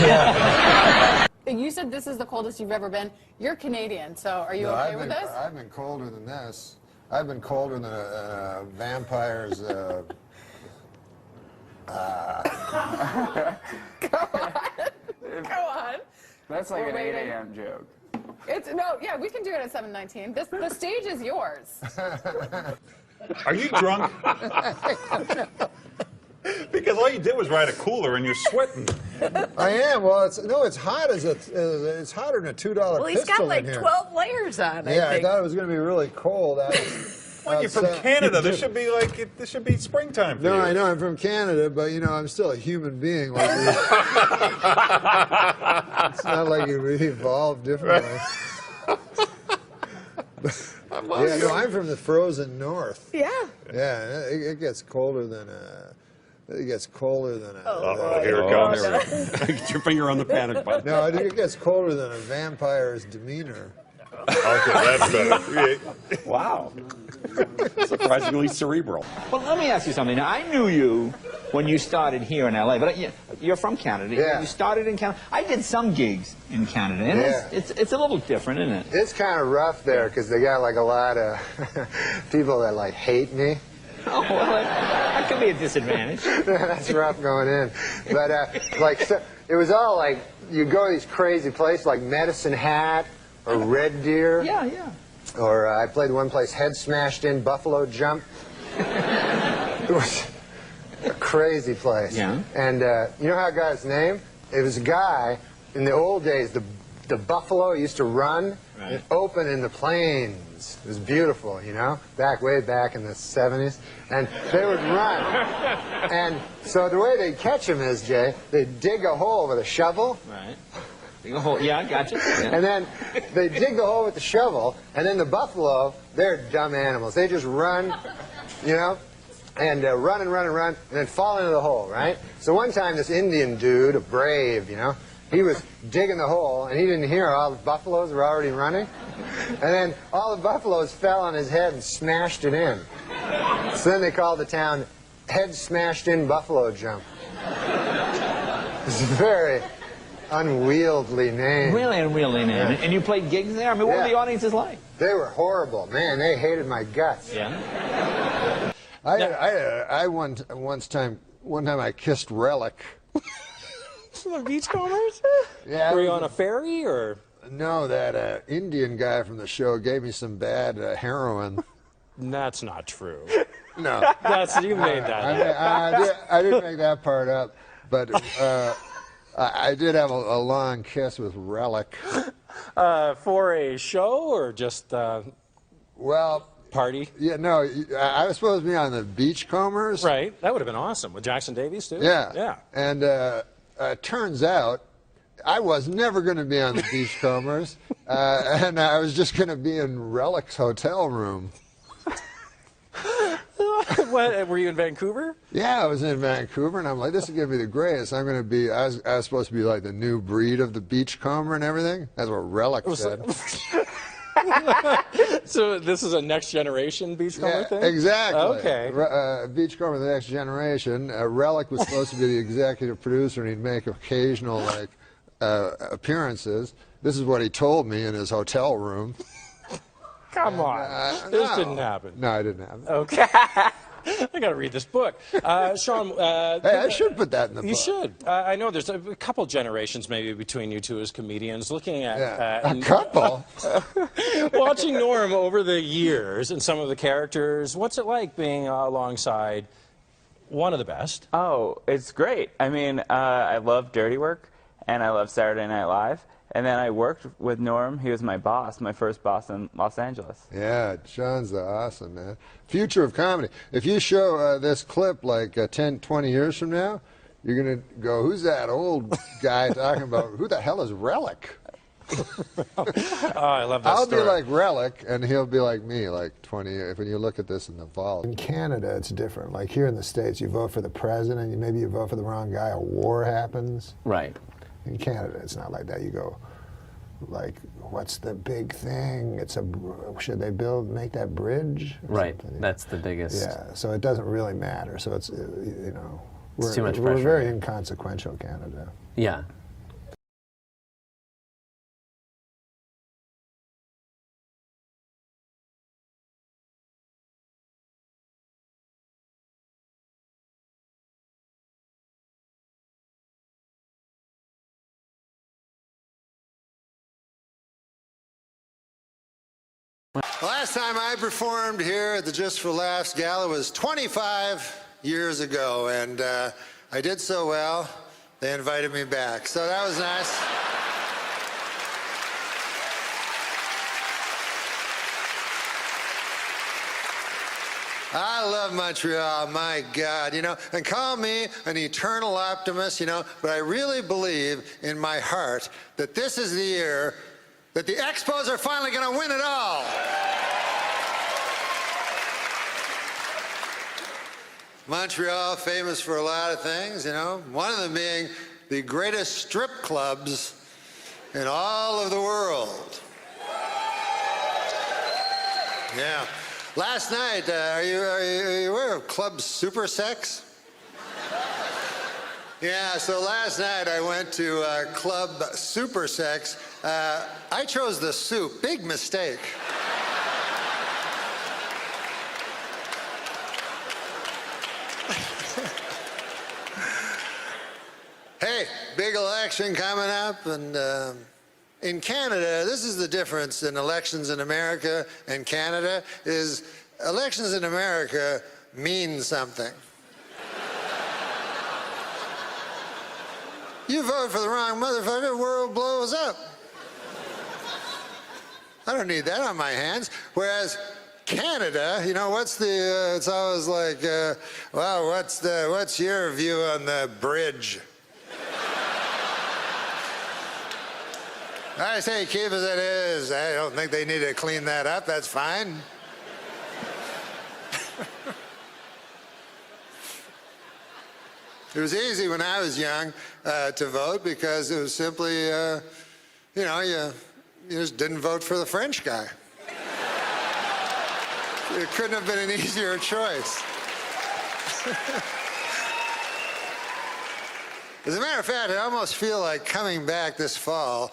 You said this is the coldest you've ever been. You're Canadian, so are you okay with this? I've been colder than this. I've been colder than a vampire's... Go on. That's like We're an waiting. 8 a.m. joke. Yeah, we can do it at 7:19. The stage is yours. Are you drunk? Because all you did was ride a cooler and you're sweating. I am. Well, it's hot it's hotter than a $2 Well, he's pistol got like in here. 12 layers on, Yeah, I think. I thought it was going to be really cold. When you're from Canada, this should be springtime for you. No, I know I'm from Canada, but I'm still a human being. Like it's not like we evolved differently. I'm from the frozen north. Yeah. Yeah, it gets colder than It gets colder than a... Oh, here it comes. Get your finger on the panic button. No, it gets colder than a vampire's demeanor. Okay, that's better. Wow. Surprisingly cerebral. Well, let me ask you something. Now, I knew you when you started here in L.A., but you're from Canada. Yeah. You started in Canada. I did some gigs in Canada, and it's a little different, isn't it? It's kind of rough there because they got like a lot of people that like hate me. Oh, well, that could be a disadvantage. That's rough going in. But it was all like, you go to these crazy places like Medicine Hat or Red Deer. Yeah. Or I played one place, Head Smashed In, Buffalo Jump. It was a crazy place. Yeah. And you know how I got his name? It was a guy, in the old days, the buffalo used to run and open in the plains. It was beautiful, way back in the 70s. And they would run. And so the way they'd catch him is, Jay, they'd dig a hole with a shovel. Right. Dig a hole. Yeah, I got you. Yeah. And then they dig the hole with the shovel, and then the buffalo, they're dumb animals. They just run, and run and run and run, and then fall into the hole, right? So one time this Indian dude, a brave, he was digging the hole, and he didn't hear all the buffaloes were already running. And then all the buffaloes fell on his head and smashed it in. So then they called the town Head Smashed In Buffalo Jump. It's a very unwieldy name. Really unwieldy name. Yeah. And you played gigs there? I mean, what were the audiences like? They were horrible. Man, they hated my guts. Yeah. One time I kissed Relic. The Beachcombers? Yeah. Were you on a ferry or? No, that Indian guy from the show gave me some bad heroin. That's not true. No. You made that up. I didn't make that part up, but I did have a long kiss with Relic. For a show or just well, party? Yeah, no, I was supposed to be on the Beachcombers. Right, that would have been awesome with Jackson Davies too. Yeah, yeah. And turns out I was never going to be on the Beachcombers, and I was just going to be in Relic's hotel room. What, were you in Vancouver? Yeah, I was in Vancouver, and I'm like, this is going to be the greatest. I'm going to be, I was supposed to be like the new breed of the Beachcomber and everything. That's what Relic said. So this is a next generation Beachcomber thing? Exactly. Okay. Beachcomber, the next generation. Relic was supposed to be the executive producer, and he'd make occasional like appearances. This is what he told me in his hotel room. Come on. This didn't happen. No, it didn't happen. Okay. I got to read this book. Sean. Hey, I should put that in the book. You should. I know there's a couple generations maybe between you two as comedians. Looking at a couple. Watching Norm over the years and some of the characters, what's it like being alongside one of the best? Oh, it's great. I mean, I love Dirty Work, and I love Saturday Night Live. And then I worked with Norm. He was my boss, my first boss in Los Angeles. Yeah, Sean's awesome, man. Future of comedy. If you show this clip like 10, 20 years from now, you're going to go, who's that old guy talking about, who the hell is Relic? Oh, I love that I'll story. be like Relic, and he'll be like me, like 20 years, when you look at this in the vault. In Canada, it's different. Like here in the States, you vote for the president, maybe you vote for the wrong guy, a war happens. Right. In Canada, it's not like that. You go, like, what's the big thing? Should they make that bridge? Right, that's the biggest. Yeah, so it doesn't really matter. So it's, you know, It's too much we're pressure. very inconsequential, Canada. Yeah. Last time I performed here at the Just for Laughs Gala was 25 years ago, and I did so well, they invited me back. So that was nice. I love Montreal, my God, you know, and call me an eternal optimist, you know, but I really believe in my heart that this is the year that the Expos are finally going to win it all. Montreal, famous for a lot of things, you know, one of them being the greatest strip clubs in all of the world. Yeah. Last night, are you aware of Club Super Sex? Yeah, so last night I went to Club Super Sex. I chose the soup. Big mistake. Hey, big election coming up, and in Canada, this is the difference in elections in America and Canada, is elections in America mean something. You vote for the wrong motherfucker, the world blows up. I don't need that on my hands. Whereas Canada, you know, what's the, it's always like, well, what's your view on the bridge? I say keep as it is. I don't think they need to clean that up. That's fine. It was easy when I was young to vote because it was simply, you know, you just didn't vote for the French guy. It couldn't have been an easier choice. As a matter of fact, I almost feel like coming back this fall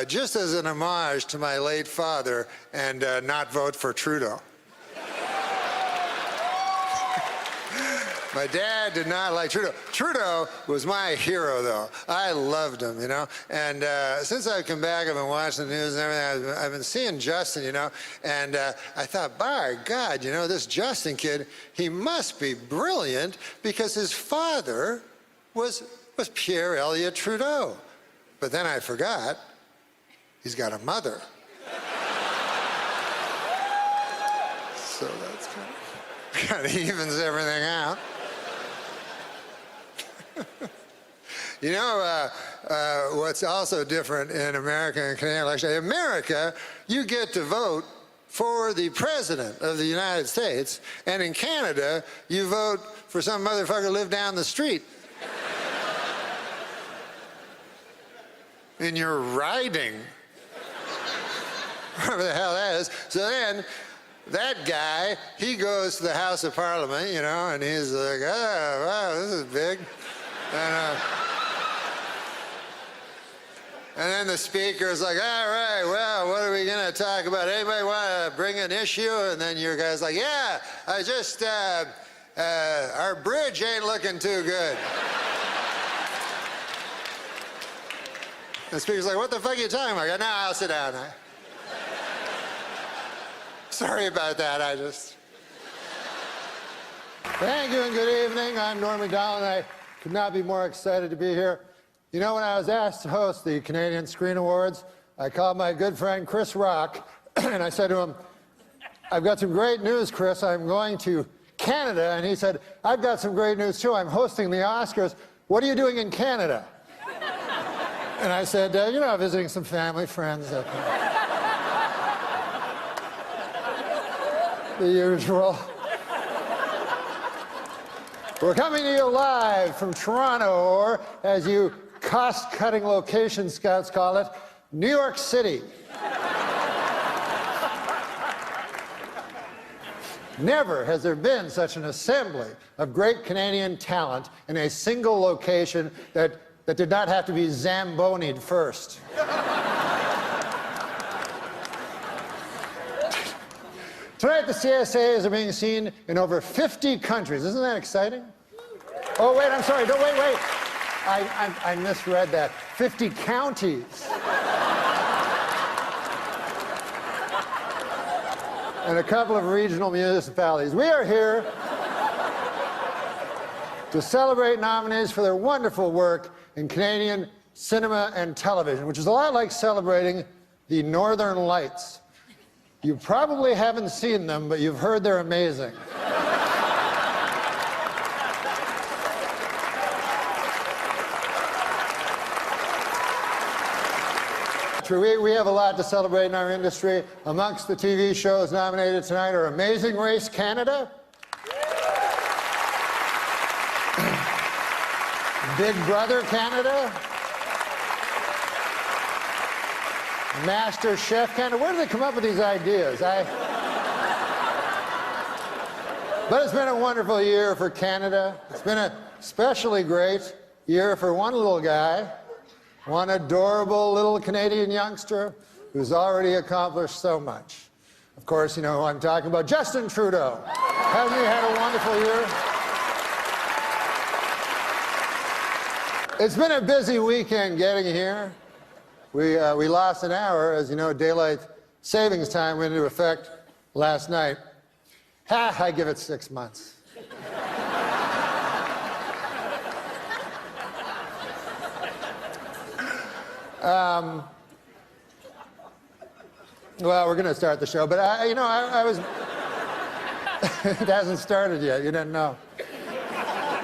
just as an homage to my late father and not vote for Trudeau. My dad did not like Trudeau. Trudeau was my hero, though. I loved him, you know. And since I've come back, I've been watching the news and everything. I've been seeing Justin, you know. And I thought, by God, you know, this Justin kid, he must be brilliant because his father was Pierre Elliott Trudeau. But then I forgot He's got a mother. So that's kind of evens everything out. You know, what's also different in American and Canadian elections? In America, you get to vote for the President of the United States, and in Canada, you vote for some motherfucker who lived down the street. In your riding. Whatever the hell that is. So then, that guy, he goes to the House of Parliament, you know, and he's like, oh, wow, this is big. And then the speaker's like, all right, well, what are we going to talk about? Anybody want to bring an issue? And then your guy's like, yeah, I just, our bridge ain't looking too good. The speaker's like, what the fuck are you talking about? I go, no, I'll sit down. Sorry about that, I just... Thank you and good evening. I'm Norm MacDonald, and I could not be more excited to be here. You know, when I was asked to host the Canadian Screen Awards, I called my good friend Chris Rock, and I said to him, I've got some great news, Chris. I'm going to Canada. And he said, I've got some great news, too. I'm hosting the Oscars. What are you doing in Canada? And I said, you know, visiting some family, friends. The usual. We're coming to you live from Toronto, or as you cost-cutting location scouts call it, New York City. Never has there been such an assembly of great Canadian talent in a single location that did not have to be Zambonied first. Tonight, the CSAs are being seen in over 50 countries. Isn't that exciting? Oh, wait, I'm sorry. Don't wait. I misread that. 50 counties. And a couple of regional municipalities. We are here to celebrate nominees for their wonderful work in Canadian cinema and television, which is a lot like celebrating the Northern Lights. You probably haven't seen them, but you've heard they're amazing. We have a lot to celebrate in our industry. Amongst the TV shows nominated tonight are Amazing Race Canada, Big Brother Canada, Master Chef Canada. Where do they come up with these ideas? But it's been a wonderful year for Canada. It's been a especially great year for one little guy, one adorable little Canadian youngster who's already accomplished so much. Of course, you know who I'm talking about, Justin Trudeau. Hasn't he had a wonderful year? It's been a busy weekend getting here. We lost an hour. As you know, daylight savings time went into effect last night. I give it 6 months. Well, we're going to start the show, but I was... It hasn't started yet. You didn't know.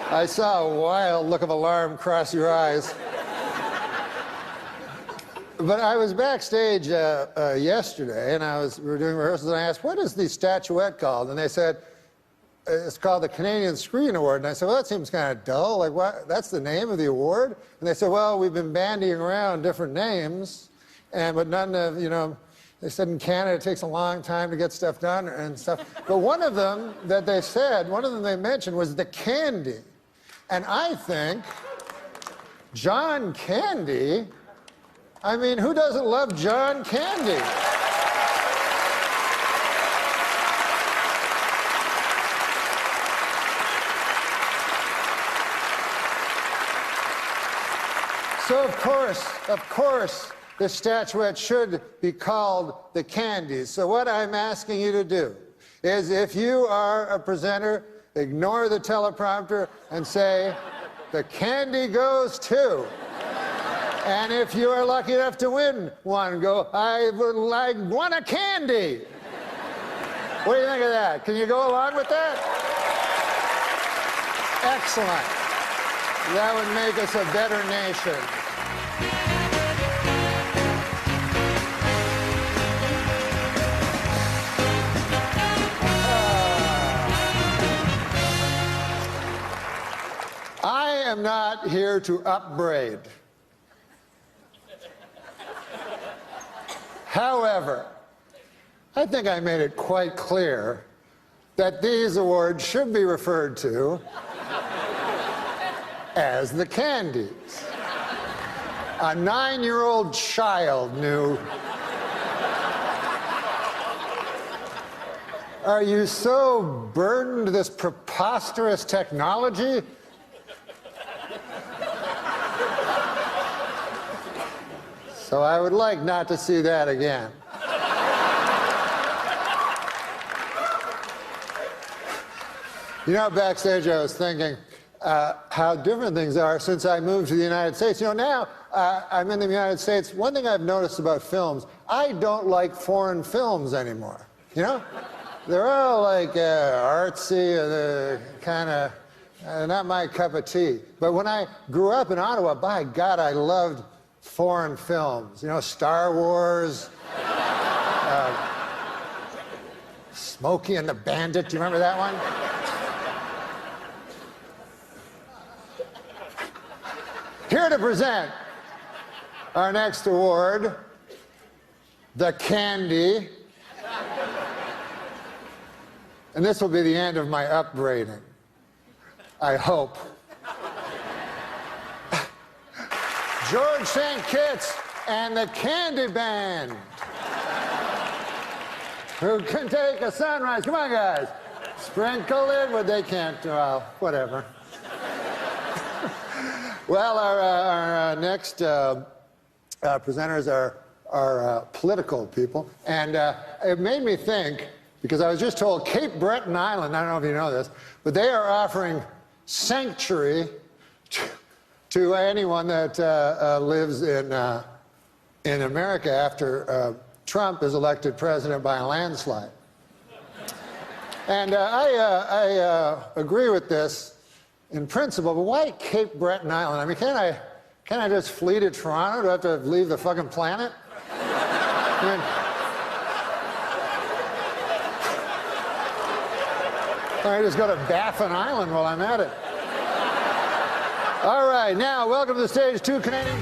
I saw a wild look of alarm cross your eyes. But I was backstage yesterday, and we were doing rehearsals, and I asked, what is the statuette called? And they said, it's called the Canadian Screen Award. And I said, well, that seems kind of dull. Like, what? That's the name of the award? And they said, well, we've been bandying around different names, but none of, they said in Canada it takes a long time to get stuff done and stuff. But one of them they mentioned was the Candy. And I think John Candy, I mean, who doesn't love John Candy? So, of course, this statuette should be called the Candies. So what I'm asking you to do is, if you are a presenter, ignore the teleprompter and say, the candy goes to. And if you are lucky enough to win one, go, I would like want a candy. What do you think of that? Can you go along with that? Excellent. That would make us a better nation. I am not here to upbraid. However, I think I made it quite clear that these awards should be referred to as the candies. A 9-year-old child knew. Are you so burdened with this preposterous technology? So I would like not to see that again. You know, backstage I was thinking how different things are since I moved to the United States. You know, now I'm in the United States. One thing I've noticed about films, I don't like foreign films anymore. You know? They're all like artsy and kind of not my cup of tea. But when I grew up in Ottawa, by God, I loved foreign films. You know, Star Wars, Smokey and the Bandit. Do you remember that one? Here to present our next award, the Candy. And this will be the end of my upbraiding, I hope. George St. Kitts and the Candy Band. Who can take a sunrise? Come on, guys. Sprinkle it, but they can't. Well, whatever. Well, our next presenters are political people. And it made me think, because I was just told Cape Breton Island, I don't know if you know this, but they are offering sanctuary to anyone that lives in America after Trump is elected president by a landslide. And I agree with this in principle, but why Cape Breton Island? I mean, can't I just flee to Toronto? Do I have to leave the fucking planet? I mean, I just go to Baffin Island while I'm at it. All right, now, welcome to the stage, two Canadians.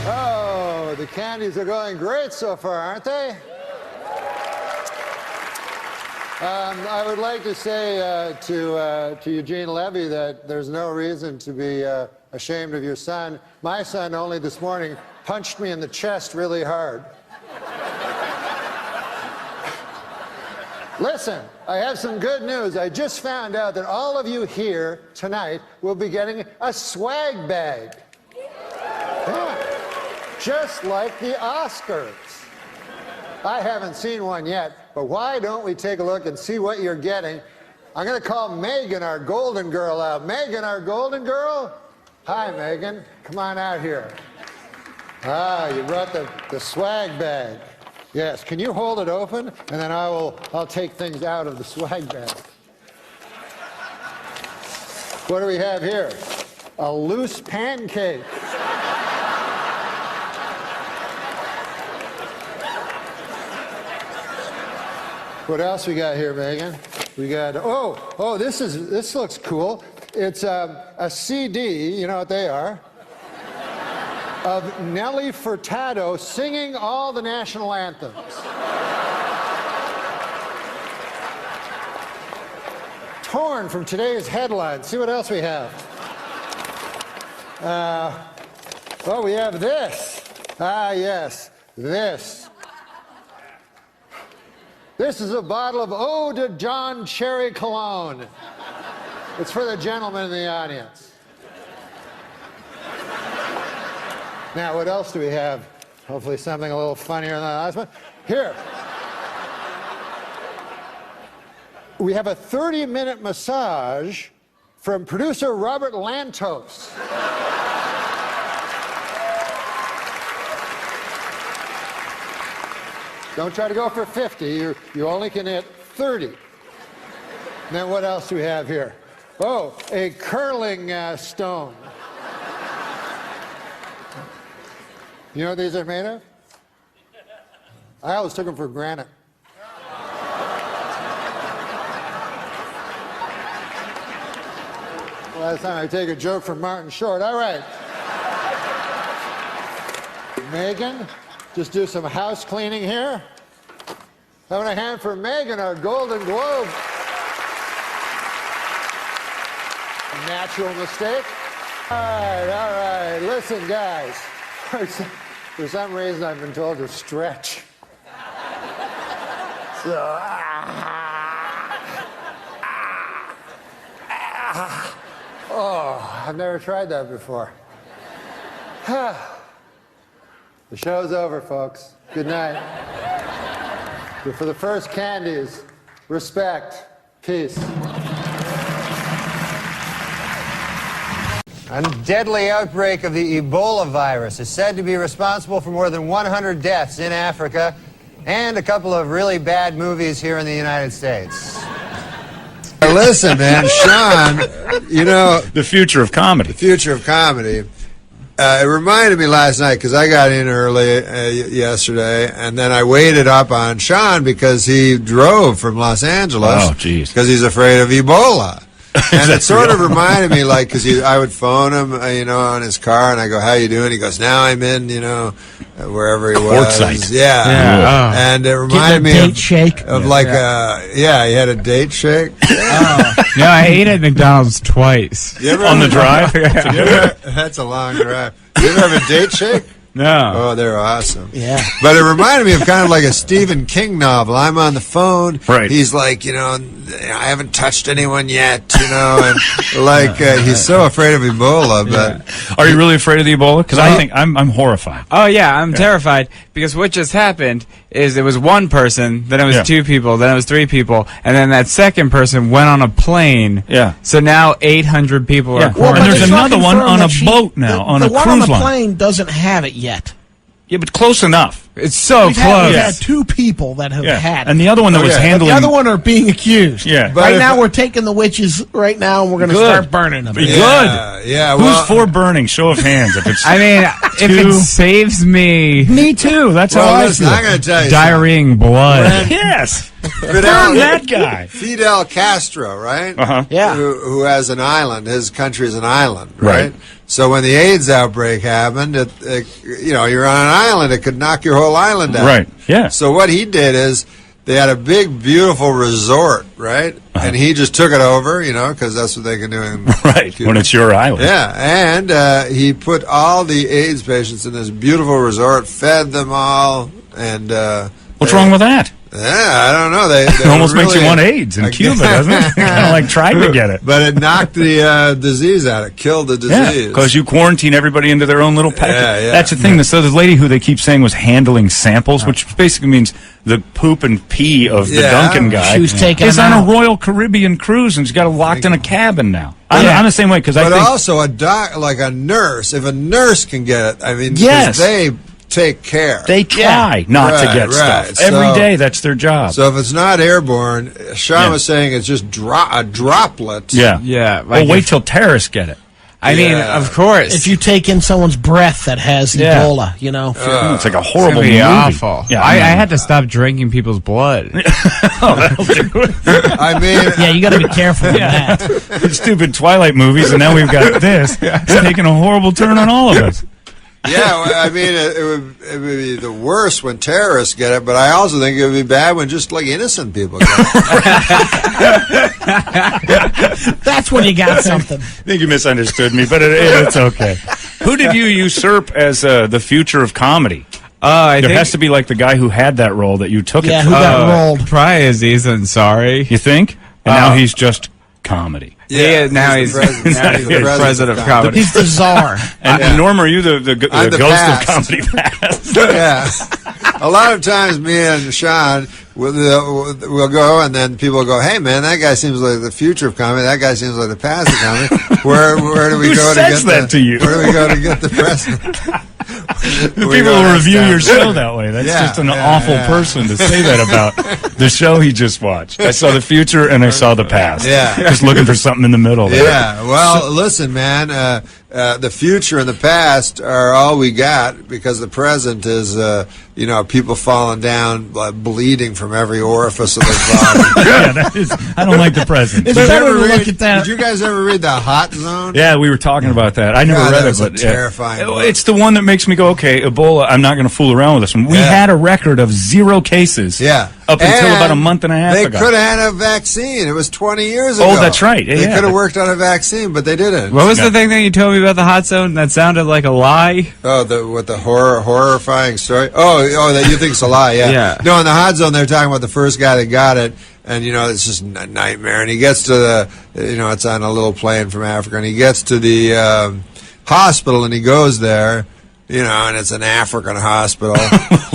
Oh, the candies are going great so far, aren't they? I would like to say to Eugene Levy that there's no reason to be ashamed of your son. My son only this morning punched me in the chest really hard. Listen, I have some good news. I just found out that all of you here tonight will be getting a swag bag. Yeah. Just like the Oscars. I haven't seen one yet, but why don't we take a look and see what you're getting? I'm going to call Megan, our golden girl, out. Megan, our golden girl? Hi, Megan. Come on out here. Ah, you brought the swag bag. Yes, can you hold it open? And then I'll take things out of the swag bag. What do we have here? A loose pancake. What else we got here, Megan? We got, oh, this looks cool. It's a CD, you know what they are, of Nelly Furtado singing all the national anthems. Torn from today's headlines. See what else we have. Well, we have this. Ah, yes, this. This is a bottle of Eau de John Cherry Cologne. It's for the gentleman in the audience. Now, what else do we have? Hopefully something a little funnier than the last one. Here. We have a 30-minute massage from producer Robert Lantos. Don't try to go for 50. You only can hit 30. Then what else do we have here? Oh, a curling stone. You know what these are made of? I always took them for granite. Last time I take a joke from Martin Short. All right. Megan, just do some house cleaning here. Having a hand for Megan, our Golden Globe. Natural mistake. All right. Listen, guys. For some reason, I've been told to stretch. So, oh, I've never tried that before. The show's over, folks. Good night. For the first candies, respect, peace. A deadly outbreak of the Ebola virus is said to be responsible for more than 100 deaths in Africa and a couple of really bad movies here in the United States. Listen, man, Sean, you know... The future of comedy. The future of comedy. It reminded me last night, because I got in early yesterday, and then I waited up on Sean because he drove from Los Angeles. Oh, jeez. Because he's afraid of Ebola. And it sort of reminded me, like, because I would phone him, on his car, and I go, "How you doing?" He goes, "Now I'm in, wherever he was." Quartzsite. Yeah. Oh. And it reminded me date shake. of he had a date shake. No, I ate at McDonald's twice. On the drive? That's a long drive. You ever have a date shake? No. Oh, they're awesome. Yeah. But it reminded me of kind of like a Stephen King novel. I'm on the phone. Right. He's like, I haven't touched anyone yet, and he's so afraid of Ebola. But Are you really afraid of the Ebola? Because I think I'm horrified. Oh, yeah, I'm terrified because what just happened is it was one person, then it was two people, then it was three people, and then that second person went on a plane. Yeah. So now 800 people are Well, and quarantined. there's another one on a boat now, on a the one cruise on the line. plane doesn't have it yet. Yeah, but close enough. It's so We've close. had two people that have had it. And the other one that was handling... The other one are being accused. Yeah. Right now we're taking the witches right now and we're going to start burning them. Good. Yeah. Who's for burning? Show of hands. If it's I mean, if it saves me... Me too. That's how I feel. I'm going to tell you diarrheaing blood. Yes. Burn that guy. Fidel Castro, right? Yeah. Who has an island. His country is an island, right? Right. So when the AIDS outbreak happened, you're on an island. It could knock your whole island out. Right. Yeah. So what he did is they had a big, beautiful resort, right? And he just took it over, because that's what they can do in Right. Cuba. When it's your island. Yeah, and he put all the AIDS patients in this beautiful resort, fed them all, and What's wrong with that? Yeah, I don't know. They It almost really, makes you want AIDS in Cuba, doesn't it? Kind of tried to get it. But it knocked the disease out. It killed the disease. Yeah, because you quarantine everybody into their own little package. Yeah. That's the thing. So this lady who they keep saying was handling samples, which basically means the poop and pee of the Duncan guy, She was taking is them on out. a Royal Caribbean cruise and she's got locked in a cabin now. I'm the same way because I But think also like a nurse. If a nurse can get it, I mean, Yes. because they take care. they try not to get stuff. Every day, that's their job. So if it's not airborne, Sean was saying it's just a droplet. Yeah. Yeah. Well, wait till terrorists get it. I mean, of course. If you take in someone's breath that has Ebola, It's like a horrible It's movie. gonna be awful. Yeah, I had to stop drinking people's blood. that'll do it. I mean, yeah, you got to be careful with that. Stupid Twilight movies, and now we've got this. It's taking a horrible turn on all of us. Yeah, well, I mean, it would be the worst when terrorists get it, but I also think it would be bad when just innocent people get it. That's when you got something. I think you misunderstood me, but it's okay. Who did you usurp as the future of comedy? There has to be the guy who had that role that you took it Yeah, from. who got rolled? Probably Aziz Ansari. You think? And now he's just comedy. Yeah, now he's the president of comedy. He's the czar. And Norm, are you the ghost past. of comedy past? Yeah. A lot of times me and Sean we'll go, and then people go, "Hey, man, that guy seems like the future of comedy. That guy seems like the past of comedy. Where do we Who go says to get that to you? Where do we go to get the president?" People will review your show that way. That's just an awful person to say that about the show he just watched. I saw the future and I saw the past. Yeah. Just looking for something in the middle there. Yeah, well, listen, man, the future and the past are all we got because the present is, people falling down, bleeding from every orifice of their body. Yeah, that is, I don't like the present. It's better to look at that. Did you guys ever read The Hot Zone? Yeah, we were talking about that. I never God, read that it, was but a terrifying book. it's the one that makes me go, okay, Ebola, I'm not going to fool around with this one. We had a record of 0 cases up until about a month and a half they ago. could have had a vaccine. It was 20 years ago. Oh, that's right. They could have worked on a vaccine, but they didn't. What was the thing that you told me about the hot zone that sounded like a lie? Oh, the horrifying story. Oh, that you think it's a lie? Yeah. Yeah. No, in the hot zone, they're talking about the first guy that got it, and it's just a nightmare. And he gets to the, it's on a little plane from Africa, and he gets to the hospital, and he goes there. And it's an African hospital.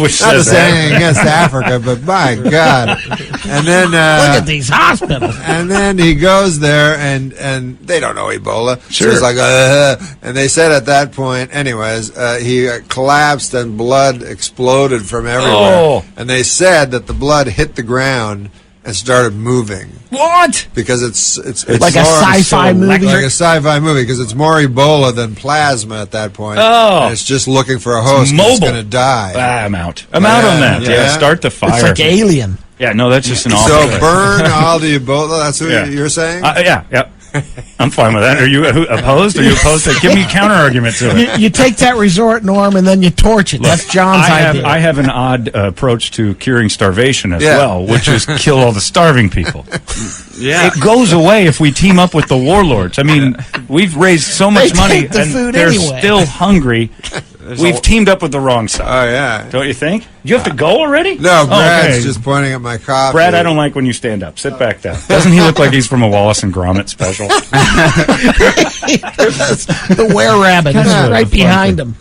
Which not to says say anything against Africa, but my God. And then Look at these hospitals. And then he goes there, and they don't know Ebola. Sure. So it's like, and they said at that point, anyways, he collapsed and blood exploded from everywhere. Oh. And they said that the blood hit the ground and started moving. What? Because it's like a sci-fi movie. Like a sci-fi movie, because it's more Ebola than plasma at that point. Oh. And it's just looking for a host. It's going to die. I'm out. I'm out on that. Yeah, start the fire. It's like Alien. Yeah, no, that's just an awful. So burn all the Ebola. That's what you're saying? Yeah. I'm fine with that. Are you opposed? Are you opposed to? Give me a counter argument to it. You take that resort, Norm, and then you torch it. That's John's idea. I have an odd approach to curing starvation as well, which is kill all the starving people. Yeah. It goes away if we team up with the warlords. I mean, we've raised so much money, and they're still hungry. We've teamed up with the wrong side. Oh, yeah. Don't you think? You have to go already? No, Brad's okay. just pointing at my coffee. Brad, I don't like when you stand up. Sit back down. Doesn't he look like he's from a Wallace and Gromit special? The were-rabbit. He's right behind him.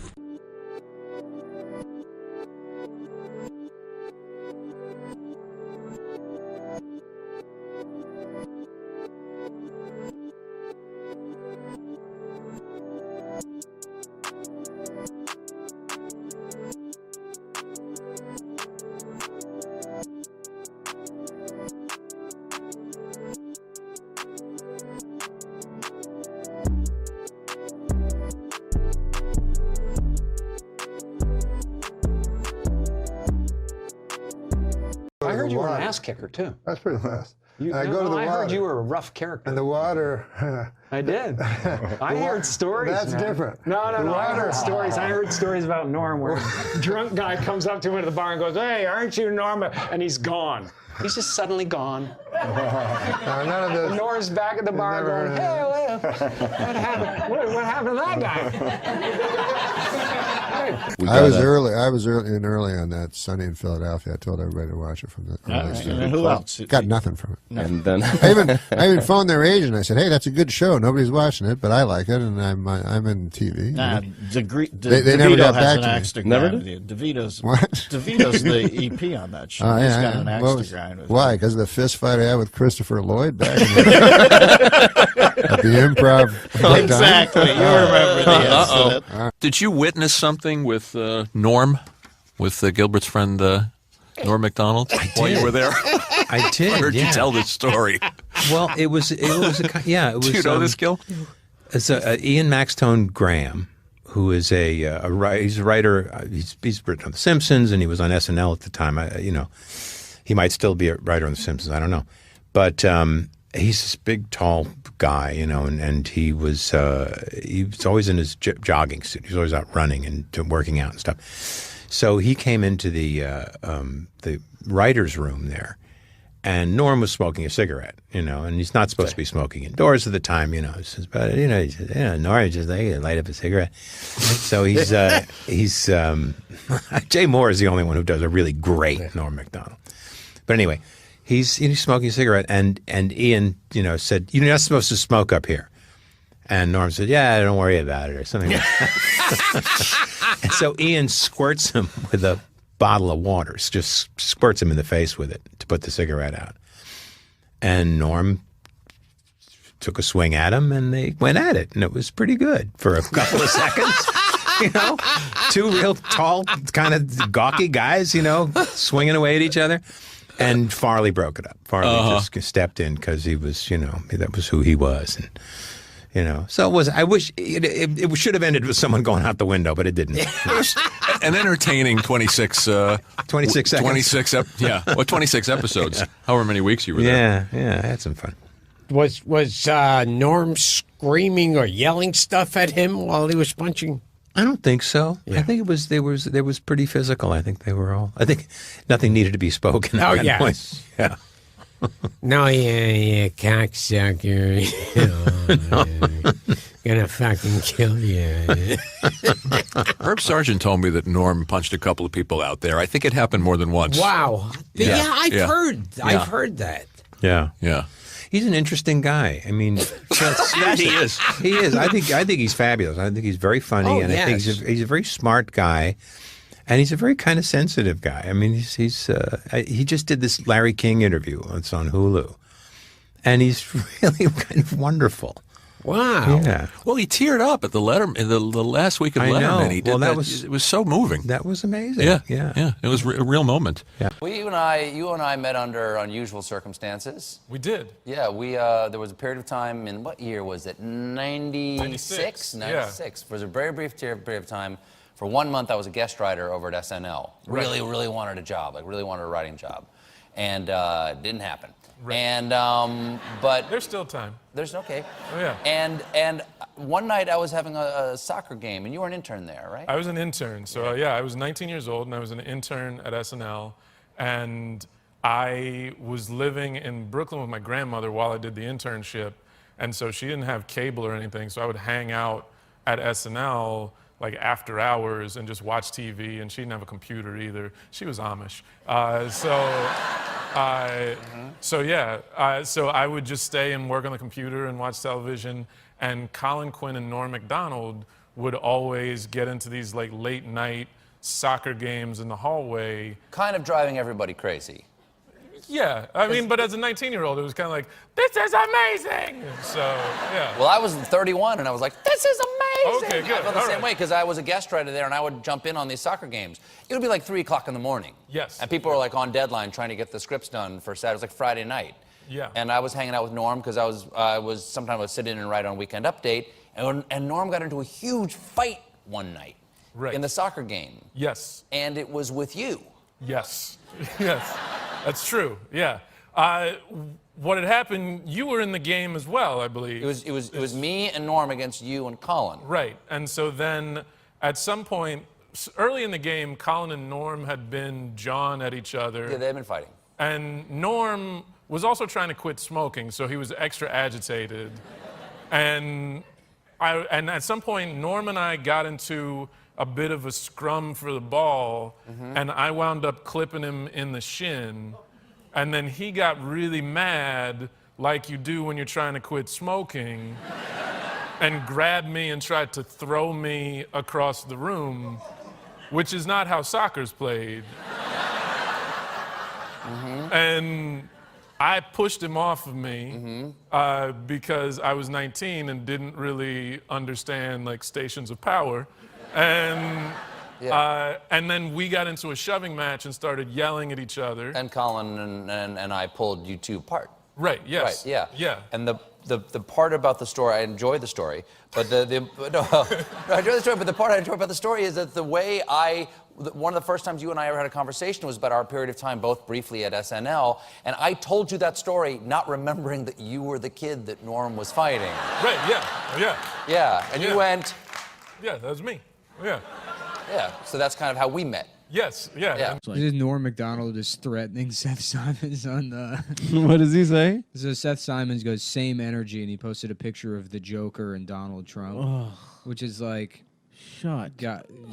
I heard you were an ass kicker, too. That's pretty fast. I heard you were a rough character. And the water. I did. I heard stories. That's man. different. No. I heard stories. I heard stories about Norm where a drunk guy comes up to him at the bar and goes, "Hey, aren't you Norm?" And he's gone. He's just suddenly gone. None of this. Norm's back at the bar going, "Hey, what happened? What happened to that guy?" I was early on that Sunday in Philadelphia. I told everybody to watch it from the early start. And who else? Got nothing from it. And then I even phoned their agent. I said, "Hey, that's a good show. Nobody's watching it, but I like it, and I'm in TV." Nah, they never got back to me. Never did? DeVito's What? DeVito's the EP on that show. Oh, He's yeah, got an axe What to was- grind with. Why? Because of the fist fight I had with Christopher Lloyd back in the, at the Improv. Exactly. You remember the incident. Did you witness something with Norm, with Gilbert's friend Norm MacDonald, while you were there? I did. I heard you yeah. tell this story. Well, it was It was Do you know this, Gil? It's Ian Maxtone Graham, who is he's a writer. He's written on The Simpsons, and he was on SNL at the time. He might still be a writer on The Simpsons. I don't know, but he's this big, tall guy, and he was always in his jogging suit. He was always out running and working out and stuff. So he came into the writer's room there, and Norm was smoking a cigarette, and he's not supposed to be smoking indoors at the time, He says, but he said, Norm just light up a cigarette. So he's Jay Moore is the only one who does a really great Norm MacDonald. But anyway, he's smoking a cigarette, and Ian, said, "You're not supposed to smoke up here." And Norm said, "Yeah, don't worry about it," or something like that. And so Ian squirts him with a bottle of water, just squirts him in the face with it to put the cigarette out. And Norm took a swing at him, and they went at it, and it was pretty good for a couple of seconds. You know, two real tall, kind of gawky guys, you know, swinging away at each other. And Farley broke it up. Farley just stepped in because he was, you know, that was who he was. And, you know, so it was. I wish it should have ended with someone going out the window, but it didn't. An entertaining 26 seconds. 26 episodes. However many weeks you were there. Yeah, I had some fun. Was Norm screaming or yelling stuff at him while he was punching? I don't think so. Yeah. I think there was pretty physical. I think they were all. I think nothing needed to be spoken. Oh at that point. Yeah. No, yeah, cocksucker. Gonna fucking kill you. Herb Sargent told me that Norm punched a couple of people out there. I think it happened more than once. Wow. Yeah, I've heard that. Yeah. He's an interesting guy. I mean, he is. He is. I think he's fabulous. I think he's very funny, and I think he's a very smart guy, and he's a very kind of sensitive guy. I mean, he just did this Larry King interview. It's on Hulu, and he's really kind of wonderful. Wow. Yeah. Well, he teared up at the last week of Letterman. Know. He did it was so moving. That was amazing. Yeah. It was a real moment. Yeah. You and I met under unusual circumstances. We did. Yeah, there was a period of time in, what year was it? 96? 96. It was a very brief period of time. For 1 month, I was a guest writer over at SNL. Really wanted a job. Like, really wanted a writing job. And it didn't happen. Right. And but there's still time. There's okay. Oh yeah. And one night I was having a soccer game, and you were an intern there, right? I was an intern. So I was 19 years old, and I was an intern at SNL, and I was living in Brooklyn with my grandmother while I did the internship, and so she didn't have cable or anything, so I would hang out at SNL like after hours and just watch TV, and she didn't have a computer either. She was Amish. So I would just stay and work on the computer and watch television, and Colin Quinn and Norm MacDonald would always get into these like late night soccer games in the hallway. Kind of driving everybody crazy. Yeah, I mean, but as a 19-year-old, it was kind of like, this is amazing! So, yeah. Well, I was 31, and I was like, this is amazing! Okay, good. I felt the same way, because I was a guest writer there, and I would jump in on these soccer games. It would be like 3 o'clock in the morning. Yes. And people were like on deadline trying to get the scripts done for Saturday. It was like Friday night. Yeah. And I was hanging out with Norm, because sometimes I would sit in and write on Weekend Update, and Norm got into a huge fight one night. Right. In the soccer game. Yes. And it was with you. Yes. Yes. That's true. Yeah. What had happened? You were in the game as well, I believe. It was me and Norm against you and Colin. Right. And so then, at some point, early in the game, Colin and Norm had been John at each other. Yeah, they've been fighting. And Norm was also trying to quit smoking, so he was extra agitated. And at some point, Norm and I got into a bit of a scrum for the ball, and I wound up clipping him in the shin. And then he got really mad, like you do when you're trying to quit smoking, and grabbed me and tried to throw me across the room, which is not how soccer's played. And I pushed him off of me because I was 19 and didn't really understand like stations of power. And then we got into a shoving match and started yelling at each other. And Colin and I pulled you two apart. Right, yes. Right, yeah. Yeah. And the part about the story, I enjoy the story, but I enjoy the story, but the part I enjoy about the story is that one of the first times you and I ever had a conversation was about our period of time, both briefly at SNL, and I told you that story not remembering that you were the kid that Norm was fighting. Right, yeah. Yeah, and you went... Yeah, that was me. Yeah. Yeah, so that's kind of how we met. Yes, yeah. This is Norm MacDonald is threatening Seth Simons on the... What does he say? So Seth Simons goes, same energy, and he posted a picture of the Joker and Donald Trump, which is like...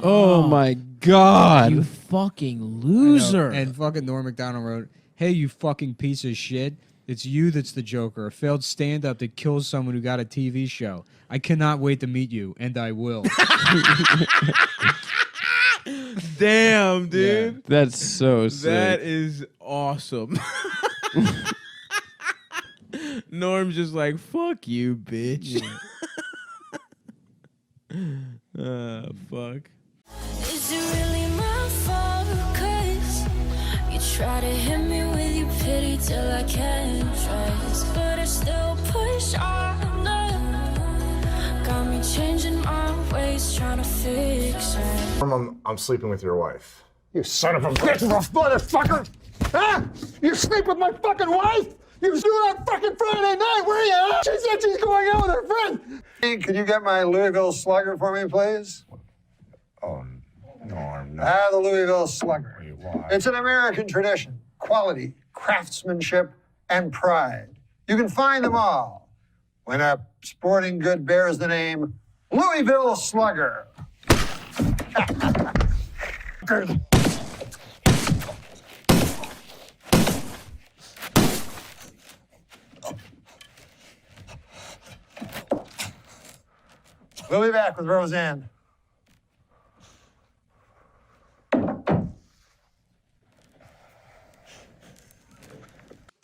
Oh my God. You fucking loser. And fucking Norm MacDonald wrote, hey, you fucking piece of shit. It's you that's the Joker, a failed stand-up that kills someone who got a TV show. I cannot wait to meet you, and I will. Damn, dude. Yeah. That's so sick. That is awesome. Norm's just like, fuck you, bitch. Yeah. Fuck. fuck? Is it really my fault? 'Cause you try to hit me with your pity till I can't trust, but I still push on. Got me changing my ways, trying to fix it. I'm sleeping with your wife. You son of a bitch of a motherfucker! Huh? You sleep with my fucking wife? You was doing that fucking Friday night, were you? She said she's going out with her friend. Hey, could you get my Louisville Slugger for me, please? Oh, Norm, no. Ah, the Louisville Slugger. Why? It's an American tradition, quality, craftsmanship, and pride. You can find them all when a sporting good bears the name Louisville Slugger. We'll be back with Roseanne.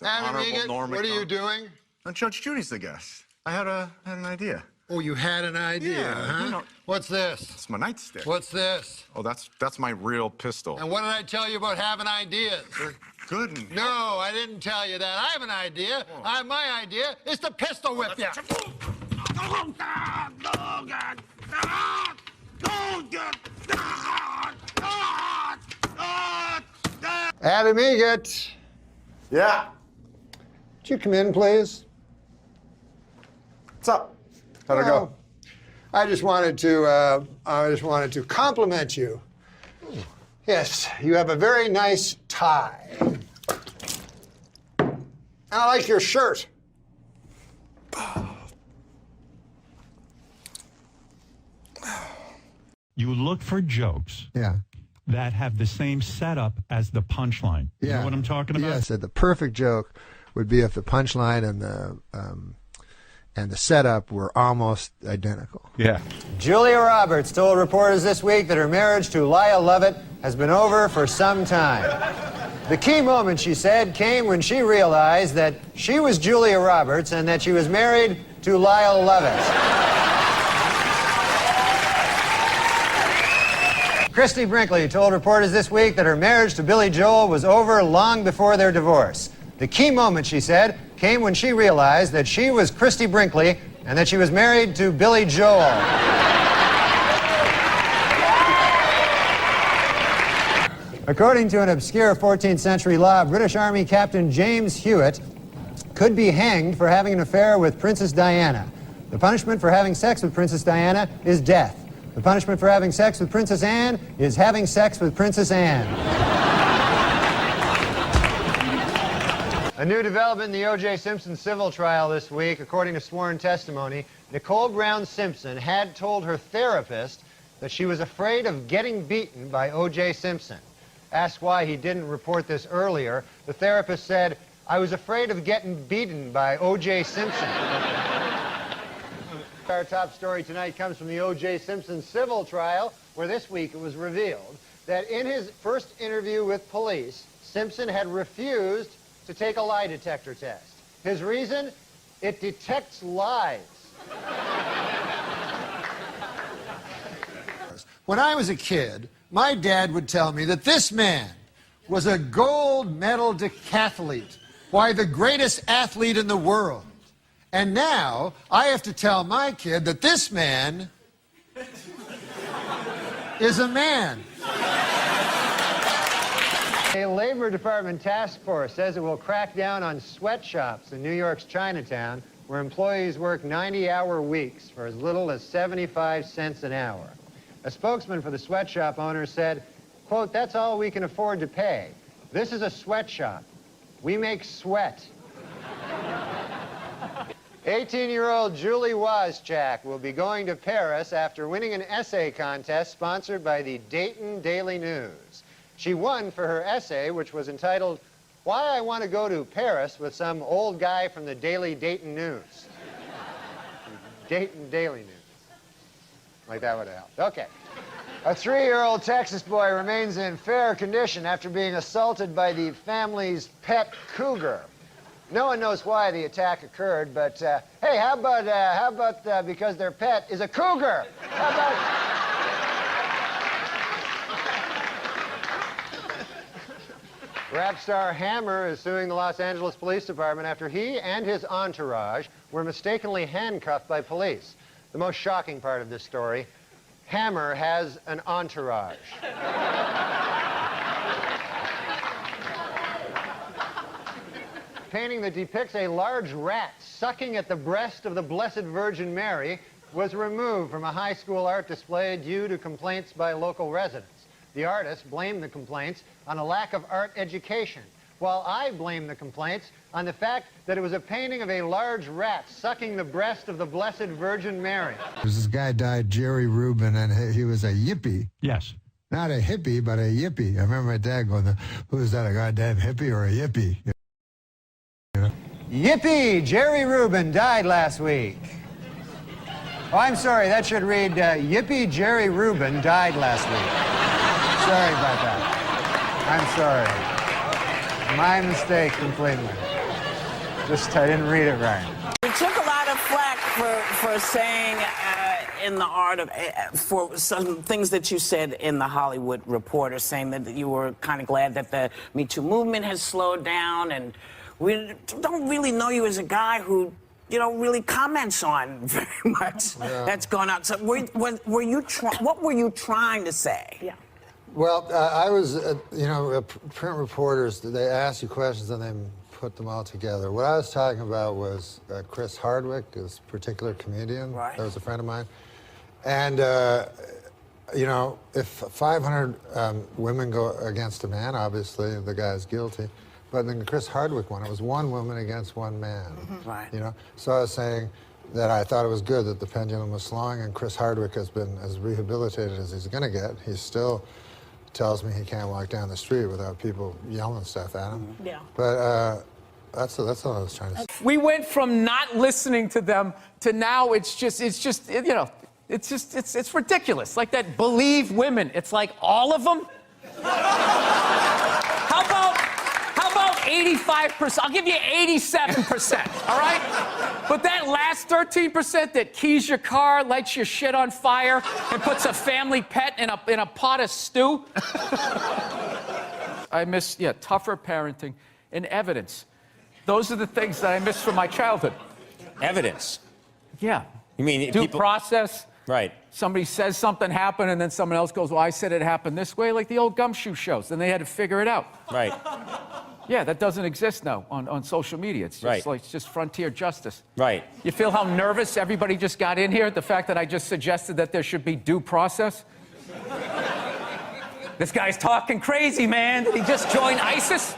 Honorable Norm what are you MacDonald. doing? Judge Judy's the guest. I had an idea. Oh, you had an idea, Yeah, huh? you know- What's this? It's my nightstick. What's this? Oh, that's my real pistol. And what did I tell you about having ideas? They're good and... No, I didn't tell you that. I have an idea. My idea is to pistol whip you. Oh, God. Oh, God. God. Oh, God. God. God. God. God. Adam Egat. Yeah. Would you come in, please? What's up? How'd it go? I just wanted to compliment you. Yes, you have a very nice tie. And I like your shirt. You look for jokes Yeah. that have the same setup as the punchline. You know what I'm talking about? Yeah, I said the perfect joke would be if the punchline and the setup were almost identical. Yeah. Julia Roberts told reporters this week that her marriage to Lyle Lovett has been over for some time. The key moment, she said, came when she realized that she was Julia Roberts and that she was married to Lyle Lovett. Christy Brinkley told reporters this week that her marriage to Billy Joel was over long before their divorce. The key moment, she said, came when she realized that she was Christy Brinkley and that she was married to Billy Joel. According to an obscure 14th century law, British Army Captain James Hewitt could be hanged for having an affair with Princess Diana. The punishment for having sex with Princess Diana is death. The punishment for having sex with Princess Anne is having sex with Princess Anne. A new development in the O.J. Simpson civil trial this week. According to sworn testimony, Nicole Brown Simpson had told her therapist that she was afraid of getting beaten by O.J. Simpson. Asked why he didn't report this earlier, the therapist said, "I was afraid of getting beaten by O.J. Simpson." Our top story tonight comes from the O.J. Simpson civil trial, where this week it was revealed that in his first interview with police, Simpson had refused to take a lie detector test. His reason? It detects lies. When I was a kid, my dad would tell me that this man was a gold medal decathlete. Why, the greatest athlete in the world. And now, I have to tell my kid that this man is a man. A Labor Department task force says it will crack down on sweatshops in New York's Chinatown, where employees work 90-hour weeks for as little as 75 cents an hour. A spokesman for the sweatshop owner said, quote, "That's all we can afford to pay. This is a sweatshop. We make sweat." 18-year-old Julie Wozchak will be going to Paris after winning an essay contest sponsored by the Dayton Daily News. She won for her essay, which was entitled, "Why I Want to Go to Paris with Some Old Guy from the Daily Dayton News." Dayton Daily News. Like that would have helped. Okay. A 3-year-old Texas boy remains in fair condition after being assaulted by the family's pet cougar. No one knows why the attack occurred, but hey, how about because their pet is a cougar? How Rap star Hammer is suing the Los Angeles Police Department after he and his entourage were mistakenly handcuffed by police. The most shocking part of this story, Hammer has an entourage. Painting that depicts a large rat sucking at the breast of the Blessed Virgin Mary was removed from a high school art display due to complaints by local residents. The artist blamed the complaints on a lack of art education, while I blame the complaints on the fact that it was a painting of a large rat sucking the breast of the Blessed Virgin Mary. This guy died, Jerry Rubin, and he was a yippie. Yes. Not a hippie, but a yippie. I remember my dad going, who is that, a goddamn hippie or a yippie? You know? Yippee! Jerry Rubin died last week. Oh, I'm sorry, that should read, Yippee Jerry Rubin died last week. Sorry about that. I'm sorry. My mistake completely. Just, I didn't read it right. You took a lot of flack for saying in the art of, for some things that you said in the Hollywood Reporter, saying that you were kind of glad that the Me Too movement has slowed down, and we don't really know you as a guy who, you know, really comments on very much that's gone out. So what were you trying to say? Yeah. Well, I was, you know, print reporters, they ask you questions and then put them all together. What I was talking about was Chris Hardwick, this particular comedian. Right. That was a friend of mine. And, you know, if 500 women go against a man, obviously the guy's guilty. But then the Chris Hardwick one, it was one woman against one man. Mm-hmm. Right. You know, so I was saying that I thought it was good that the pendulum was slowing, and Chris Hardwick has been as rehabilitated as he's going to get. He's still tells me he can't walk down the street without people yelling stuff at him. Yeah. But that's all I was trying to say. We went from not listening to them to now it's just you know, it's ridiculous. Like that Believe Women. It's like all of them. How about 85%? I'll give you 87%, all right? But that last 13% that keys your car, lights your shit on fire, and puts a family pet in a pot of stew. I miss, tougher parenting and evidence. Those are the things that I miss from my childhood. Evidence? Yeah. You mean due process? Right. Somebody says something happened, and then someone else goes, well, I said it happened this way, like the old Gumshoe shows. Then they had to figure it out. Right. Yeah, that doesn't exist now on social media. It's just right. Like it's just frontier justice. Right. You feel how nervous everybody just got in here? The fact that I just suggested that there should be due process? This guy's talking crazy, man. Did he just join ISIS?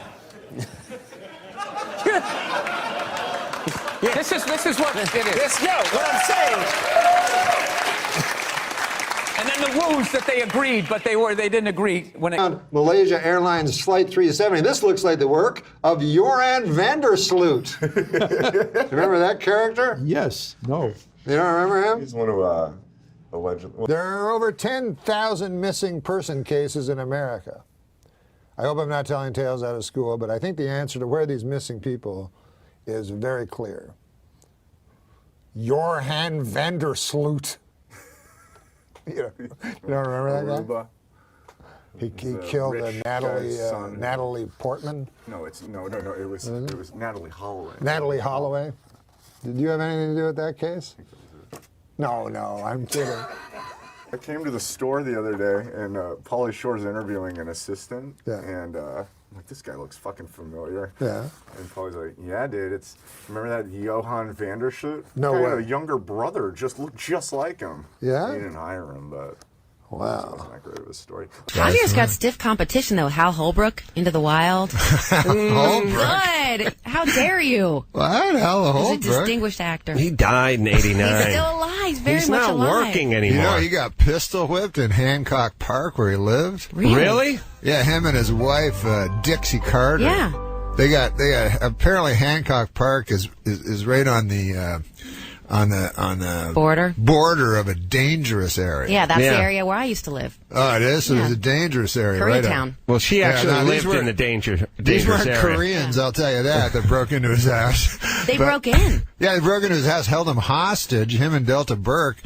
This is what it is. What I'm saying. And then the woos that they agreed, but they didn't agree when it... Malaysia Airlines Flight 370. This looks like the work of Joran Vandersloot. Remember that character? Yes. No. You don't remember him? He's one who allegedly... There are over 10,000 missing person cases in America. I hope I'm not telling tales out of school, but I think the answer to where these missing people is very clear. Joran Vandersloot. You don't remember that guy? He killed Natalie Portman. No, it was Natalie Holloway. Natalie Holloway. Did you have anything to do with that case? No, I'm kidding. I came to the store the other day, and Pauly Shore's interviewing an assistant, and I'm like, this guy looks fucking familiar. Yeah. And Pauly's like, yeah, dude, remember that Johan Vandersloot? No way. He had a younger brother, looked just like him. Yeah? He didn't hire him, but... Wow. It wasn't that great of a story. Javier's got stiff competition, though. Hal Holbrook, Into the Wild. Holbrook? Good. How dare you? What? Hal Holbrook? He's a distinguished actor. He died in 89. He's still alive. He's very much alive. He's not working anymore. You know, he got pistol whipped in Hancock Park where he lived. Really? Yeah, him and his wife, Dixie Carter. Yeah. They got apparently Hancock Park is right on the border of a dangerous area. Yeah, that's the area where I used to live. Oh, it is? So it's a dangerous area. Koreatown. Well, she actually lived in the dangerous These weren't area. Koreans, I'll tell you that broke into his house. They broke in. Yeah, they broke into his house, held him hostage, him and Delta Burke.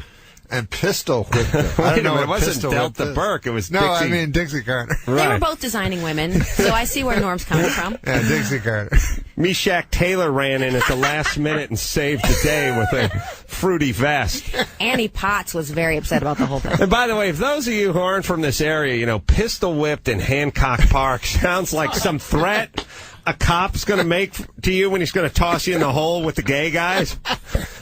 and pistol whipped him. I Wait a don't know minute, it what wasn't pistol Delta whipped is. Burke, it was No, Dixie. I mean Dixie Carter. They were both designing women, so I see where Norm's coming from. Yeah, Dixie Carter. Meshack Taylor ran in at the last minute and saved the day with a fruity vest. Annie Potts was very upset about the whole thing. And by the way, if those of you who aren't from this area, you know, pistol whipped in Hancock Park sounds like some threat a cop's going to make to you when he's going to toss you in the hole with the gay guys.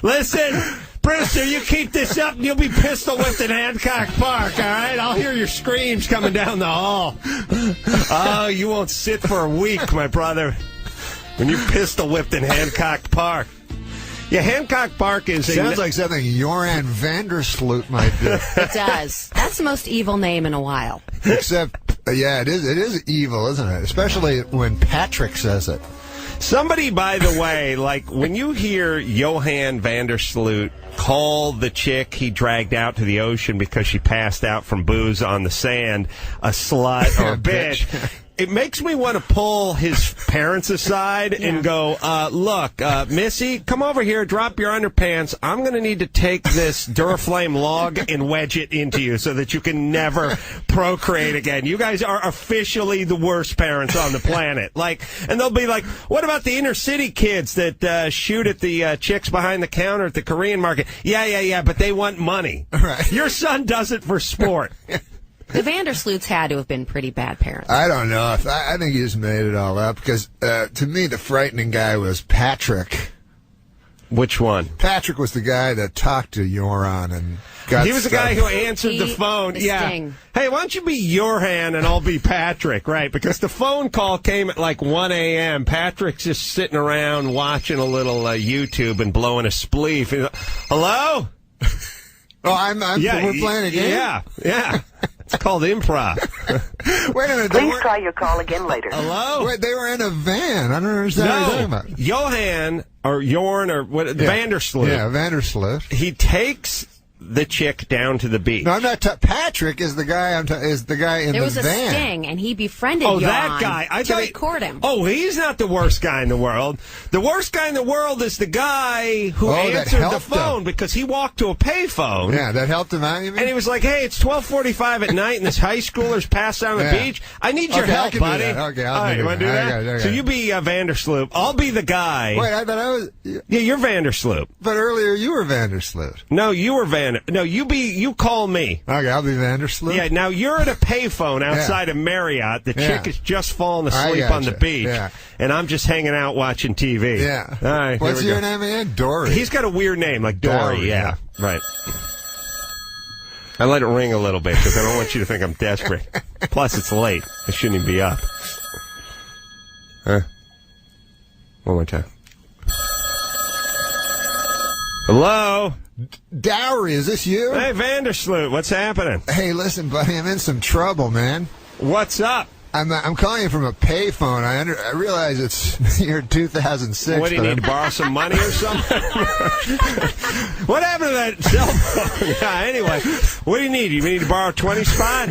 Listen, Brewster, you keep this up and you'll be pistol whipped in Hancock Park, all right? I'll hear your screams coming down the hall. Oh, you won't sit for a week, my brother, when you pistol whipped in Hancock Park. Yeah, Hancock Park is... Sounds like something Joran Vandersloot might do. It does. That's the most evil name in a while. Except, yeah, it is evil, isn't it? Especially when Patrick says it. Somebody, by the way, like when you hear Johan Vandersloot call the chick he dragged out to the ocean because she passed out from booze on the sand a slut or a bitch, it makes me want to pull his parents aside and go, look, Missy, come over here, drop your underpants. I'm going to need to take this Duraflame log and wedge it into you so that you can never procreate again. You guys are officially the worst parents on the planet. Like, and they'll be like, what about the inner city kids that shoot at the chicks behind the counter at the Korean market? Yeah, but they want money. Right. Your son does it for sport. The Vandersloots had to have been pretty bad parents. I don't know. I think he just made it all up because, to me, the frightening guy was Patrick. Which one? Patrick was the guy that talked to Joran and got He was the guy who answered the phone. Yeah. Hey, why don't you be Johan and I'll be Patrick, right? Because the phone call came at like 1 a.m. Patrick's just sitting around watching a little YouTube and blowing a spleef. Hello? Oh, we're playing a game? Yeah. It's called improv. Wait a minute. Please try your call again later. Hello? Wait, they were in a van. I don't understand what you're talking about. Johan or Jorn or what? Vandersloot. Yeah, Vandersloot. He takes the chick down to the beach. No, I'm not. Patrick is the guy. Is the guy in there the was a van. sting, and he befriended Oh, Jan that guy. to record him. Oh, he's not the worst guy in the world. The worst guy in the world is the guy who that answered the helped phone him. because he walked to a payphone. Yeah, that helped him out, you mean? And he was like, hey, it's 12:45 at night and this high schooler's passed out on the beach. I need your Okay, I help, can do buddy. that. Okay, I'll All right, do you want to do that. that? Okay. So you be Vandersloot. I'll be the guy. Wait, I thought I was... Yeah, you're Vandersloot. But earlier you were Vandersloot. No, you were No, you call me. Okay, I'll be Vandersloot. Yeah, now you're at a payphone outside of Marriott. The chick is just falling asleep on the beach. Yeah. And I'm just hanging out watching TV. Yeah. All right. What's here we your go. name again? Dory. He's got a weird name, like Dory. Dory, Yeah. Right. I let it ring a little bit because I don't want you to think I'm desperate. Plus, it's late. I shouldn't even be up. Huh? One more time. Hello? Dowry, is this you? Hey, Vandersloot, what's happening? Hey, listen, buddy, I'm in some trouble, man. What's up? I'm calling you from a payphone. I realize it's year 2006. What, do you need to borrow some money or something? What happened to that cell phone? Yeah, anyway, what do you need? You need to borrow 20 spot?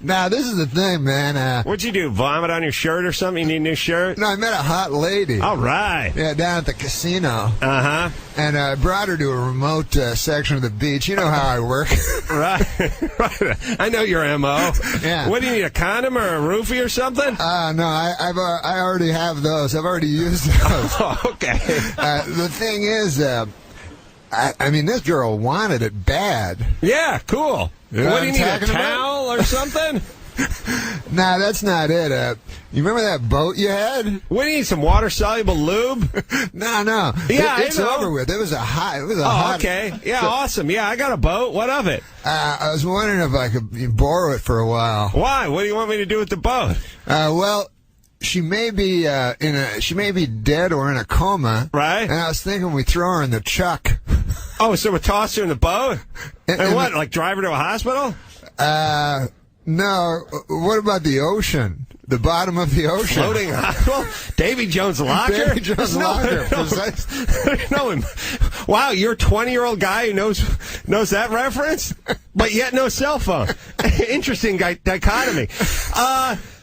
Now, this is the thing, man. What'd you do, vomit on your shirt or something? You need a new shirt? No, I met a hot lady. All right. Yeah, down at the casino. Uh-huh. And I brought her to a remote section of the beach. You know how I work. Right. I know your M.O. Yeah. What, do you need, a condom or a roofie or something? No, I already have those. I've already used those. Oh, okay. The thing is, I mean, this girl wanted it bad. Yeah, cool. You know what do you need, a talking towel or something? Nah, that's not it. You remember that boat you had? What do you need, some water-soluble lube? No. Yeah, it's I know. over with. It was a hot. Okay. Yeah, awesome. Yeah, I got a boat. What of it? I was wondering if I could borrow it for a while. Why? What do you want me to do with the boat? Well, she may be she may be dead or in a coma. Right. And I was thinking we throw her in the chuck. Oh, so we toss her in the boat? And what? Like drive her to a hospital? No. What about the ocean? The bottom of the ocean. Floating hospital? Davy Jones' locker? Davy Jones' locker. No. Wow, you're a 20-year-old guy who knows that reference, but yet no cell phone. Interesting dichotomy.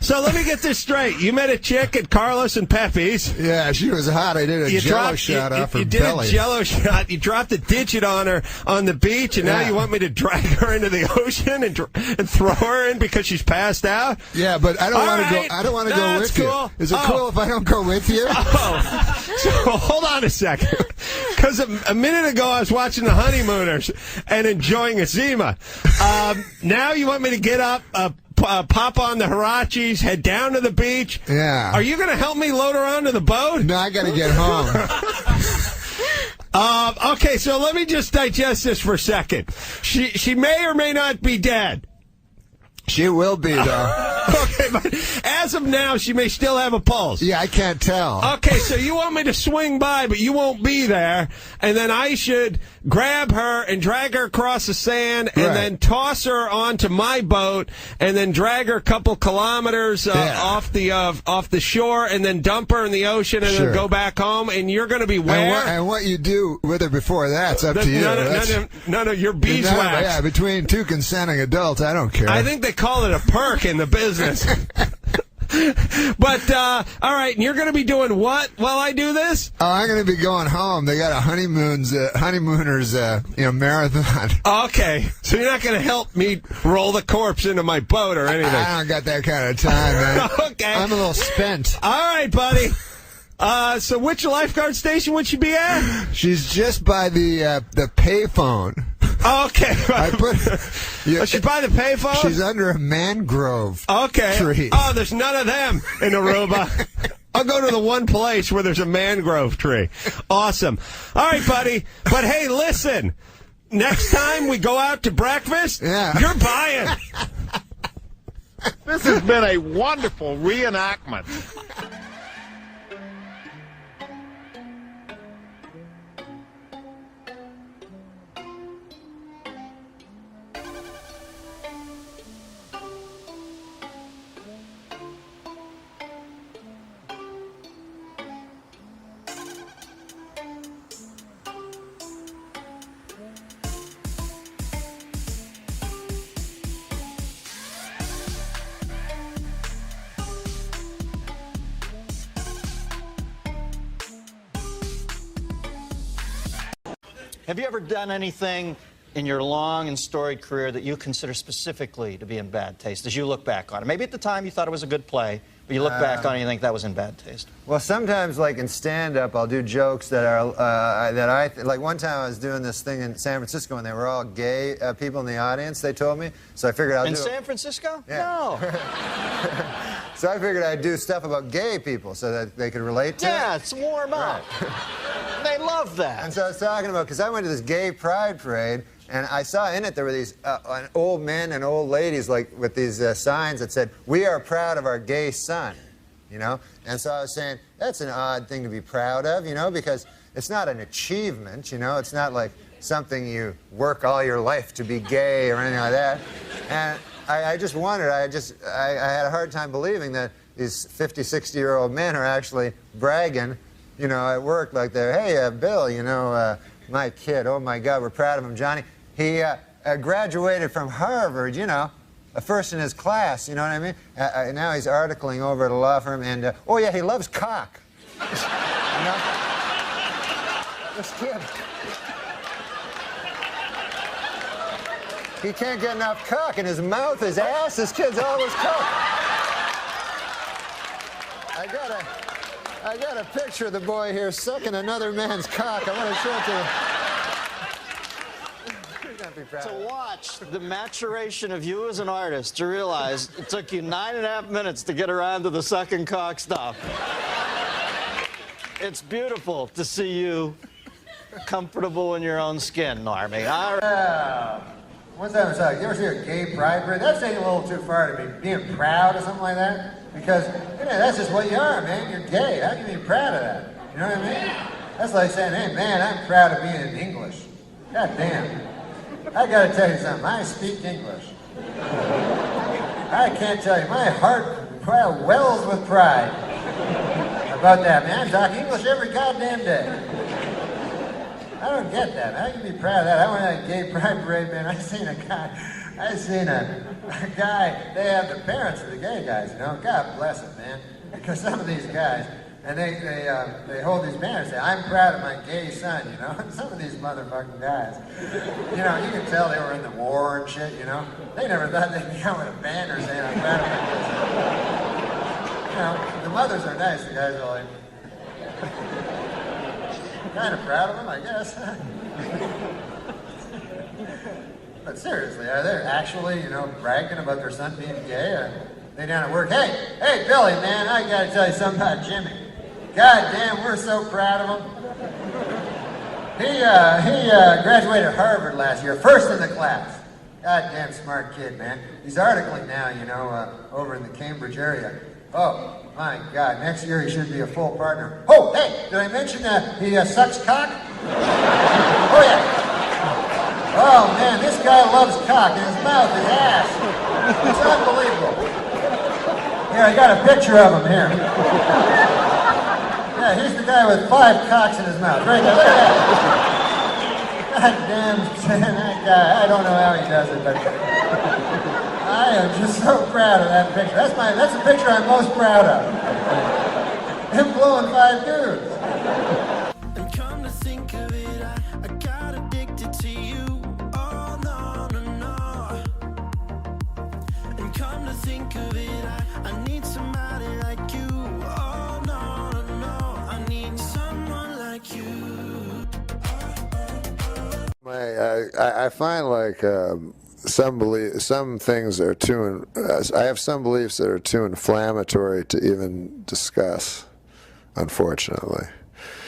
So let me get this straight. You met a chick at Carlos and Pepe's. Yeah, she was hot. I did a Jello shot off her belly. You did a Jello shot. You dropped a digit on her on the beach, and now you want me to drag her into the ocean and throw her in because she's passed out? Yeah, but I don't want to go. I don't want to go with cool. you. Is it cool if I don't go with you? So hold on a second, because a minute ago I was watching the honeymooners and enjoying a Zima. Now you want me to get up, pop on the Hirachis, head down to the beach? Yeah. Are you going to help me load her onto the boat? No, I got to get home. Okay, so let me just digest this for a second. She may or may not be dead. She will be, though. Okay, but as of now, she may still have a pulse. Yeah, I can't tell. Okay, so you want me to swing by, but you won't be there, and then I should grab her and drag her across the sand, and then toss her onto my boat, and then drag her a couple kilometers off the shore, and then dump her in the ocean, and then go back home, and you're going to be where? And what you do with her before that's up to you. No, you're beeswax. Yeah, between two consenting adults, I don't care. I think they call it a perk in the business. But, all right, and you're going to be doing what while I do this? Oh, I'm going to be going home. They got a honeymooners marathon. Okay, so you're not going to help me roll the corpse into my boat or anything? I don't got that kind of time, man. Okay. I'm a little spent. All right, buddy. So which lifeguard station would she be at? She's just by the payphone. Okay. She's by the payphone? She's under a mangrove tree. Oh, there's none of them in Aruba. I'll go to the one place where there's a mangrove tree. Awesome. All right, buddy. But hey, listen. Next time we go out to breakfast, you're buying. This has been a wonderful reenactment. Have you ever done anything in your long and storied career that you consider specifically to be in bad taste as you look back on it? Maybe at the time you thought it was a good play, but you look back on it and you think that was in bad taste. Well, sometimes, like in stand-up, I'll do jokes that are like one time I was doing this thing in San Francisco and they were all gay people in the audience. They told me, so I figured I'll do. In San Francisco? Yeah. No. So I figured I'd do stuff about gay people so that they could relate to it. Yeah, it's warm up. They love that. And so I was talking about, because I went to this gay pride parade, and I saw in it there were these old men and old ladies like with these signs that said, "We are proud of our gay son," you know? And so I was saying, that's an odd thing to be proud of, you know, because it's not an achievement, you know? It's not like something you work all your life to be gay or anything like that. And I just wondered, I had a hard time believing that these 50, 60-year-old men are actually bragging, you know, at work, like they're, "Hey, Bill, you know, my kid, oh my God, we're proud of him, Johnny. He graduated from Harvard, you know, first in his class, you know what I mean? Now he's articling over at a law firm, and, oh yeah, he loves cock." You know? This kid. He can't get enough cock in his mouth, his ass, this kid's always cock. I got a picture of the boy here sucking another man's cock. I want to show it to you. To watch the maturation of you as an artist, to realize it took you 9.5 minutes to get around to the sucking cock stuff. It's beautiful to see you comfortable in your own skin, Normie. What's that like? You ever see a gay pride parade? That's taking a little too far to be being proud or something like that. Because, you know, that's just what you are, man. You're gay. How can you be proud of that? You know what I mean? That's like saying, "Hey, man, I'm proud of being English." God damn. I gotta tell you something. I speak English. I can't tell you. My heart wells with pride about that, man. I talk English every goddamn day. I I don't get that. How can you be proud of that? I went to a gay pride parade, man. I seen a guy, they have the parents of the gay guys, you know. God bless them, man. Because some of these guys, and they hold these banners, say, I'm proud of my gay son, you know. Some of these motherfucking guys, you know, you can tell they were in the war and shit, you know. They never thought they'd be out with a banner saying, I'm proud of my gay son. You know, the mothers are nice, the guys are like, kind of proud of them, I guess. But seriously, are they actually, you know, bragging about their son being gay? Or they down at work, hey, Billy, man, I gotta tell you something about Jimmy. God damn, we're so proud of him. He graduated Harvard last year, first in the class. God damn smart kid, man. He's articling now, you know, over in the Cambridge area. Oh, my God, next year he should be a full partner. Oh, hey, did I mention that he sucks cock? Oh, yeah. Oh, man, this guy loves cock in his mouth, his ass. It's unbelievable. Here, I got a picture of him here. Yeah, he's the guy with 5 cocks in his mouth. Right there, look at that. God damn, that guy. I don't know how he does it, but I am just so proud of that picture. That's the picture I'm most proud of. Him blowing 5 dudes. And come to think of it, I got addicted to you. Oh, no. And come to think of it, I need somebody like you. Oh, no. I need someone like you. I find like some things are too. I have some beliefs that are too inflammatory to even discuss. Unfortunately,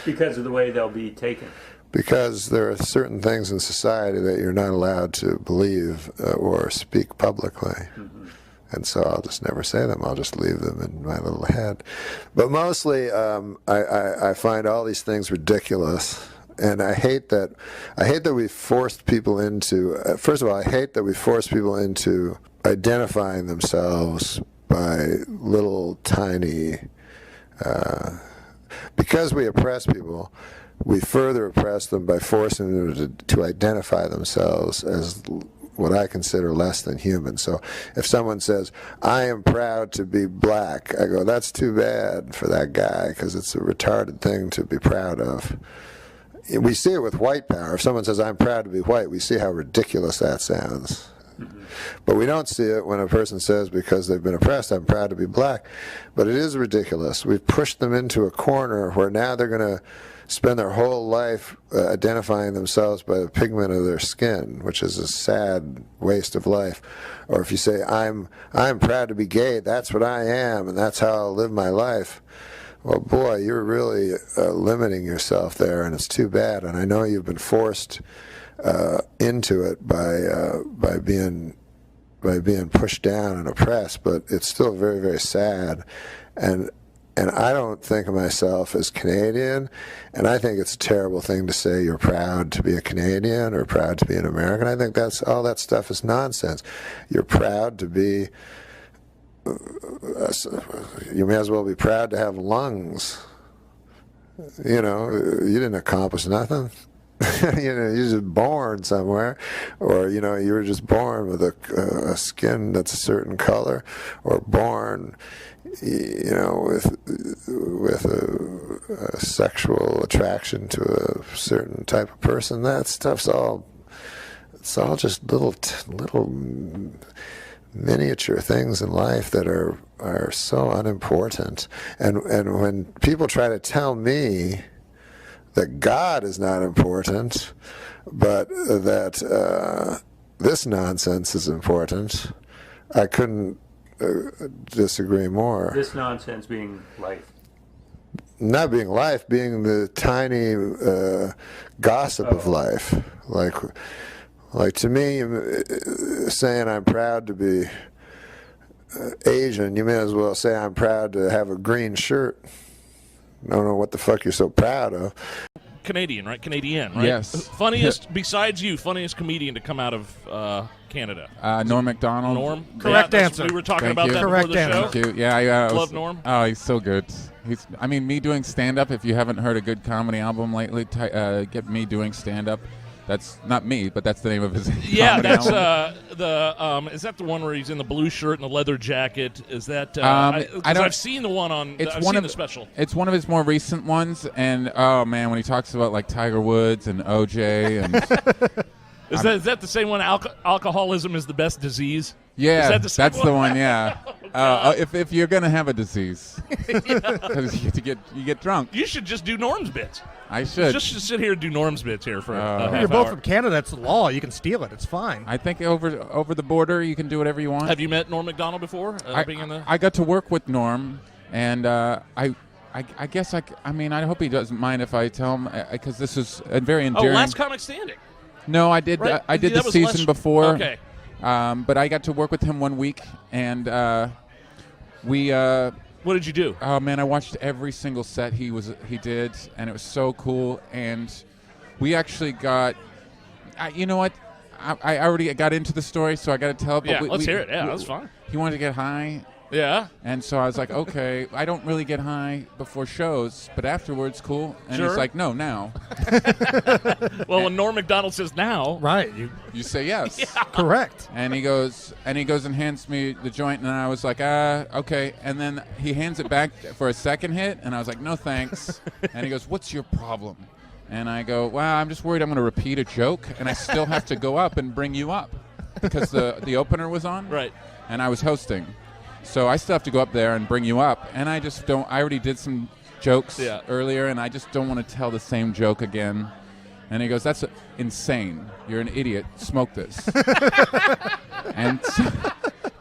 because of the way they'll be taken. Because there are certain things in society that you're not allowed to believe or speak publicly. Mm-hmm. And so I'll just never say them. I'll just leave them in my little head. But mostly, I find all these things ridiculous. And I hate that we forced people into, first of all, I hate that we forced people into identifying themselves by little tiny, because we oppress people, we further oppress them by forcing them to identify themselves as what I consider less than human. So if someone says, I am proud to be black, I go, that's too bad for that guy, because it's a retarded thing to be proud of. We see it with white power. If someone says, I'm proud to be white, we see how ridiculous that sounds. Mm-hmm. But we don't see it when a person says, because they've been oppressed, I'm proud to be black. But it is ridiculous. We've pushed them into a corner where now they're going to spend their whole life identifying themselves by the pigment of their skin, which is a sad waste of life. Or if you say, I'm proud to be gay, that's what I am, and that's how I'll live my life. Well, boy, you're really limiting yourself there, and it's too bad. And I know you've been forced into it by being pushed down and oppressed, but it's still very, very sad. And I don't think of myself as Canadian, and I think it's a terrible thing to say you're proud to be a Canadian or proud to be an American. I think that's all that stuff is nonsense. You're proud to be. You may as well be proud to have lungs. You know, you didn't accomplish nothing. You know, you're just born somewhere, or you know, you were just born with a skin that's a certain color, or born, you know, with a sexual attraction to a certain type of person. That stuff's all. It's all just little miniature things in life that are so unimportant. And when people try to tell me that God is not important, but that this nonsense is important, I couldn't disagree more. This nonsense being life. Not being life, being the tiny gossip of life. Like to me, saying I'm proud to be Asian, you may as well say I'm proud to have a green shirt. I don't know what the fuck you're so proud of. Canadian, right? Canadian, right? Yes. Funniest, besides you, funniest comedian to come out of Canada? Norm MacDonald. Norm? Correct Yeah, answer. We were talking Thank about you. that Correct before the show. Thank you. Yeah, I love Norm. Oh, he's so good. I mean, me doing stand-up, if you haven't heard a good comedy album lately, get me doing stand-up. That's not me, but that's the name of his Yeah, comedy that's album. is that the one where he's in the blue shirt and the leather jacket? Is that I've seen the one on I've seen the special. It's one of his more recent ones, and oh man, when he talks about like Tiger Woods and OJ and is that the same one? Alcoholism is the best disease. Yeah, is that the same that's the one. Yeah, if you're gonna have a disease, because you get drunk. You should just do Norm's bits. I should just sit here and do Norm's bits here for a half You're both hour. from Canada. It's the law. You can steal it. It's fine. I think over the border, you can do whatever you want. Have you met Norm MacDonald before? I got to work with Norm, and I guess I mean I hope he doesn't mind if I tell him because this is a very endearing. Last Comic Standing. No, I did. Right? I did the was season before. Okay. But I got to work with him 1 week, and we. What did you do? Oh man, I watched every single set he did, and it was so cool. And we actually got. You know what? I already got into the story, so I got to tell it. Yeah, let's hear it. Yeah, that's fine. He wanted to get high. Yeah. And so I was like, okay, I don't really get high before shows, but afterwards, cool. And Sure. he's like, no, now. Well, when Norm MacDonald says now, right? You say yes. Yeah. Correct. And he goes and hands me the joint, and I was like, okay. And then he hands it back for a second hit, and I was like, no thanks. And he goes, what's your problem? And I go, well, I'm just worried I'm going to repeat a joke, and I still have to go up and bring you up because the opener was on, right? And I was hosting. So I still have to go up there and bring you up, and I just don't. I already did some jokes earlier, and I just don't want to tell the same joke again. And he goes, "That's insane. You're an idiot. Smoke this."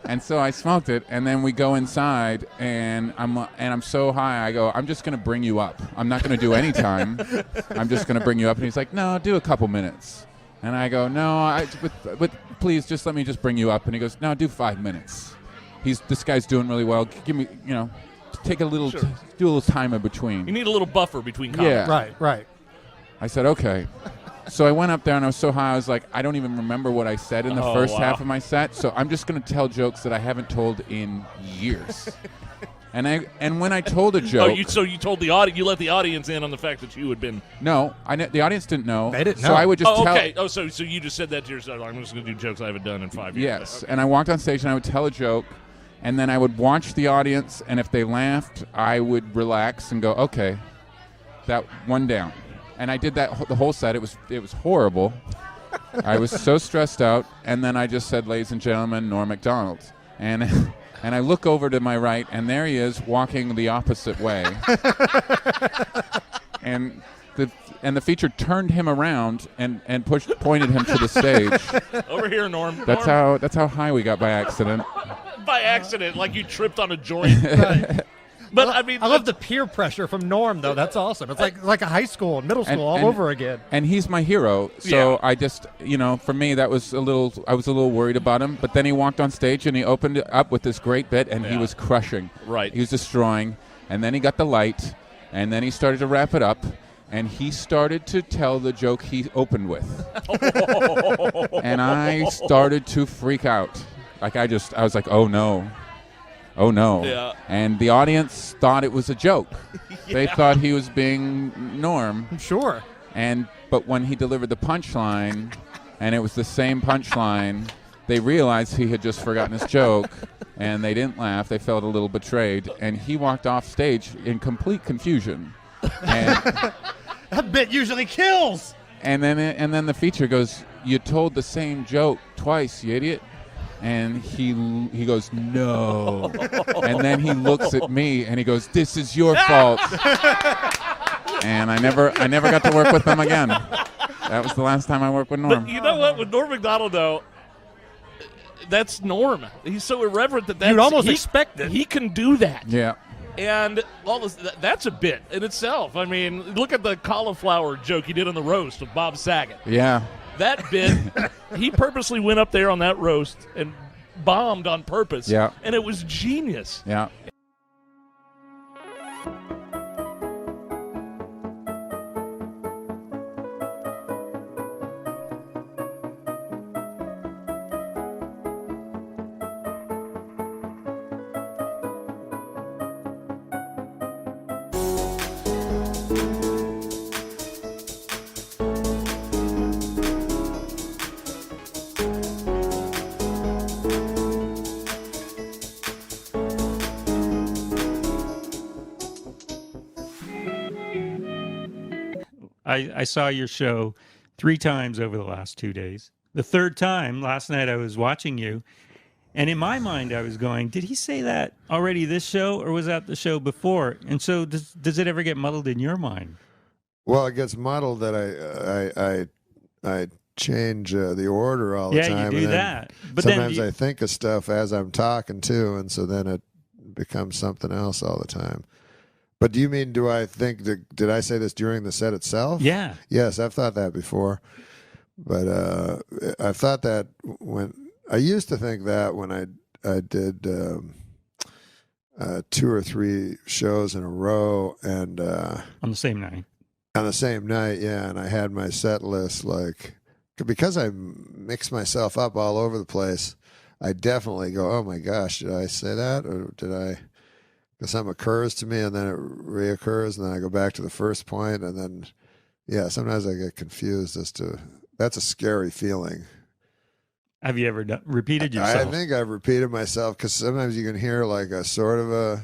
and so I smoked it, and then we go inside, and I'm so high. I go, "I'm just going to bring you up. I'm not going to do any time. I'm just going to bring you up." And he's like, "No, do a couple minutes." And I go, "No, but please, just let me just bring you up." And he goes, "No, do 5 minutes." This guy's doing really well. Give me, take a little, do a little time in between. You need a little buffer between comments. Yeah, right. I said okay. So I went up there and I was so high. I was like, I don't even remember what I said in the first half of my set. So I'm just going to tell jokes that I haven't told in years. And when I told a joke, so you told the audience, you let the audience in on the fact that you had been. No, the audience didn't know. They didn't know. So I would just tell. Okay. Oh, so you just said that to yourself. I'm just going to do jokes I haven't done in 5 years. Yes, Okay. and I walked on stage and I would tell a joke, and then I would watch the audience, and if they laughed, I would relax and go, okay, that one down. And I did that the whole set. It was horrible. I was so stressed out, and then I just said, ladies and gentlemen, Norm MacDonald. And I look over to my right, and there he is walking the opposite way. and the feature turned him around and pointed him to the stage. Over here, Norm. That's how high we got by accident. By accident, like you tripped on a joint. Right. But I mean, I love the peer pressure from Norm, though. That's awesome. It's like a high school and middle school all over again. And he's my hero. So I just, for me, I was a little worried about him. But then he walked on stage and he opened it up with this great bit, and he was crushing. Right. He was destroying. And then he got the light, and then he started to wrap it up, and he started to tell the joke he opened with. And I started to freak out. I was like, oh no. Oh no. Yeah. And the audience thought it was a joke. They thought he was being Norm. Sure. But when he delivered the punchline, and it was the same punchline, they realized he had just forgotten his joke, and they didn't laugh. They felt a little betrayed, and he walked off stage in complete confusion. And that bit usually kills. And then the feature goes, "You told the same joke twice, you idiot." And he goes, "No." And then he looks at me and he goes, "This is your fault." And I never got to work with him again. That was the last time I worked with Norm. But you know what? With Norm MacDonald, though, that's Norm. He's so irreverent that you'd almost expect it. He can do that. Yeah. And that's a bit in itself. I mean, look at the cauliflower joke he did on the roast of Bob Saget. Yeah. That bit, he purposely went up there on that roast and bombed on purpose. Yeah. And it was genius. Yeah. I saw your show 3 times over the last 2 days. The third time, last night, I was watching you, and in my mind, I was going, did he say that already this show, or was that the show before? And so does it ever get muddled in your mind? Well, it gets muddled that I change the order all the time. Yeah, you do and then that. But sometimes I think of stuff as I'm talking too, and so then it becomes something else all the time. But do you mean, do I think that, did I say this during the set itself? Yeah. Yes, I've thought that before. But I've thought that when, I used to think that when I did 2 or 3 shows in a row and on the same night. On the same night, yeah, and I had my set list, like, because I mix myself up all over the place, I definitely go, oh my gosh, did I say that? Or did I, because something occurs to me and then it reoccurs and then I go back to the first point and then, yeah, sometimes I get confused as to, that's a scary feeling. Have you ever repeated yourself? I think I've repeated myself because sometimes you can hear like a sort of a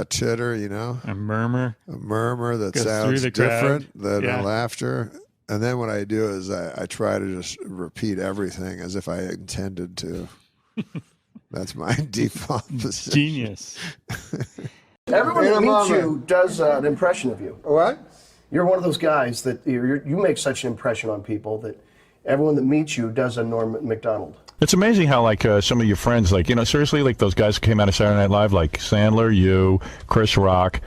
chitter, you know? A murmur that goes sounds through the different crowd. than a laughter. And then what I do is I try to just repeat everything as if I intended to. That's my default position. Genius. Everyone that meets you does an impression of you. What? You're one of those guys that you make such an impression on people that everyone that meets you does a Norm MacDonald. It's amazing how, like, some of your friends, like, you know, seriously, like those guys who came out of Saturday Night Live, like Sandler, you, Chris Rock.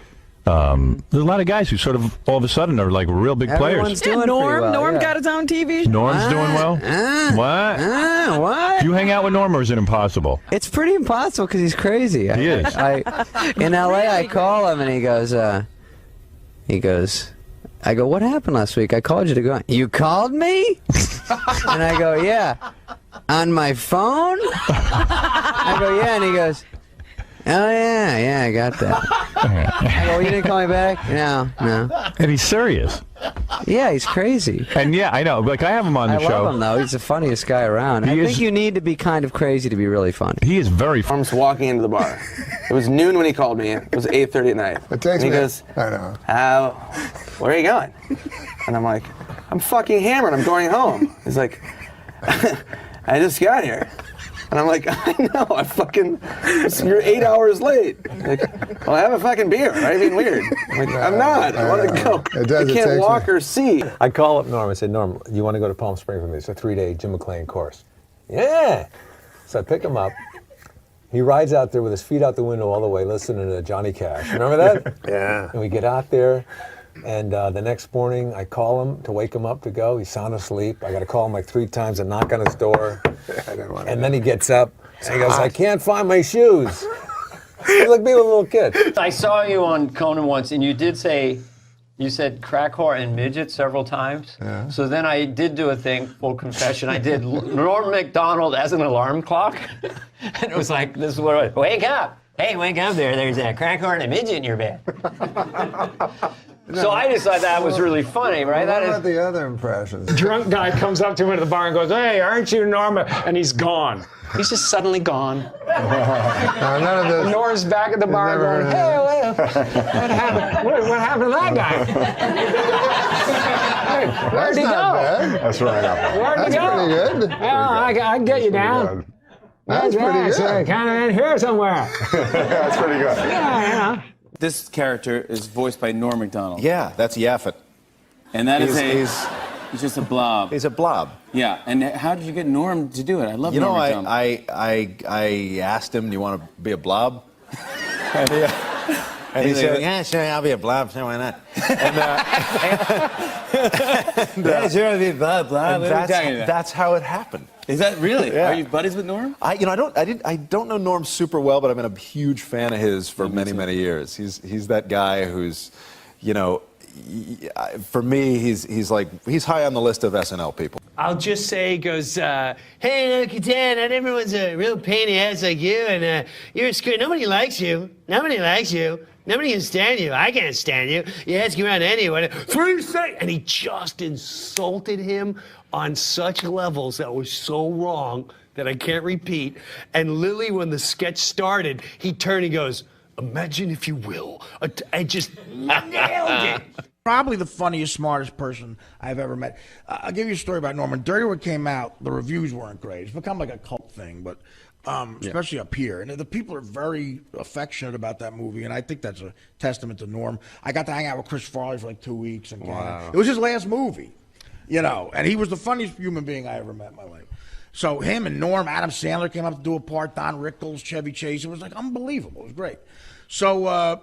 There's a lot of guys who sort of all of a sudden are like real big players. Yeah, Norm got his own TV show. Norm's doing well. What? What? Do you hang out with Norm, or is it impossible? It's pretty impossible because he's crazy. He is. In L.A., I call him and he goes, I go, what happened last week? I called you to go. You called me? And I go, yeah. On my phone? I go, yeah. And he goes, oh, yeah, I got that. I go, you didn't call me back? No. And he's serious. Yeah, he's crazy. And yeah, I know. Like, I have him on the show. I love him, though. He's the funniest guy around. I think you need to be kind of crazy to be really funny. He is very funny. Norm's walking into the bar. It was noon when he called me. It was 8:30 at night. It takes and he me. goes, I know. where are you going? And I'm like, I'm fucking hammered. I'm going home. He's like, I just got here. And I'm like, I know, you're 8 hours late. Like, well, have a fucking beer, right? Being weird. I'm like, I'm not. I want to go. I can't walk or see. I call up Norm. I said, Norm, you want to go to Palm Springs with me? It's a 3-day Jim McClain course. Yeah. So I pick him up. He rides out there with his feet out the window all the way, listening to Johnny Cash. Remember that? Yeah. And we get out there. And the next morning, I call him to wake him up to go. He's sound asleep. I got to call him like 3 times and knock on his door. And then he gets up and he goes, I can't find my shoes. He's like being a little kid. I saw you on Conan once, and you said crack whore and midget several times. Yeah. So then I did do a thing, full confession. I did Norm MacDonald as an alarm clock. And it was like, this is what it was. Wake up. Hey, wake up there. There's a crack whore and a midget in your bed. So I just thought that was really funny, right? What about the other impressions? Drunk guy comes up to him at the bar and goes, hey, aren't you Norma? And he's gone. He's just suddenly gone. None of this. Nora's back at the bar going, hey, what happened? What happened to that guy? Hey, where'd he go? Bad. That's right. Where'd he go? Pretty good. Well, I can get you down. That's pretty good. So kind of in here somewhere. That's pretty good. Yeah. This character is voiced by Norm MacDonald. Yeah, that's Yaphet. And that he's just a blob. He's a blob. Yeah. And how did you get Norm to do it? I love You Norm know, MacDonald. I asked him, do you want to be a blob? And he said, yeah, sure, I'll be a blob, sure, why not? Yeah, sure, I'll be a blob. That's how it happened. Is that really? Yeah. Are you buddies with Norm? I don't know Norm super well, but I've been a huge fan of his for many years. He's that guy who's, you know, for me, he's high on the list of SNL people. I'll just say, he goes, hey, look at that, not everyone's a real pain in the ass like you, and you're a screw. Nobody likes you. Nobody likes you. Nobody can stand you. I can't stand you. You ask around anyone. 3 seconds. And he just insulted him on such levels that was so wrong that I can't repeat. And Lily, when the sketch started, he turned and goes, imagine if you will. I just nailed it. Probably the funniest, smartest person I've ever met. I'll give you a story about Norm. When Dirty Work came out, the reviews weren't great. It's become like a cult thing, but especially up here. And the people are very affectionate about that movie, and I think that's a testament to Norm. I got to hang out with Chris Farley for like 2 weeks. And it was his last movie, and he was the funniest human being I ever met in my life. So him and Norm, Adam Sandler came up to do a part, Don Rickles, Chevy Chase. It was like unbelievable. It was great. So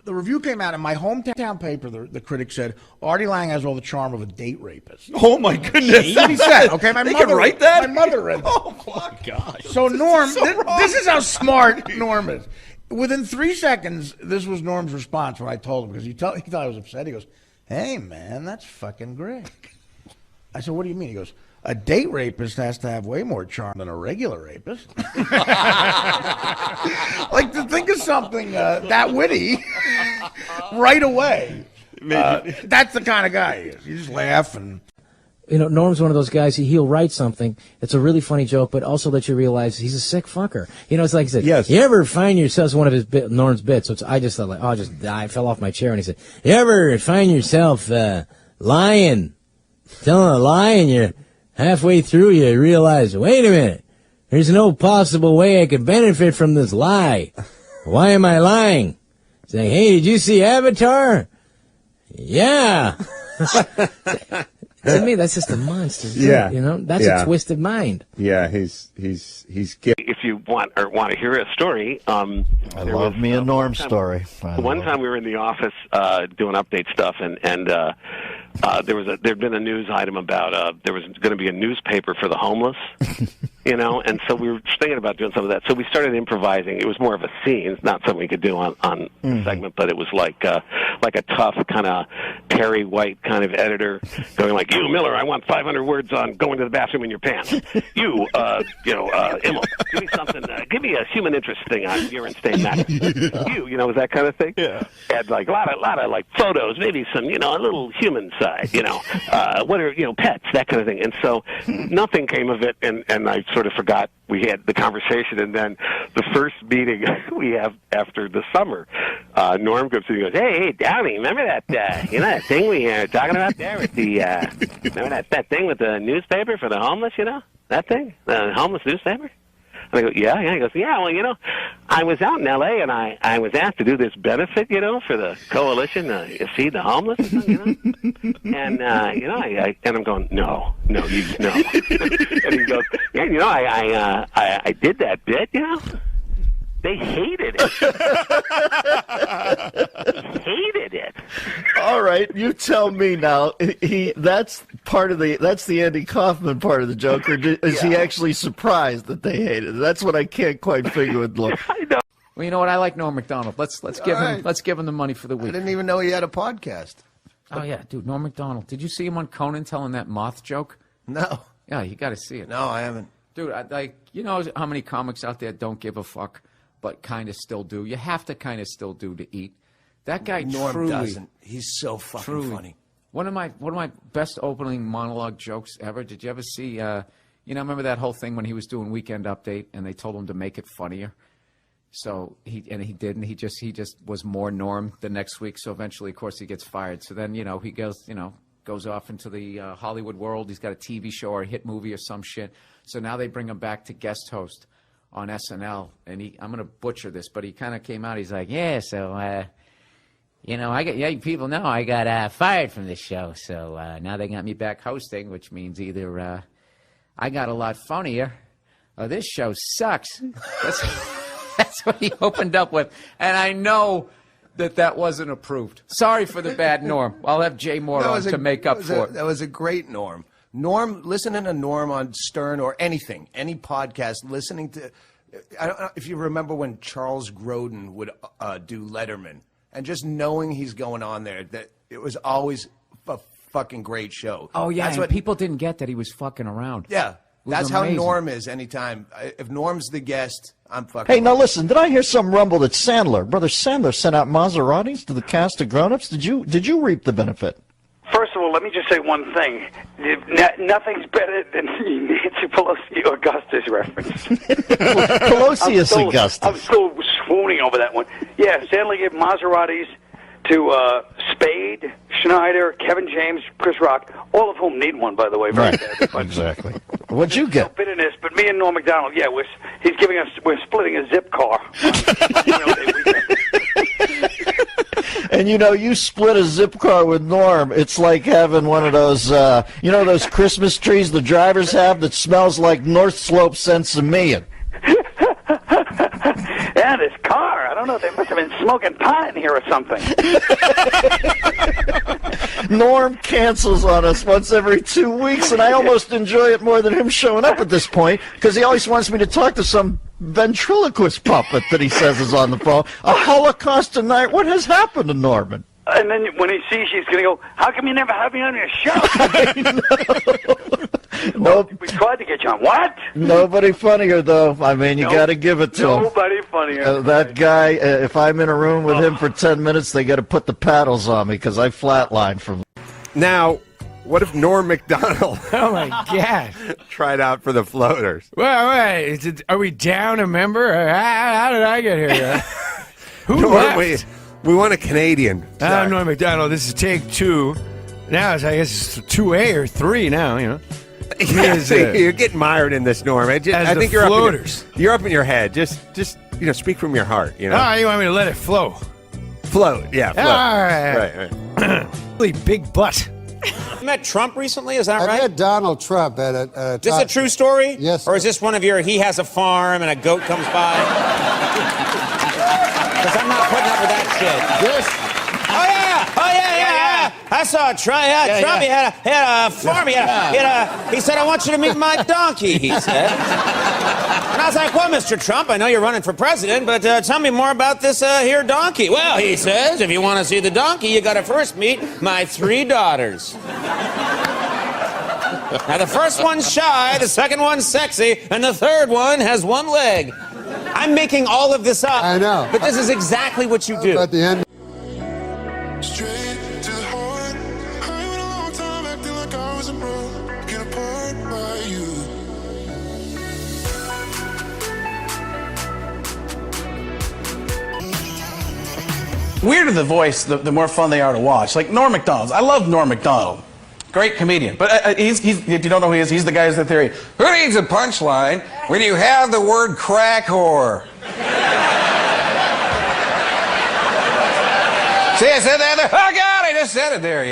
the review came out in my hometown paper. The critic said, Artie Lang has all the charm of a date rapist. Oh, my goodness. That's what he said. Okay, my They mother can write that? My mother read that. Oh, my gosh. So Norm, this is how smart Norm is. Within 3 seconds, this was Norm's response when I told him, because he thought I was upset. He goes, hey, man, that's fucking great. I said, what do you mean? He goes, a date rapist has to have way more charm than a regular rapist. Like, to think of something that witty right away. That's the kind of guy he is. You just laugh and... Norm's one of those guys, he'll write something, it's a really funny joke, but also let you realize he's a sick fucker. It's like he said, yes. You ever find yourself, one of his Norm's bits, which I just thought like, I fell off my chair, and he said, you ever find yourself lying, telling a lie, and you're halfway through, you realize, wait a minute, there's no possible way I could benefit from this lie. Why am I lying? Saying, hey, did you see Avatar? Yeah. To me, that's just a monster. Yeah. That's a twisted mind. Yeah, he's If you want to hear a story, I love me a Norm story. One time we were in the office doing update stuff, and there'd been a news item about there was going to be a newspaper for the homeless, and so we were thinking about doing some of that. So we started improvising. It was more of a scene, it's not something we could do on the segment, but it was like a tough kind of Perry White kind of editor going like, you, Miller, I want 500 words on going to the bathroom in your pants. You, Immel, give me something, give me a human interest thing on urine stain matter. You, was that kind of thing? Yeah. Had like a lot of like photos, maybe some, a little human side, what are, pets, that kind of thing. And so nothing came of it, and I sort of forgot we had the conversation. And then the first meeting we have after the summer, Norm comes in and goes, hey, Downey, remember that, that thing we were talking about there with the, remember that thing with the newspaper for the homeless, that thing, the homeless newspaper? And I go, yeah. He goes, yeah, well, I was out in L.A. and I was asked to do this benefit, for the coalition to feed the homeless, and, and I'm going, no. And he goes, yeah, I did that bit, They hated it. Hated it. All right, you tell me now. That's the Andy Kaufman part of the joke, or is he actually surprised that they hated it? That's what I can't quite figure with look. I know. Well, you know what? I like Norm MacDonald. Let's give him the money for the week. I didn't even know he had a podcast. Oh yeah, dude, Norm MacDonald. Did you see him on Conan telling that moth joke? No. Yeah, you got to see it. No, I haven't. Dude, how many comics out there don't give a fuck, but kind of still do? You have to kind of still do to eat. That guy Norm truly doesn't. He's so fucking funny. One of my best opening monologue jokes ever. Did you ever see? Remember that whole thing when he was doing Weekend Update and they told him to make it funnier. So he didn't. He just was more Norm the next week. So eventually, of course, he gets fired. So then he goes off into the Hollywood world. He's got a TV show or a hit movie or some shit. So now they bring him back to guest host on SNL, and I'm going to butcher this, but he kind of came out. He's like, yeah, so people know I got fired from this show, so now they got me back hosting, which means either I got a lot funnier or this show sucks. That's what he opened up with, and I know that wasn't approved. Sorry for the bad Norm. I'll have Jay Moore on to make up for it. That was a great Norm. Norm, listening to Norm on Stern or anything, any podcast, listening to, I don't know if you remember when Charles Grodin would do Letterman, and just knowing he's going on there, that it was always a fucking great show. Oh, yeah, and people didn't get that he was fucking around. Yeah, that's amazing. How Norm is anytime. If Norm's the guest, I'm fucking... Hey, now listen, did I hear some rumble that Brother Sandler sent out Maseratis to the cast of Grown Ups? Did you reap the benefit? First of all, let me just say one thing. Nothing's better than Nancy Pelosi Augustus reference. Pelosi Augustus. I'm still swooning over that one. Yeah, Sandler gave Maseratis to Spade, Schneider, Kevin James, Chris Rock, all of whom need one, by the way. Very badly, but Exactly. What'd you get? bitterness, but me and Norm MacDonald, yeah, we're splitting a zip car. And you split a zip car with Norm. It's like having one of those, those Christmas trees the drivers have that smells like North Slope Sensimilla. Yeah, this car. I don't know. They must have been smoking pot in here or something. Norm cancels on us once every 2 weeks, and I almost enjoy it more than him showing up at this point, because he always wants me to talk to some ventriloquist puppet that he says is on the phone. A Holocaust tonight. What has happened to Norman? And then when he sees you, he's going to go, how come you never have me on your show? Nope. We tried to get you on. What? Nobody funnier, though. I mean, you got to give it to him. Nobody funnier. That guy, if I'm in a room with him for 10 minutes, they got to put the paddles on me because I flatline from. Now, what if Norm MacDonald Oh, my God. tried out for the floaters? Well, wait. Are we down a member? How did I get here? Who Norm, left? we want a Canadian. I'm Norm MacDonald. This is take 2. Now, I guess it's 2A or 3 now, Yeah, you're getting mired in this, Norm. I think you're floaters. You're up in your head. Just speak from your heart. Oh, you want me to let it flow? Float, yeah, float. All right. Really big butt. You met Trump recently, is that I right? met Donald Trump at a Is this a true story? Yes. Or is this one of your, he has a farm and a goat comes by? Because I'm not putting up with that shit. Yes. Oh, yeah. I saw Trump. Trump, he had a farm. He said, I want you to meet my donkey, he said. And I was like, well, Mr. Trump, I know you're running for president, but tell me more about this here donkey. Well, he says, if you want to see the donkey, you got to first meet my 3 daughters. Now, the first one's shy, the second one's sexy, and the third one has 1 leg. I'm making all of this up. I know. But this is exactly what you do. At the end. Weirder the voice, the more fun they are to watch. Like Norm MacDonald. I love Norm MacDonald. Great comedian. But he's if you don't know who he is, he's the guy who's the theory. Who needs a punchline when you have the word crack whore? See, I said that. Oh, God, I just said it there,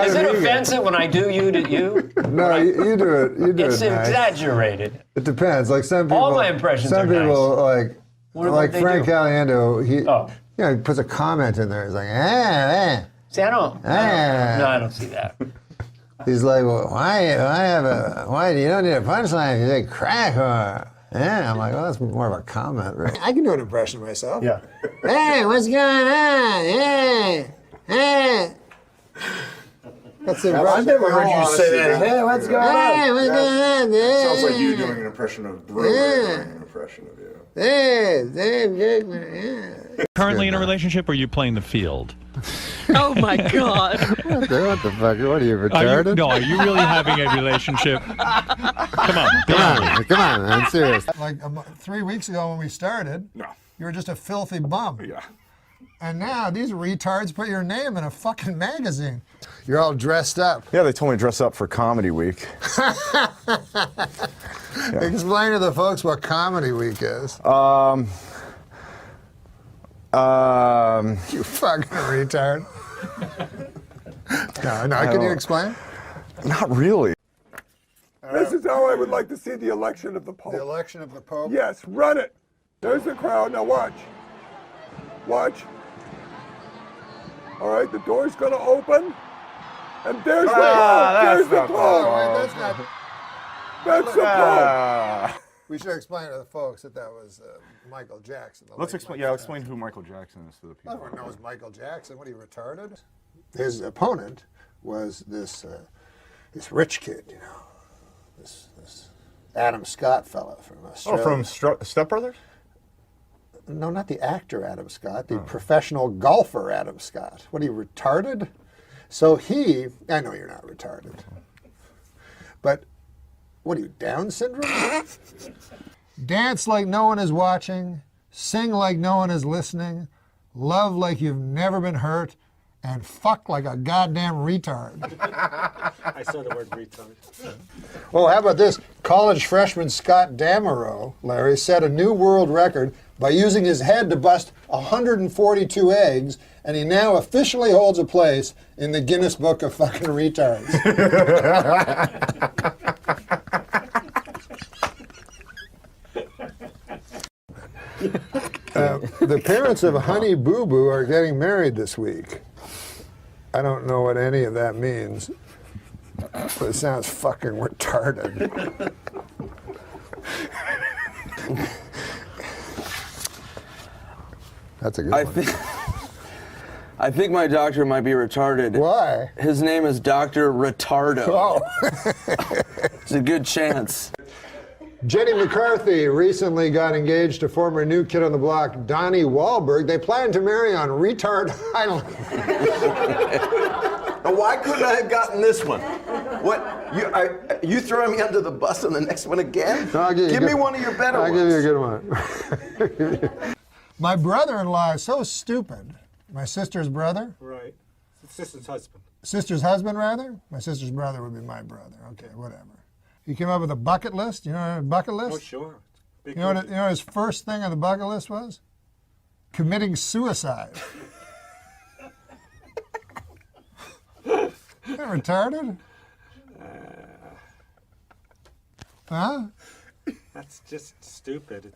Is it offensive when I do you to you? No, you do it. You do It's it nice. exaggerated. It depends. Like some people. All my impressions Some are people nice. What about like they Frank do? Caliendo. He puts a comment in there. He's like, See, I don't see that. He's like, well, why you don't need a punchline if you say crack or. Yeah, I'm like, well, that's more of a comment, right? I can do an impression myself. Yeah. Hey, what's going on? Hey. That's the I've never heard you say that. Hey, what's going on? Hey, what's going on? Yeah. Sounds like you doing an impression of Brewer doing an impression of you. Hey, Dave Jigman, Currently in a relationship, or are you playing the field? Oh my God. What the fuck? What are you retarded? Are you really having a relationship? Come on. Come on, I'm serious. Like 3 weeks ago when we started, you were just a filthy bum. Yeah. And now these retards put your name in a fucking magazine. You're all dressed up. Yeah, they told me to dress up for Comedy Week. Explain to the folks what Comedy Week is. You fucking retard. No, can you explain? Not really. This is how I would like to see the election of the Pope. The election of the Pope? Yes, run it. There's the crowd. Now watch. Watch. All right, the door's going to open. And there's the Pope. There's the Pope. That's the Pope. We should explain to the folks that was Michael Jackson. Let's explain. Yeah, explain who Michael Jackson is to the people. Everyone knows Michael Jackson. What, are you retarded? His opponent was this rich kid, this Adam Scott fella from Australia. Oh, from Step Brothers? No, not the actor Adam Scott, the professional golfer Adam Scott. What, are you retarded? So I know you're not retarded, but what are you, Down syndrome? Dance like no one is watching, sing like no one is listening, love like you've never been hurt, and fuck like a goddamn retard. I saw the word retard. Oh, how about this? College freshman Scott Damerow, Larry, set a new world record by using his head to bust 142 eggs, and he now officially holds a place in the Guinness Book of fucking retards. The parents of Honey Boo Boo are getting married this week. I don't know what any of that means, but it sounds fucking retarded. That's a good one. I think my doctor might be retarded. Why? His name is Dr. Retardo. Oh. It's a good chance. Jenny McCarthy recently got engaged to former New Kid on the Block Donnie Wahlberg. They plan to marry on Retard Island. Now, why couldn't I have gotten this one? What? You throwing me under the bus on the next one again? No, give me one of your better ones. I'll give you a good one. My brother-in-law is so stupid. My sister's brother? Right. Sister's husband. Sister's husband, rather? My sister's brother would be my brother. Okay, whatever. He came up with a bucket list. You know a bucket list? Oh, sure. You know what his first thing on the bucket list was? Committing suicide. Isn't that retarded? Huh? That's just stupid.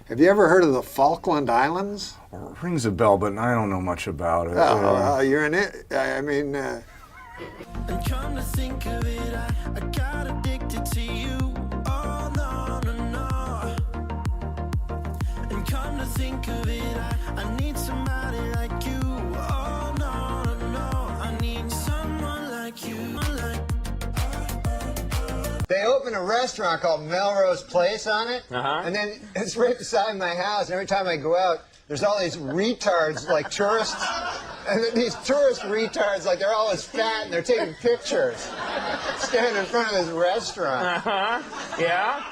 Have you ever heard of the Falkland Islands? Rings a bell, but I don't know much about it. Oh, you're in it. I mean... And come to think of it, I got addicted to you. Oh, no, no, no. And come to think of it, I need somebody like you. Oh, no, no, no. I need someone like you. They opened a restaurant called Melrose Place on it, and then it's right beside my house, and every time I go out, there's all these retards, like tourists, and then these tourist retards, like they're always fat, and they're taking pictures, standing in front of this restaurant. Yeah?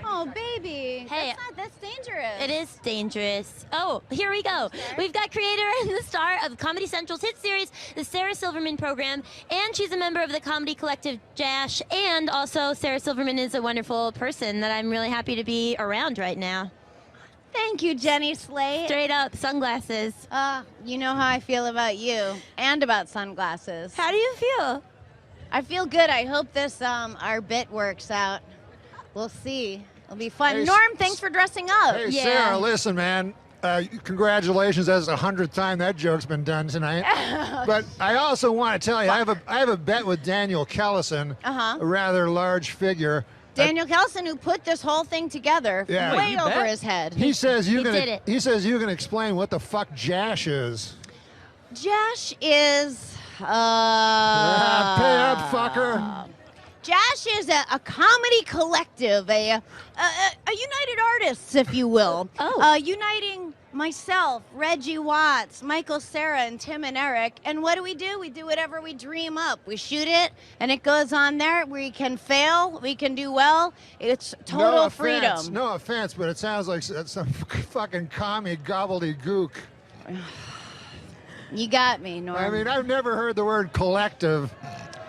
Oh, baby. Hey. That's dangerous. It is dangerous. Oh, here we go. We've got creator and the star of Comedy Central's hit series, the Sarah Silverman program, and she's a member of the comedy collective Jash, and also Sarah Silverman is a wonderful person that I'm really happy to be around right now. Thank you, Jenny Slate. Straight up, sunglasses. You know how I feel about you and about sunglasses. How do you feel? I feel good. I hope this our bit works out. We'll see. It'll be fun. Hey, Norm, thanks for dressing up. Hey, Sarah, listen, man. Congratulations. That's the 100th time that joke's been done tonight. But I also want to tell you, I have a bet with Daniel Kellison, a rather large figure. Daniel Kellison, who put this whole thing together, way over his head. He says you can explain what the fuck Jash is. Jash is pay up, fucker. Jash is a comedy collective, a United Artists, if you will. Uniting myself, Reggie Watts, Michael Cera, and Tim and Eric. And what do? We do whatever we dream up. We shoot it, and it goes on there. We can fail, we can do well. It's total freedom. No offense, but it sounds like some fucking commie gobbledygook. You got me, Norm. I mean, I've never heard the word collective.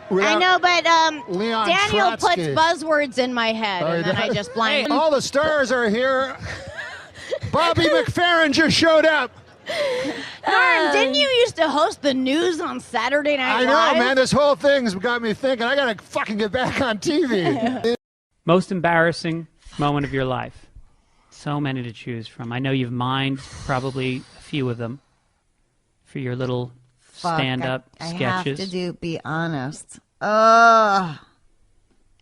I know, but Daniel Trotsky puts buzzwords in my head, and then I just blind. All the stars are here. Bobby McFerrin just showed up. Norm, didn't you used to host the news on Saturday Night Live? I know, man. This whole thing's got me thinking I gotta fucking get back on TV. Most embarrassing moment of your life. So many to choose from. I know you've mined probably a few of them for your little stand-up sketches. I have to be honest. I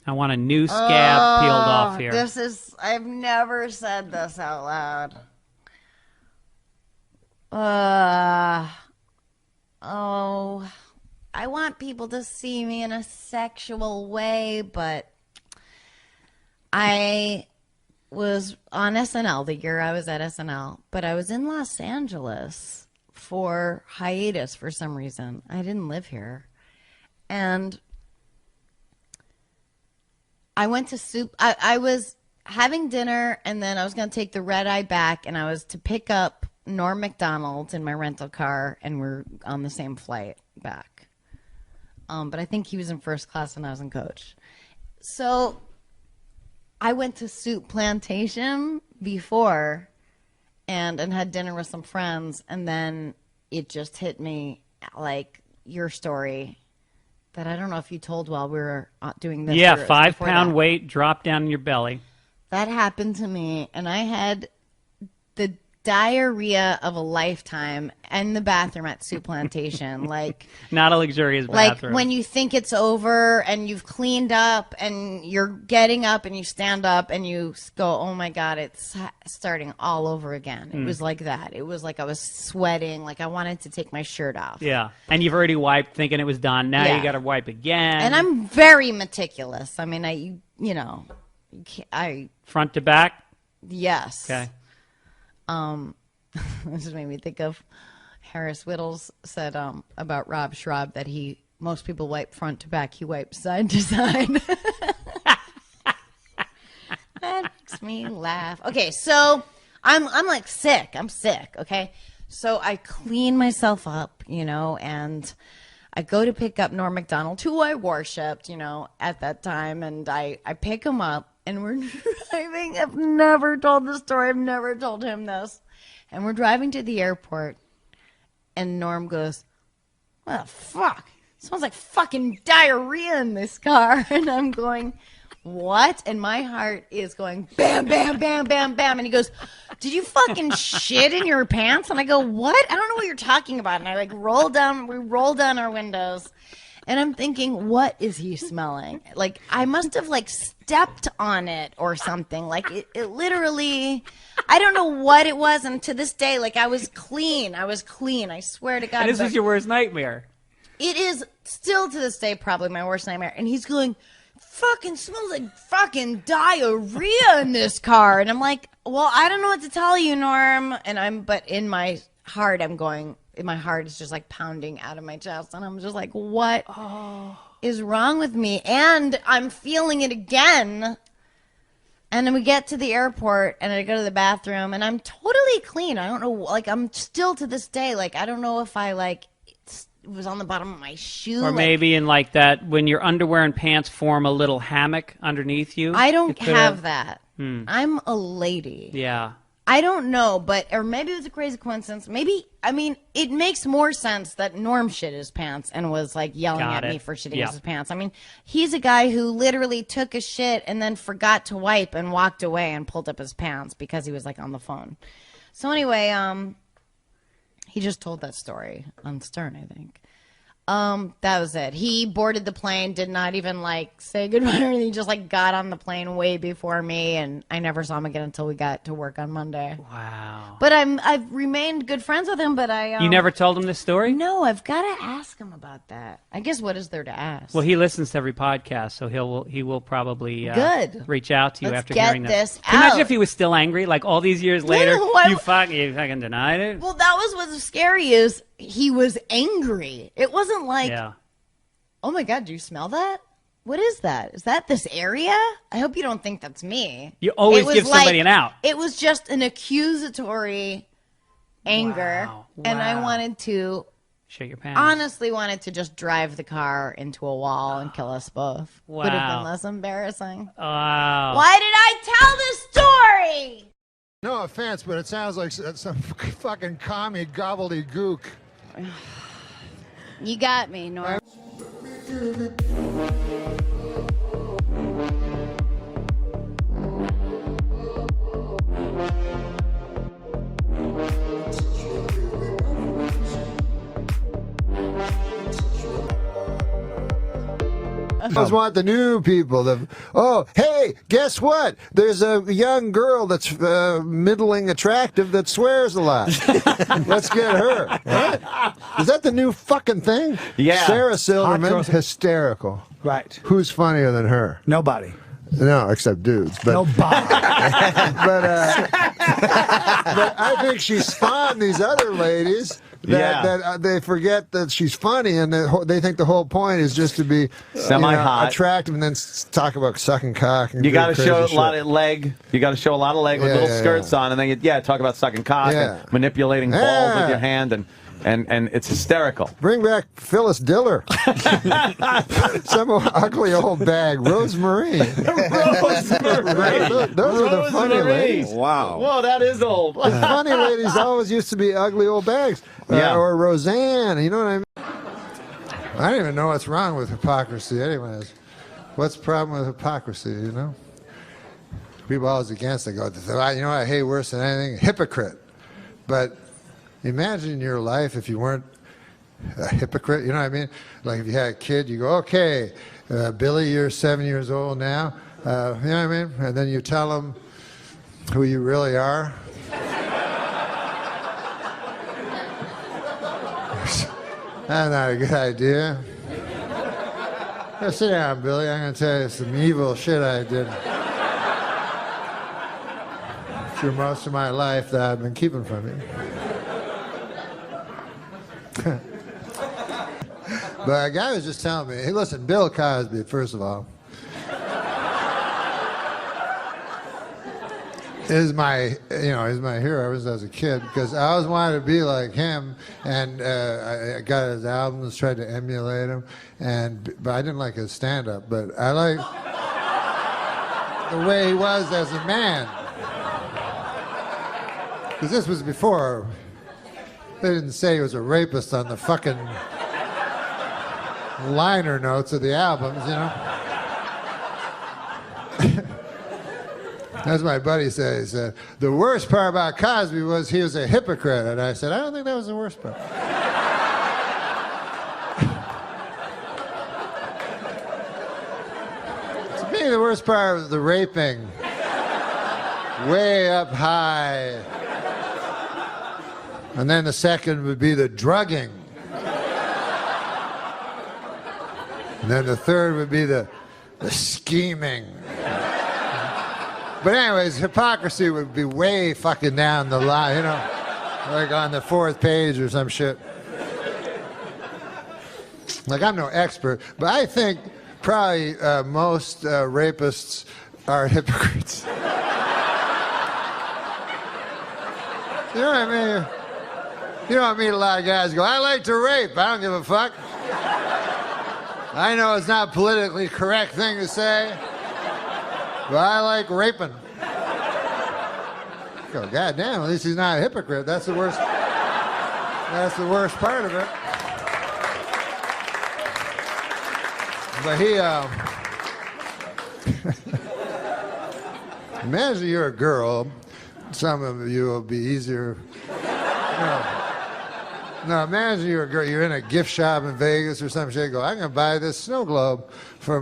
want a new scab peeled off here. I've never said this out loud. I want people to see me in a sexual way, but I was on SNL the year I was at SNL, but I was in Los Angeles for hiatus for some reason. I didn't live here. And I went to I was having dinner, and then I was going to take the red eye back, and I was to pick up Norm MacDonald in my rental car, and we're on the same flight back. But I think he was in first class and I was in coach. So I went to Soup Plantation before and had dinner with some friends, and then it just hit me like your story that I don't know if you told while we were doing this. Yeah, 5 pound weight dropped down in your belly. That happened to me, and I had the diarrhea of a lifetime in the bathroom at Soup Plantation. Like, not a luxurious bathroom. Like when you think it's over and you've cleaned up and you're getting up and you stand up and you go, oh my God, it's starting all over again. It was like that. It was like I was sweating, like I wanted to take my shirt off. Yeah, and you've already wiped thinking it was done. Now you got to wipe again. And I'm very meticulous. I mean, I front to back? Yes. Okay. This just made me think of Harris Whittles said about Rob Schraub that most people wipe front to back, he wipes side to side. That makes me laugh. Okay, so I'm like sick. I'm sick, okay? So I clean myself up, and I go to pick up Norm MacDonald, who I worshipped, at that time, and I pick him up. And we're driving. I've never told this story. I've never told him this. And we're driving to the airport. And Norm goes, what the fuck? It smells like fucking diarrhea in this car. And I'm going, what? And my heart is going bam, bam, bam, bam, bam. And he goes, did you fucking shit in your pants? And I go, what? I don't know what you're talking about. And I we roll down our windows. And I'm thinking, what is he smelling? Like, I must have, stepped on it or something. Like, it literally, I don't know what it was. And to this day, I was clean. I swear to God. And this was your worst nightmare. It is still to this day probably my worst nightmare. And he's going, fucking smells like fucking diarrhea in this car. And I'm like, well, I don't know what to tell you, Norm. But in my heart, my heart is just pounding out of my chest, and I'm just like, what is wrong with me? And I'm feeling it again. And then we get to the airport, and I go to the bathroom, and I'm totally clean. I don't know, I'm still to this day, I don't know if it was on the bottom of my shoe. Or maybe in that, when your underwear and pants form a little hammock underneath you. I don't have that. I'm a lady. Yeah. I don't know, or maybe it was a crazy coincidence. It makes more sense that Norm shit his pants and was yelling at me for shitting his pants. He's a guy who literally took a shit and then forgot to wipe and walked away and pulled up his pants because he was on the phone. So anyway, he just told that story on Stern, I think. That was it. He boarded the plane, did not even say goodbye or anything. He just got on the plane way before me, and I never saw him again until we got to work on Monday. Wow. But I've remained good friends with him, but You never told him this story? No, I've got to ask him about that. I guess what is there to ask? Well, he listens to every podcast, so he will probably reach out to you Let's after get hearing this Can you imagine out. if he was still angry, all these years later? No, you fucking denied it? Well, that was what's scary is he was angry. It wasn't oh my God, do you smell that? What is that? Is that this area? I hope you don't think that's me. You always give somebody an out. It was just an accusatory anger. Wow. And I wanted to, shit your pants. honestly wanted to just drive the car into a wall and kill us both. Would have Wow. been less embarrassing. Wow. Why did I tell this story? No offense, but it sounds like some fucking commie gobbledygook. You got me, Norm. I just want the new people. Hey, guess what? There's a young girl that's middling attractive that swears a lot. Let's get her. Right? Is that the new fucking thing? Yeah. Sarah Silverman, hysterical. Right. Who's funnier than her? Nobody. No, except dudes. But, Nobody. but I think she spawned these other ladies that they forget that she's funny, and they think the whole point is just to be semi-hot, attractive, and then talk about sucking cock. And you got to show a shit. lot of leg. You got to show a lot of leg with little skirts on, and then talk about sucking cock and manipulating balls with your hand, and it's hysterical. Bring back Phyllis Diller. Some ugly old bag. Rosemary. Those are the funny ladies. Wow. Whoa, that is old. The funny ladies always used to be ugly old bags. Or Roseanne. You know what I mean? I don't even know what's wrong with hypocrisy anyways. What's the problem with hypocrisy, you know? People always against it. Go, you know what I hate worse than anything? Hypocrite. But imagine your life if you weren't a hypocrite, you know what I mean? Like if you had a kid, you go, okay, Billy, you're 7 years old now, you know what I mean? And then you tell him who you really are. That's not a good idea. Now, sit down, Billy, I'm going to tell you some evil shit I did through most of my life that I've been keeping from you. But a guy was just telling me, hey, listen, Bill Cosby, first of all, is my hero ever since I was a kid, because I always wanted to be like him, and I got his albums, tried to emulate him, but I didn't like his stand-up, but I like the way he was as a man. Because this was before. They didn't say he was a rapist on the fucking liner notes of the albums, you know? That's my buddy said. He said, the worst part about Cosby was he was a hypocrite. And I said, I don't think that was the worst part. To me, the worst part was the raping. Way up high. And then the second would be the drugging. And then the third would be the scheming. But anyways, hypocrisy would be way fucking down the line, you know, like on the 4th page or some shit. Like, I'm no expert, but I think probably most rapists are hypocrites. You know what I mean? You don't meet a lot of guys who go, I like to rape, I don't give a fuck. I know it's not a politically correct thing to say, but I like raping. Go, God damn, at least he's not a hypocrite. That's the worst. That's the worst part of it. But he, imagine you're a girl. Some of you will be easier. No, imagine you're a girl, you're in a gift shop in Vegas or some shit, go, I'm going to buy this snow globe for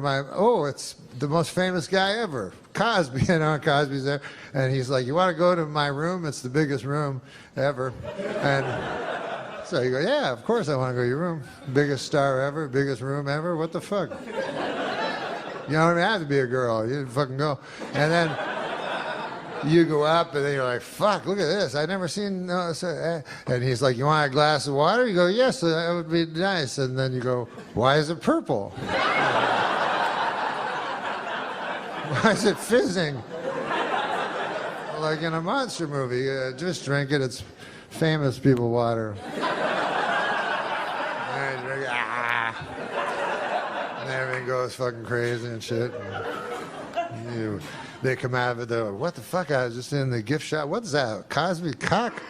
it's the most famous guy ever, Cosby, you know, Cosby's there, and he's like, you want to go to my room? It's the biggest room ever. And so you go, yeah, of course I want to go to your room. Biggest star ever, biggest room ever, what the fuck? You don't even have to be a girl, you fucking go. And then you go up, and then you're like, fuck, look at this. I've never seen... And he's like, you want a glass of water? You go, yes, that would be nice. And then you go, why is it purple? Why is it fizzing? Like in a monster movie. Just drink it. It's famous people water. And you drink it, and everything goes fucking crazy and shit. And they come out of it, they're like, what the fuck? I was just in the gift shop. What's that? Cosby cock?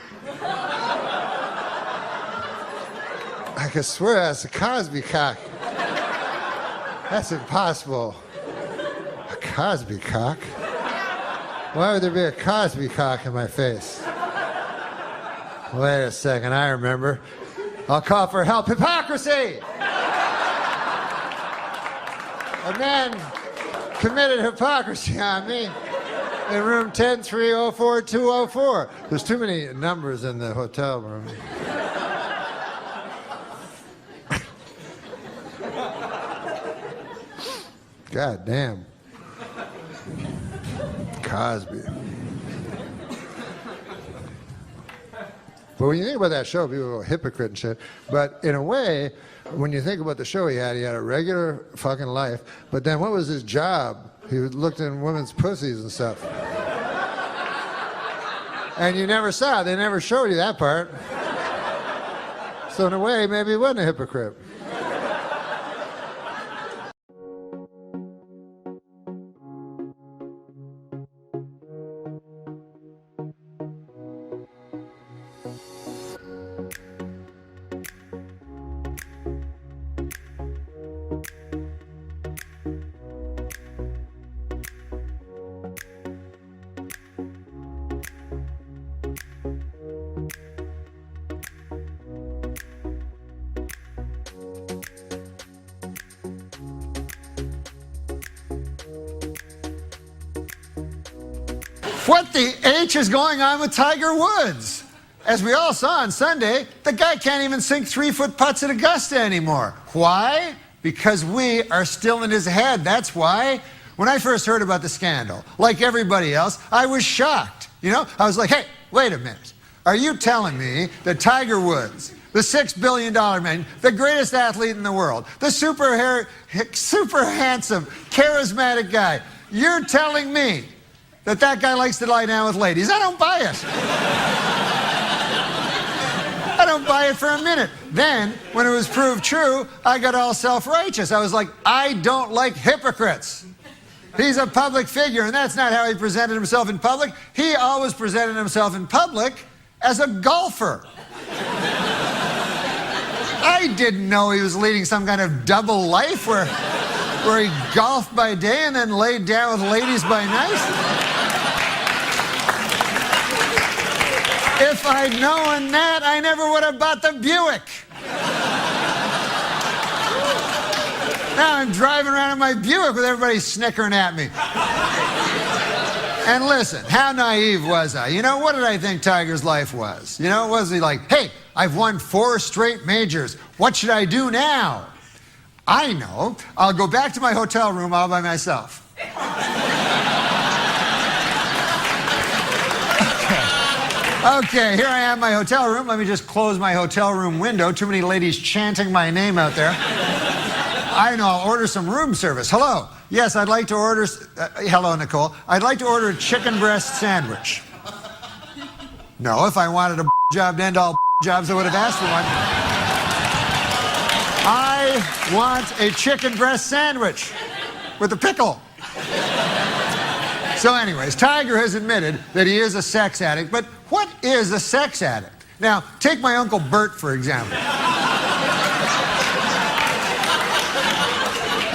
I can swear that's a Cosby cock. That's impossible. A Cosby cock? Why would there be a Cosby cock in my face? Wait a second, I remember. I'll call for help. Hypocrisy! A man committed hypocrisy on me in room 10304-204. There's too many numbers in the hotel room. God damn. Cosby. But when you think about that show, people go hypocrite and shit. But in a way, when you think about the show he had a regular fucking life. But then what was his job? He looked in women's pussies and stuff. And you never saw it. They never showed you that part. So in a way, maybe he wasn't a hypocrite. What the H is going on with Tiger Woods? As we all saw on Sunday, the guy can't even sink 3-foot putts at Augusta anymore. Why? Because we are still in his head. That's why. When I first heard about the scandal, like everybody else, I was shocked. You know, I was like, hey, wait a minute. Are you telling me that Tiger Woods, the $6 billion man, the greatest athlete in the world, the super handsome, charismatic guy, you're telling me that guy likes to lie down with ladies? I don't buy it. I don't buy it for a minute. Then, when it was proved true, I got all self-righteous. I was like, I don't like hypocrites. He's a public figure, and that's not how he presented himself in public. He always presented himself in public as a golfer. I didn't know he was leading some kind of double life where he golfed by day and then laid down with ladies by night. If I'd known that, I never would have bought the Buick. Now I'm driving around in my Buick with everybody snickering at me. And listen, how naive was I? You know, what did I think Tiger's life was? You know, was he like, hey, I've won 4 straight majors. What should I do now? I know. I'll go back to my hotel room all by myself. Okay, here I am in my hotel room. Let me just close my hotel room window. Too many ladies chanting my name out there. I know, I'll order some room service. Hello. Yes, I'd like to order... hello, Nicole. I'd like to order a chicken breast sandwich. No, if I wanted a job to end all jobs, I would have asked for one. I want a chicken breast sandwich with a pickle. So anyways, Tiger has admitted that he is a sex addict, but what is a sex addict? Now, take my Uncle Bert, for example.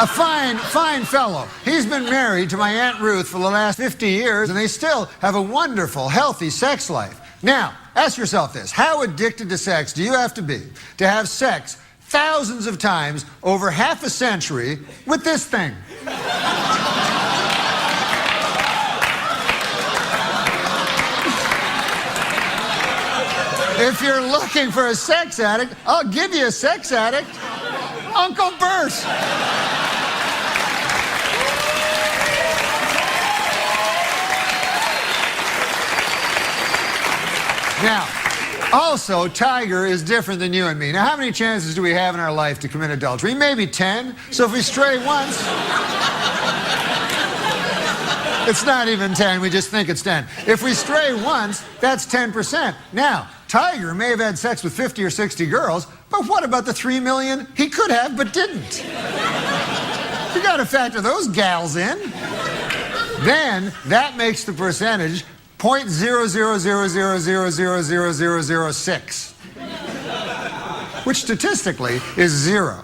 A fine fellow. He's been married to my Aunt Ruth for the last 50 years, and they still have a wonderful, healthy sex life. Now, ask yourself this. How addicted to sex do you have to be to have sex thousands of times over half a century with this thing? If you're looking for a sex addict, I'll give you a sex addict. Uncle Bert. Now, also, Tiger is different than you and me. Now, how many chances do we have in our life to commit adultery? Maybe 10. So if we stray once... It's not even 10, we just think it's 10. If we stray once, that's 10%. Now, Tiger may have had sex with 50 or 60 girls, but what about the 3 million he could have but didn't? You gotta factor those gals in. Then, that makes the percentage 0.000000006, which statistically is 0.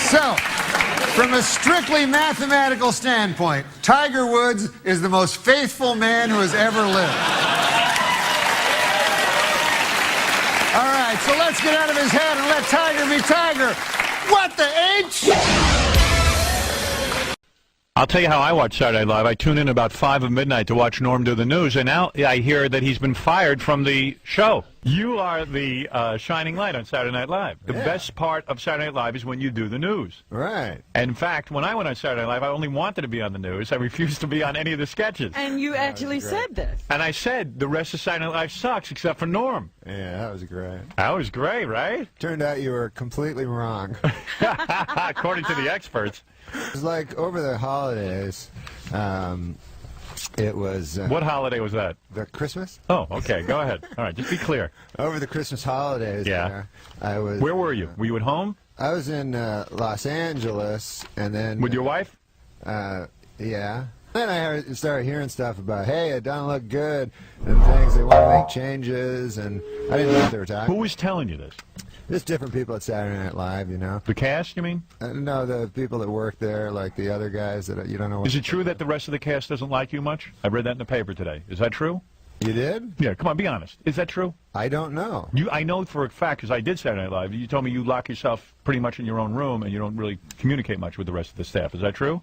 So, from a strictly mathematical standpoint, Tiger Woods is the most faithful man who has ever lived. All right, so let's get out of his head and let Tiger be Tiger. What the H? I'll tell you how I watch Saturday Night Live. I tune in about 5 at midnight to watch Norm do the news, and now I hear that he's been fired from the show. You are the shining light on Saturday Night Live. The best part of Saturday Night Live is when you do the news. Right. And in fact, when I went on Saturday Night Live, I only wanted to be on the news. I refused to be on any of the sketches. And you actually said this. And I said, the rest of Saturday Night Live sucks except for Norm. Yeah, that was great. That was great, right? Turned out you were completely wrong. According to the experts. It was like over the holidays, it was... what holiday was that? The Christmas. Oh, okay. Go ahead. All right, just be clear. Over the Christmas holidays, I was... Where were you? Were you at home? I was in Los Angeles, and then... With your wife? Yeah. Then I started hearing stuff about, hey, it doesn't look good, and things, they want to make changes, and I didn't know what they were talking. Who was telling you this? Just different people at Saturday Night Live, you know. The cast, you mean? No, the people that work there, like the other guys that you don't know what... Is it true that the rest of the cast doesn't like you much? I read that in the paper today. Is that true? You did? Yeah, come on, be honest. Is that true? I don't know. I know for a fact, because I did Saturday Night Live, you told me you lock yourself pretty much in your own room and you don't really communicate much with the rest of the staff. Is that true?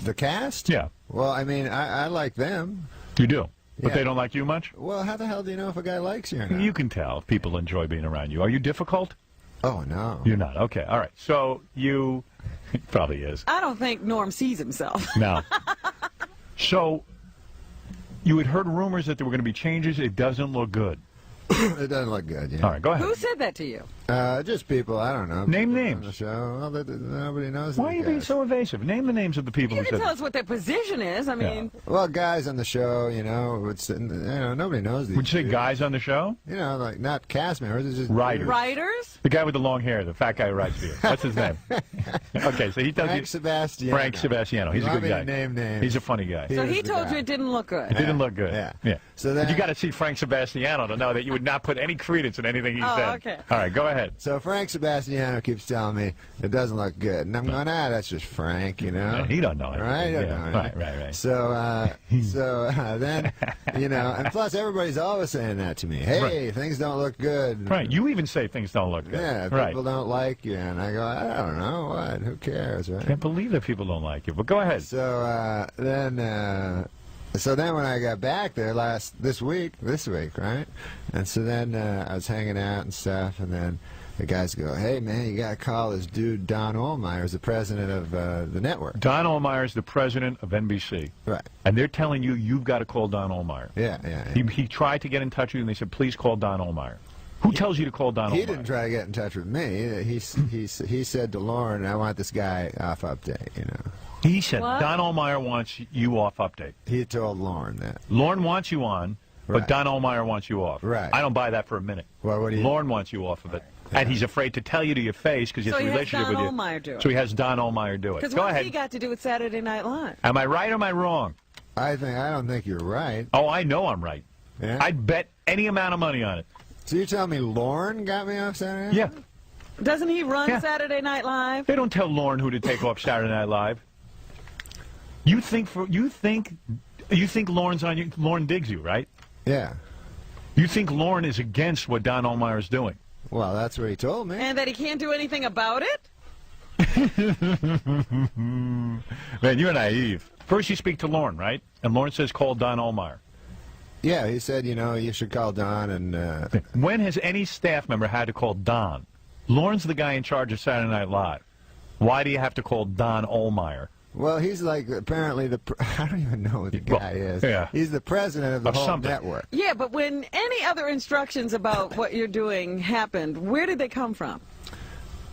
The cast? Yeah. Well, I mean, I like them. You do? But they don't like you much? Well, how the hell do you know if a guy likes you or not? You can tell if people enjoy being around you. Are you difficult? Oh, no. You're not. Okay, all right. So you... probably is. I don't think Norm sees himself. No. So you had heard rumors that there were going to be changes. It doesn't look good. It doesn't look good, yeah. All right, go ahead. Who said that to you? Just people, I don't know. Name names. On the show. Well, nobody knows. Why are you being so evasive? Name the names of the people You who can said tell us what their position is. I mean... Well, guys on the show, you know, nobody knows these. Would you say guys on the show? You know, like not cast members, it's just... Writers. Writers? The guy with the long hair, the fat guy who writes for you. What's his name? Okay, so he tells Frank you... Sebastiano. Frank Sebastiano. He's a good guy. Name names. He's a funny guy. So he told you it didn't look good. It didn't look good. Yeah. So then, but you got to see Frank Sebastiano to know that you would not put any credence in anything he said. Okay. All right, go ahead. So Frank Sebastiano keeps telling me it doesn't look good, and I'm going, that's just Frank, you know. Yeah, he don't know it. Right? Right. So then, you know, and plus everybody's always saying that to me. Hey, things don't look good. Right. You even say things don't look good. Yeah. People don't like you, and I go, I don't know what. Who cares, right? Can't believe that people don't like you. But go ahead. So then when I got back there this week, right? And so then I was hanging out and stuff, and then the guys go, hey, man, you got to call this dude Don Ohlmeyer, who's the president of the network. Don Ohlmeyer is the president of NBC. Right. And they're telling you you've got to call Don Ohlmeyer. Yeah. He tried to get in touch with you, and they said, please call Don Ohlmeyer. Who tells you to call Don Ohlmeyer? He didn't try to get in touch with me. He said to Lauren, I want this guy off update, you know. He said Don Ohlmeyer wants you off update. He told Lauren that. Lauren wants you on, but Don Ohlmeyer wants you off. Right. I don't buy that for a minute. Well, what do you... Lauren wants you off of it. And he's afraid to tell you to your face because he has a relationship with you. So he has Don Ohlmeyer do it. So he has Don Ohlmeyer do it. Because Go what's ahead. he got to do with Saturday Night Live? Am I right or am I wrong? I don't think you're right. Oh, I know I'm right. Yeah? I'd bet any amount of money on it. So you're telling me Lauren got me off Saturday Night? Yeah. Doesn't he run Saturday Night Live? They don't tell Lauren who to take off Saturday Night Live. You think Lauren's on you? Lauren digs you, right? Yeah. You think Lauren is against what Don Ohlmeyer is doing? Well, that's what he told me. And that he can't do anything about it? Man, you're naive. First you speak to Lauren, right? And Lauren says call Don Ohlmeyer. Yeah, he said, you know, you should call Don and... When has any staff member had to call Don? Lauren's the guy in charge of Saturday Night Live. Why do you have to call Don Ohlmeyer? Well, he's like apparently I don't even know what the guy is. Yeah. He's the president of the whole network. Yeah, but when any other instructions about what you're doing happened, where did they come from?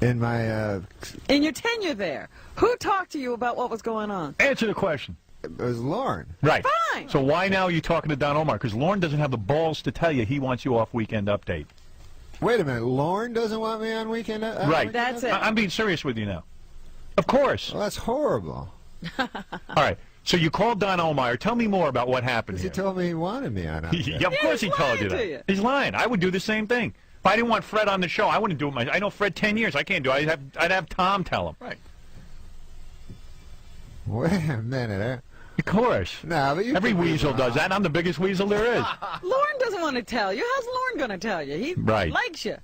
In my... In your tenure there. Who talked to you about what was going on? Answer the question. It was Lauren. Right. Fine. So why now are you talking to Don Ohlmeyer? Because Lauren doesn't have the balls to tell you he wants you off Weekend Update. Wait a minute. Lauren doesn't want me on Weekend Update? Right. That's it. I'm being serious with you now. Of course. Well, that's horrible. All right. So you called Don Ohlmeyer. Tell me more about what happened here. He told me he wanted me on Update. Yeah, of course he told you that. He's lying. I would do the same thing. If I didn't want Fred on the show, I wouldn't do it myself. I know Fred 10 years. I can't do it. I'd have Tom tell him. Right. Wait a minute. Of course. No, but every weasel does that. I'm the biggest weasel there is. Lauren doesn't want to tell you. How's Lauren going to tell you? He likes you.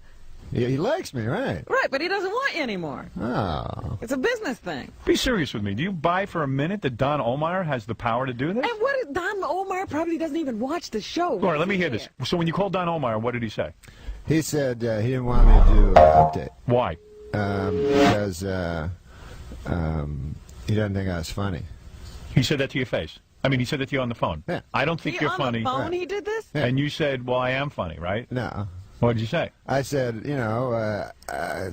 He likes me, right? Right, but he doesn't want you anymore. Oh. It's a business thing. Be serious with me. Do you buy for a minute that Don Omar has the power to do this? And what is Don Omar probably doesn't even watch the show. All right, let me hear this. So when you called Don Omar, what did he say? He said he didn't want me to do an update. Why? Because he doesn't think I was funny. He said that to your face. I mean, he said that to you on the phone. Yeah. I don't think you're funny. On the phone he did this? Yeah. And you said, well, I am funny, right? No. What did you say? I said, you know,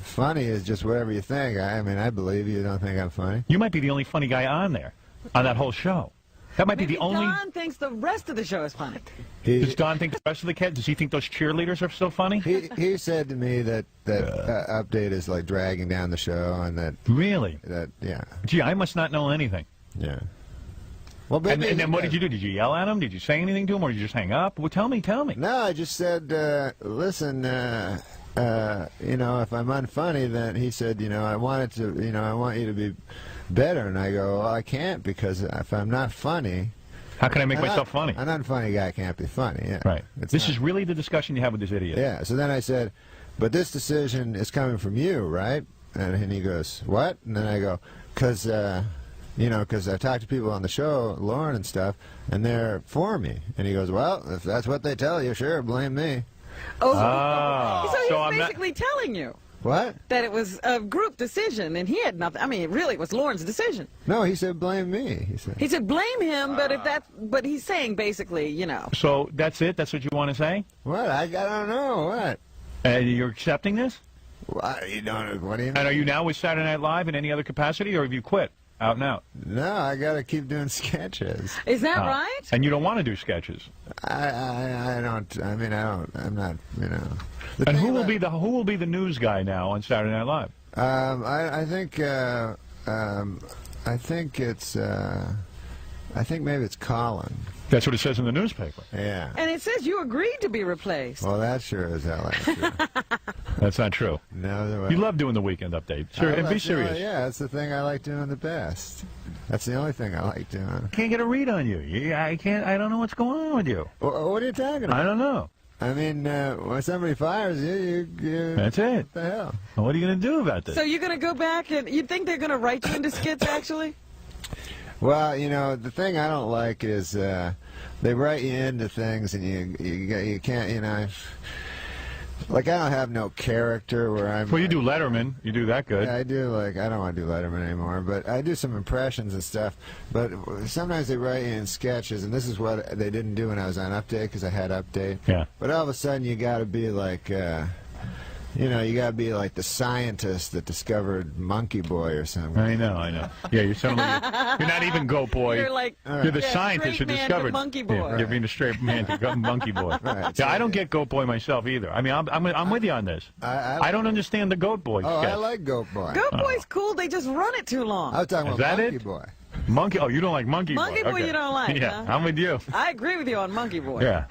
funny is just whatever you think. I mean, I believe you don't think I'm funny. You might be the only funny guy on there, on that whole show. That might be the only... Don thinks the rest of the show is funny. Does Don think the rest of the kids? Does he think those cheerleaders are still funny? He said to me that update is like dragging down the show, and that... Really? Yeah. Gee, I must not know anything. Yeah. Well, and then what did you do? Did you yell at him? Did you say anything to him, or did you just hang up? Well, tell me. No, I just said, listen, you know, if I'm unfunny, then he said, you know, I want you to be better. And I go, well, I can't, because if I'm not funny... How can I make myself funny? An unfunny guy can't be funny, yeah. Right. This is really the discussion you have with this idiot. Yeah, so then I said, but this decision is coming from you, right? And he goes, what? And then I go, because... you know, because I talked to people on the show, Lauren and stuff, and they're for me. And he goes, well, if that's what they tell you, sure, blame me. Oh, so he's basically telling you. What? That it was a group decision, and he had nothing. I mean, really, it was Lauren's decision. No, he said blame me. He said blame him, but he's saying basically, you know. So that's it? That's what you want to say? What? I don't know. What? And you're accepting this? What do you mean? And are you now with Saturday Night Live in any other capacity, or have you quit? Out and out. No, I got to keep doing sketches. Is that right? And you don't want to do sketches. I don't. I mean, I don't. I'm not. You know. And who will be the news guy now on Saturday Night Live? I think maybe it's Colin. That's what it says in the newspaper. Yeah. And it says you agreed to be replaced. Well, that sure is hell ain't true. That's not true. No, you love doing the weekend update. Sure, and be serious. Yeah, that's the thing I like doing the best. That's the only thing I like doing. Can't get a read on you. I can't. I don't know what's going on with you. What are you talking about? I don't know. I mean, when somebody fires you, That's it. What the hell? Well, what are you going to do about this? So you're going to go back and you think they're going to write you into skits, actually? Well, you know, the thing I don't like is they write you into things, and you can't, you know. Like, I don't have no character where I'm... Well, you do Letterman. You do that good. Yeah, I do, like, I don't want to do Letterman anymore, but I do some impressions and stuff. But sometimes they write you in sketches, and this is what they didn't do when I was on Update, because I had Update. Yeah. But all of a sudden, you got to be like... you know, you gotta be like the scientist that discovered Monkey Boy or something. I know. Yeah, you're not even Goat Boy. You're like you're the scientist who discovered Monkey Boy. Yeah, you're being a straight man to Monkey Boy. Right, yeah, I don't get Goat Boy myself either. I mean, I'm with you on this. I don't understand the Goat Boy. Oh, sketch. I like Goat Boy. Goat Boy's cool. They just run it too long. I was talking Is about that Monkey it? Boy. Monkey? Oh, you don't like Monkey Boy. Monkey Boy Okay. you don't like, Yeah, huh? I'm with you. I agree with you on Monkey Boy. Yeah.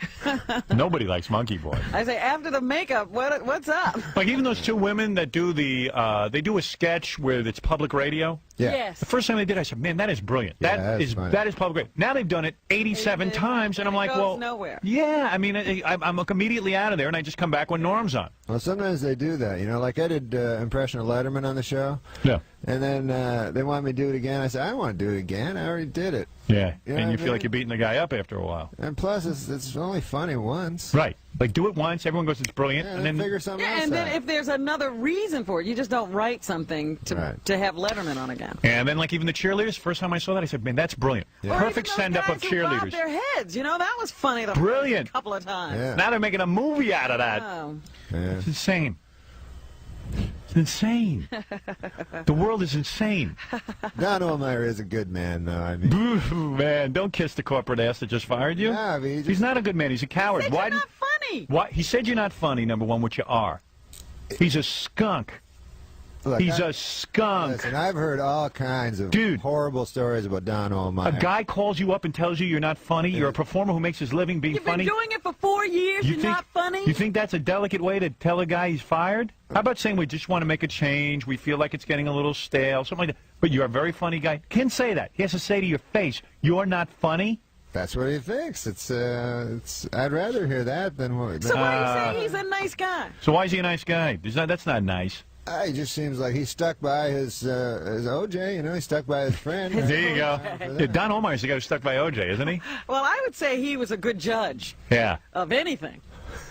Nobody likes Monkey Boy. I say, after the makeup, what's up? Like, even those two women that do they do a sketch where it's public radio. Yeah. Yes. The first time they did, I said, man, that is brilliant. Yeah, That is public radio. Now they've done it 87 times, and I'm like, well, nowhere. yeah, I mean, I'm immediately out of there, and I just come back when Norm's on. Well, sometimes they do that. You know, like I did impression of Letterman on the show. Yeah. And then they want me to do it again. I said, I don't want to do it again. I already did it. Yeah. You know And what you I feel like mean? you're beating the guy up after a while. And plus, it's only funny once. Right. Like, do it once, everyone goes, it's brilliant, Yeah, and then figure something else And then out. if there's another reason for it, you just don't write something to have Letterman on again. And then, like, even the cheerleaders, first time I saw that, I said, man, that's brilliant. Yeah. Or Perfect even those send-up of guys who bobbed cheerleaders. their heads, you know, that was funny the Brilliant. first couple of times. Yeah. Now they're making a movie out of that. Oh. Yeah. It's insane. It's insane. The world is insane. Don Omar is a good man, though. I mean, Boo, man, don't kiss the corporate ass that just fired you. Yeah, but he He's not a good man. He's a coward. He said you're not funny. Why? He said you're not funny, number one, which you are. He's a skunk. look, He's a skunk. Listen, I've heard all kinds of Dude. horrible stories about Don Omar. A guy calls you up and tells you you're not funny. You're a performer who makes his living being You've funny. been doing it for 4 years. You're not funny. You think that's a delicate way to tell a guy he's fired? How about saying we just want to make a change, we feel like it's getting a little stale, something like that. But you're a very funny guy. Can't say that. He has to say to your face, you're not funny. That's what he thinks. I'd rather hear that than what. So why do you say he's a nice guy? So why is he a nice guy? That's not nice. He just seems like he stuck by his OJ, you know, he stuck by his friend. There you go. Yeah, Don Omey's the guy who stuck by OJ, isn't he? Well, I would say he was a good judge. Yeah. Of anything.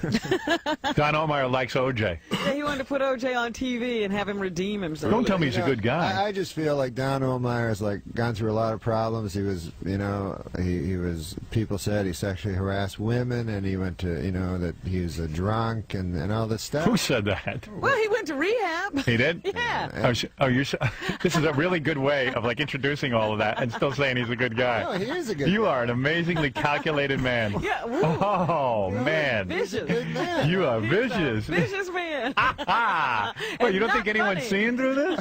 Don Omeyer likes OJ. Yeah, he wanted to put OJ on TV and have him redeem himself. Don't tell me he's a good guy. I just feel like Don Omeyer's like gone through a lot of problems. He was, you know, he was. People said he sexually harassed women, and he went to, you know, that he was a drunk and all this stuff. Who said that? Well, he went to rehab. He did? Yeah. This is a really good way of like introducing all of that and still saying he's a good guy. No, he is a good guy. You are an amazingly calculated man. Yeah. Woo. Oh man. Vicious. You are vicious. Vicious man. Well, you don't think anyone's seeing through this?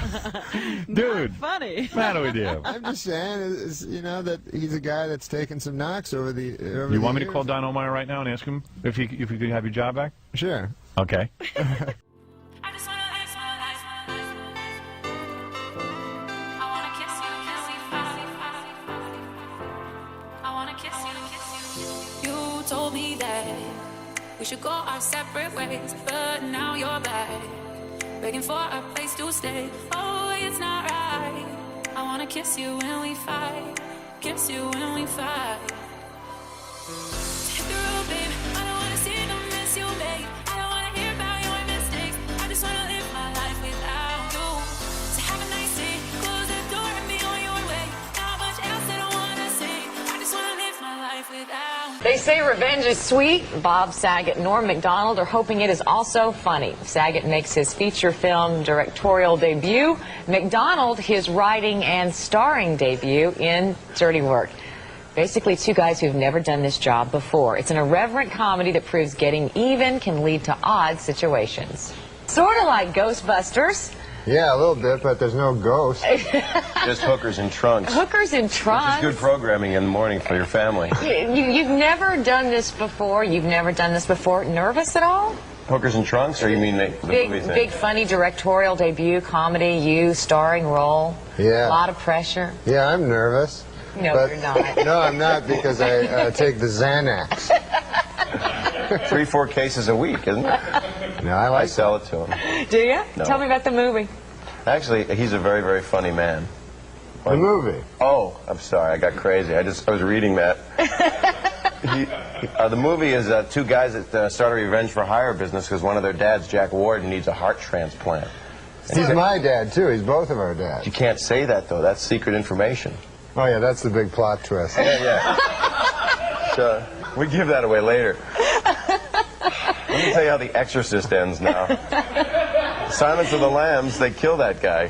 Dude. Not funny. What's the matter with you? I'm just saying, you know, that he's a guy that's taken some knocks over the You want me to call Don Omeyer right now and ask him if you could have your job back? Sure. Okay. You told me that we should go our separate ways, but now you're back, begging for a place to stay. Oh, it's not right. I wanna kiss you when we fight, kiss you when we fight. Hit the road, babe. I don't wanna see the mess you made. I don't wanna hear about your mistakes. I just wanna live my life without you. So have a nice day, close the door and be on your way. Not much else I don't wanna say. I just wanna live my life without. They say revenge is sweet. Bob Saget and Norm MacDonald are hoping it is also funny. Saget makes his feature film directorial debut. MacDonald his writing and starring debut in Dirty Work. Basically, two guys who've never done this job before. It's an irreverent comedy that proves getting even can lead to odd situations. Sort of like Ghostbusters. Yeah, a little bit, but there's no ghost. Just hookers and trunks. Hookers and trunks. Which is good programming in the morning for your family. You've never done this before. You've never done this before. Nervous at all? Hookers and trunks, or you mean the movie thing? Big, funny directorial debut, comedy, you, starring role. Yeah. A lot of pressure. Yeah, I'm nervous. No, but, you're not. No, I'm not, because I take the Xanax. 3-4 cases a week, isn't it? No, I sell it to him. Do you? No. Tell me about the movie. Actually, he's a very, very funny man. The movie? Oh, I'm sorry, I got crazy. I was reading that. The movie is two guys that start a revenge for hire business because one of their dads, Jack Warden, needs a heart transplant. He's my dad, too. He's both of our dads. You can't say that, though. That's secret information. Oh, yeah, that's the big plot twist. Yeah. So, we give that away later. Let me tell you how The Exorcist ends now. Silence of the Lambs, they kill that guy.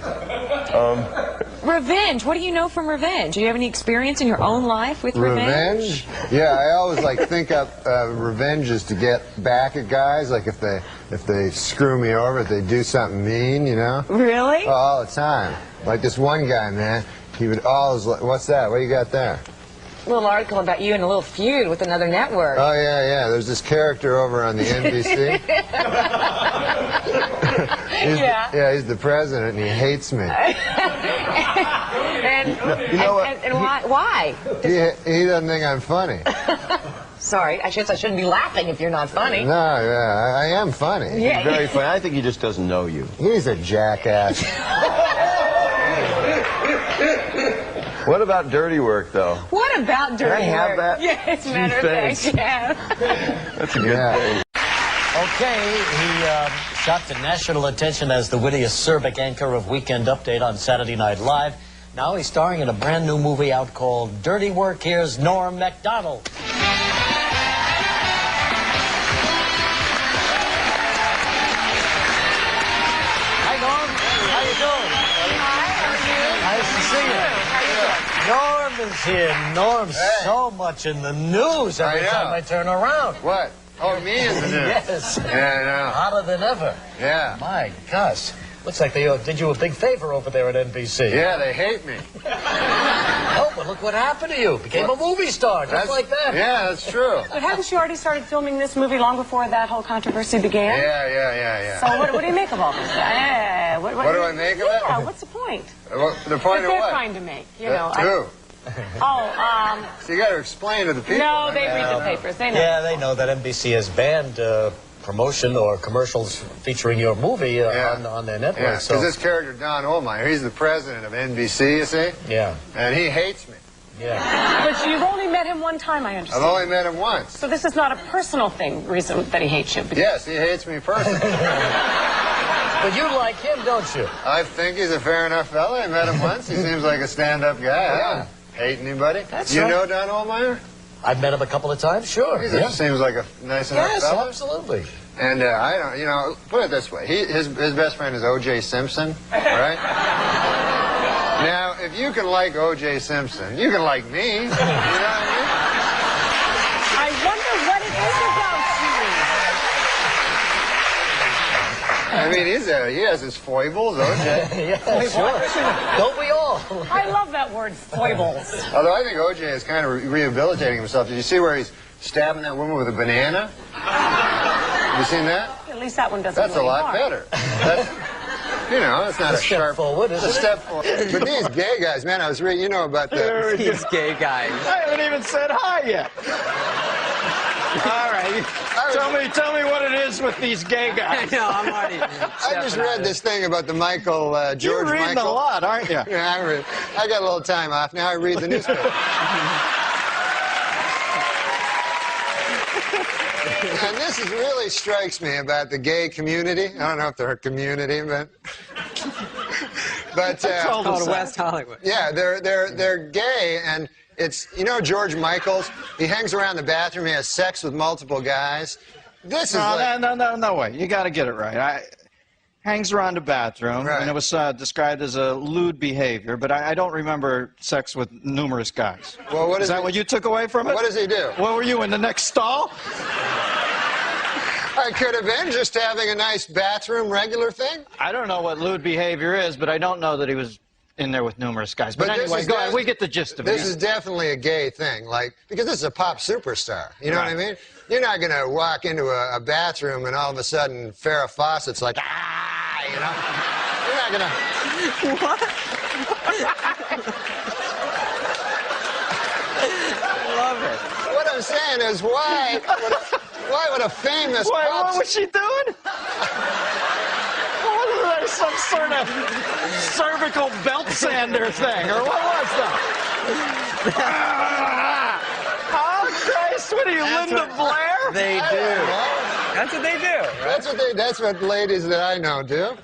Revenge. What do you know from revenge? Do you have any experience in your own life with revenge? Yeah, I always think up revenge is to get back at guys. Like if they screw me over, if they do something mean, you know. Really? Oh, all the time. Like this one guy, man. He would always. What's that? What you got there? A little article about you in a little feud with another network. Oh yeah. There's this character over on the NBC. He's the president, and he hates me. And why? He doesn't think I'm funny. Sorry, I shouldn't be laughing if you're not funny. No, yeah, I am funny. Yeah. He's very funny. I think he just doesn't know you. He's a jackass. What about Dirty Work, though? What about Dirty Work? Can I have that? Yes, matter of fact, yeah. That's a good thing. Okay, he shot to national attention as the witty acerbic anchor of Weekend Update on Saturday Night Live. Now he's starring in a brand new movie out called Dirty Work. Here's Norm MacDonald. Hi, Norm. How you doing? Hi, how are you? Nice to see you. Norm is here. Norm's so much in the news every time I turn around. What? Oh, me in the news? Yes. Yeah, I know. Hotter than ever. Yeah. My gosh. Looks like they did you a big favor over there at NBC. Yeah, they hate me. Oh, but look what happened to you. Became a movie star, just like that. Yeah, that's true. But hadn't you already started filming this movie long before that whole controversy began? Yeah. So what do you make of all this? What do I make of it? Yeah, what's the point? Well, the point that of they're what? trying to make, you know. Who? Oh, So you got to explain to the people. no, they read the papers. They know. Yeah, they know that NBC has banned promotion or commercials featuring your movie on their network. Yeah, because this character, Don Ohlmeyer, he's the president of NBC, you see? Yeah. And he hates me. Yeah. But you've only met him one time, I understand. I've only met him once. So this is not a personal reason that he hates you. Yes, he hates me personally. But you like him, don't you? I think he's a fair enough fella. I met him once. He seems like a stand-up guy. I don't hate anybody. That's you right. know Don Ohlmeyer? I've met him a couple of times, sure. He seems like a nice enough Yes, fella. absolutely. And I don't, you know, put it this way. His best friend is O.J. Simpson, right? Now, if you can like O.J. Simpson, you can like me. You know what I mean? I wonder what it is about you. I mean, he has his foibles, O.J. Yeah, sure. Don't we all? I love that word, foibles. Although I think O.J. is kind of rehabilitating himself. Did you see where he's stabbing that woman with a banana? Have you seen that? At least that one doesn't That's a really lot harm. better. That's, you know, it's not a step sharp forward, it's isn't a step forward. But these gay guys, man, I was reading, you know about the... These gay guys. I haven't even said hi yet. All right. Tell me what it is with these gay guys. I know, I'm already... I just read this thing about the George You're reading Michael. a lot, aren't you? Yeah, I got a little time off. Now I read the newspaper. And this really strikes me about the gay community. I don't know if they're a community, but It's called West Hollywood. yeah, they're gay, and it's, you know, George Michaels. He hangs around the bathroom. He has sex with multiple guys. This is like, No way. You got to get it right. Hangs around the bathroom, Right. and it was described as a lewd behavior, but I don't remember sex with numerous guys. Well, what is that what you took away from it? What does he do? What were you, in the next stall? I could have been just having a nice bathroom regular thing. I don't know what lewd behavior is, but I don't know that he was in there with numerous guys. But this anyway, is go ahead. We get the gist of it. This is definitely a gay thing, like, because this is a pop superstar. You know what I mean? You're not going to walk into a bathroom and all of a sudden Farrah Fawcett's like, ah, you know? You're not going to... What? I love it. What I'm saying is, why would a famous What was she doing? What was that? Some sort of cervical belt sander thing, or what was that? Oh, Christ, what are you, Linda Blair? They do. That's what they do. Right? That's what ladies that I know do.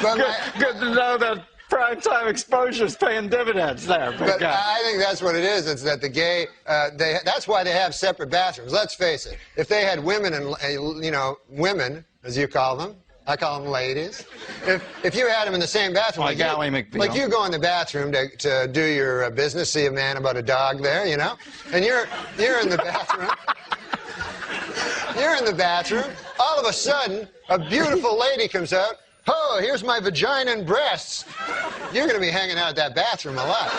But Good to know that primetime exposure's paying dividends there. But I think that's what it is. It's that the gay, that's why they have separate bathrooms. Let's face it. If they had women and, you know, women, as you call them, I call them ladies. If you had them in the same bathroom, Like Ally McBeal. like you go in the bathroom to do your business, see a man about a dog there, you know, and you're in the bathroom. You're in the bathroom. All of a sudden, a beautiful lady comes out. Oh, here's my vagina and breasts. You're going to be hanging out at that bathroom a lot.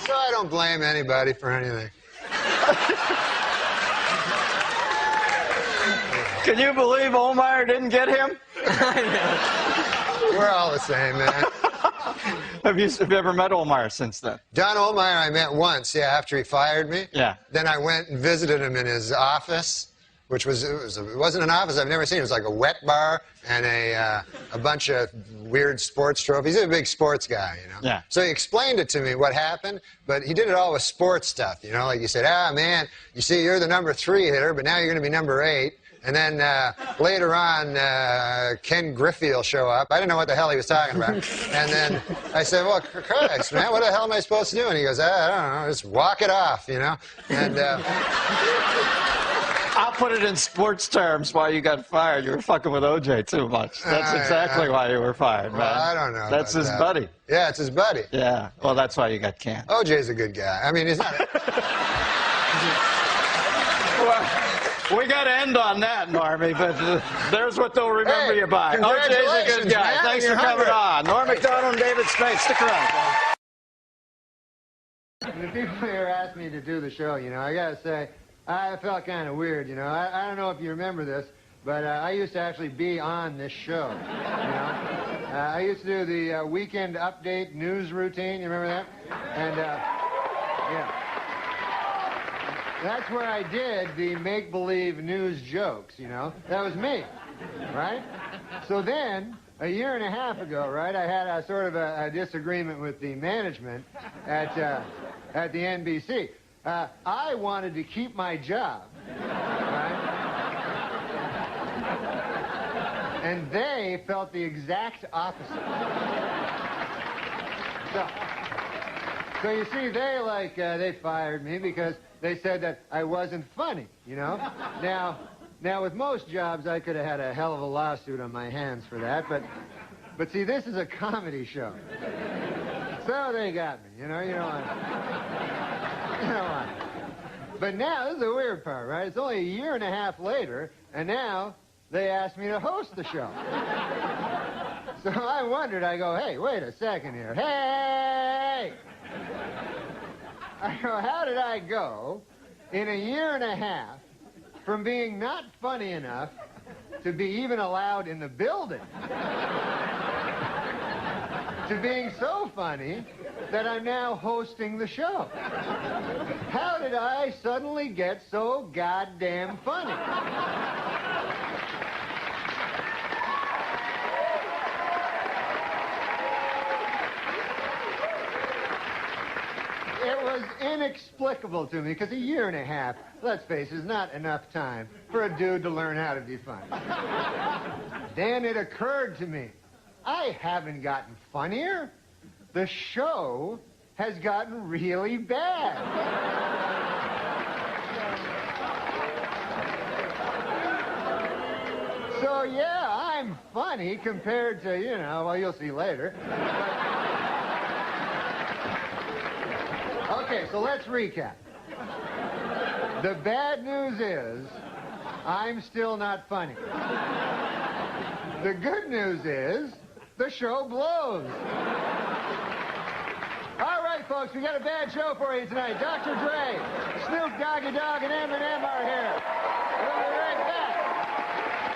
So I don't blame anybody for anything. Can you believe Ohlmeyer didn't get him? We're all the same, man. Have you ever met Ohlmeyer since then? Don Ohlmeyer I met once, yeah, after he fired me. Yeah. Then I went and visited him in his office, which it wasn't an office I've never seen. It was like a wet bar and a bunch of weird sports trophies. He's a big sports guy, you know. Yeah. So he explained it to me what happened, but he did it all with sports stuff, you know. Like he said, man, you see, you're the number 3 hitter, but now you're going to be number 8. And then later on, Ken Griffey will show up. I didn't know what the hell he was talking about. And then I said, well, Christ, man, what the hell am I supposed to do? And he goes, I don't know, just walk it off, you know. And I'll put it in sports terms why you got fired. You were fucking with O.J. too much. That's exactly why you were fired, man. Well, I don't know. That's his buddy. Yeah, it's his buddy. Yeah, well, that's why you got canned. O.J.'s a good guy. I mean, he's not... We got to end on that, Normie, but there's what they'll remember you by. O.J.'s a congratulations, good guy. man. Thanks You're for coming 100. on. Norm MacDonald and David Spade. Stick around. The people here asked me to do the show, you know, I got to say, I felt kind of weird, you know. I don't know if you remember this, but I used to actually be on this show, you know. I used to do the weekend update news routine. You remember that? And, yeah. That's where I did the make-believe news jokes, you know? That was me, right? So then, a year and a half ago, right, I had a sort of a disagreement with the management at the NBC. I wanted to keep my job, right? And they felt the exact opposite. So you see, they fired me because they said that I wasn't funny, you know? Now with most jobs, I could have had a hell of a lawsuit on my hands for that, but see, this is a comedy show. So they got me, you know what? But now, this is the weird part, right? It's only a year and a half later, and now they asked me to host the show. So I wondered, I go, hey, wait a second here. Hey! I go, how did I go in a year and a half from being not funny enough to be even allowed in the building to being so funny that I'm now hosting the show? How did I suddenly get so goddamn funny? It was inexplicable to me, because a year and a half, let's face it, is not enough time for a dude to learn how to be funny. Then it occurred to me, I haven't gotten funnier. The show has gotten really bad. So yeah, I'm funny compared to, you know, well, you'll see later. Okay, so let's recap. The bad news is, I'm still not funny. The good news is, the show blows. All right, folks, we got a bad show for you tonight. Dr. Dre, Snoop Doggy Dogg, and Eminem are here.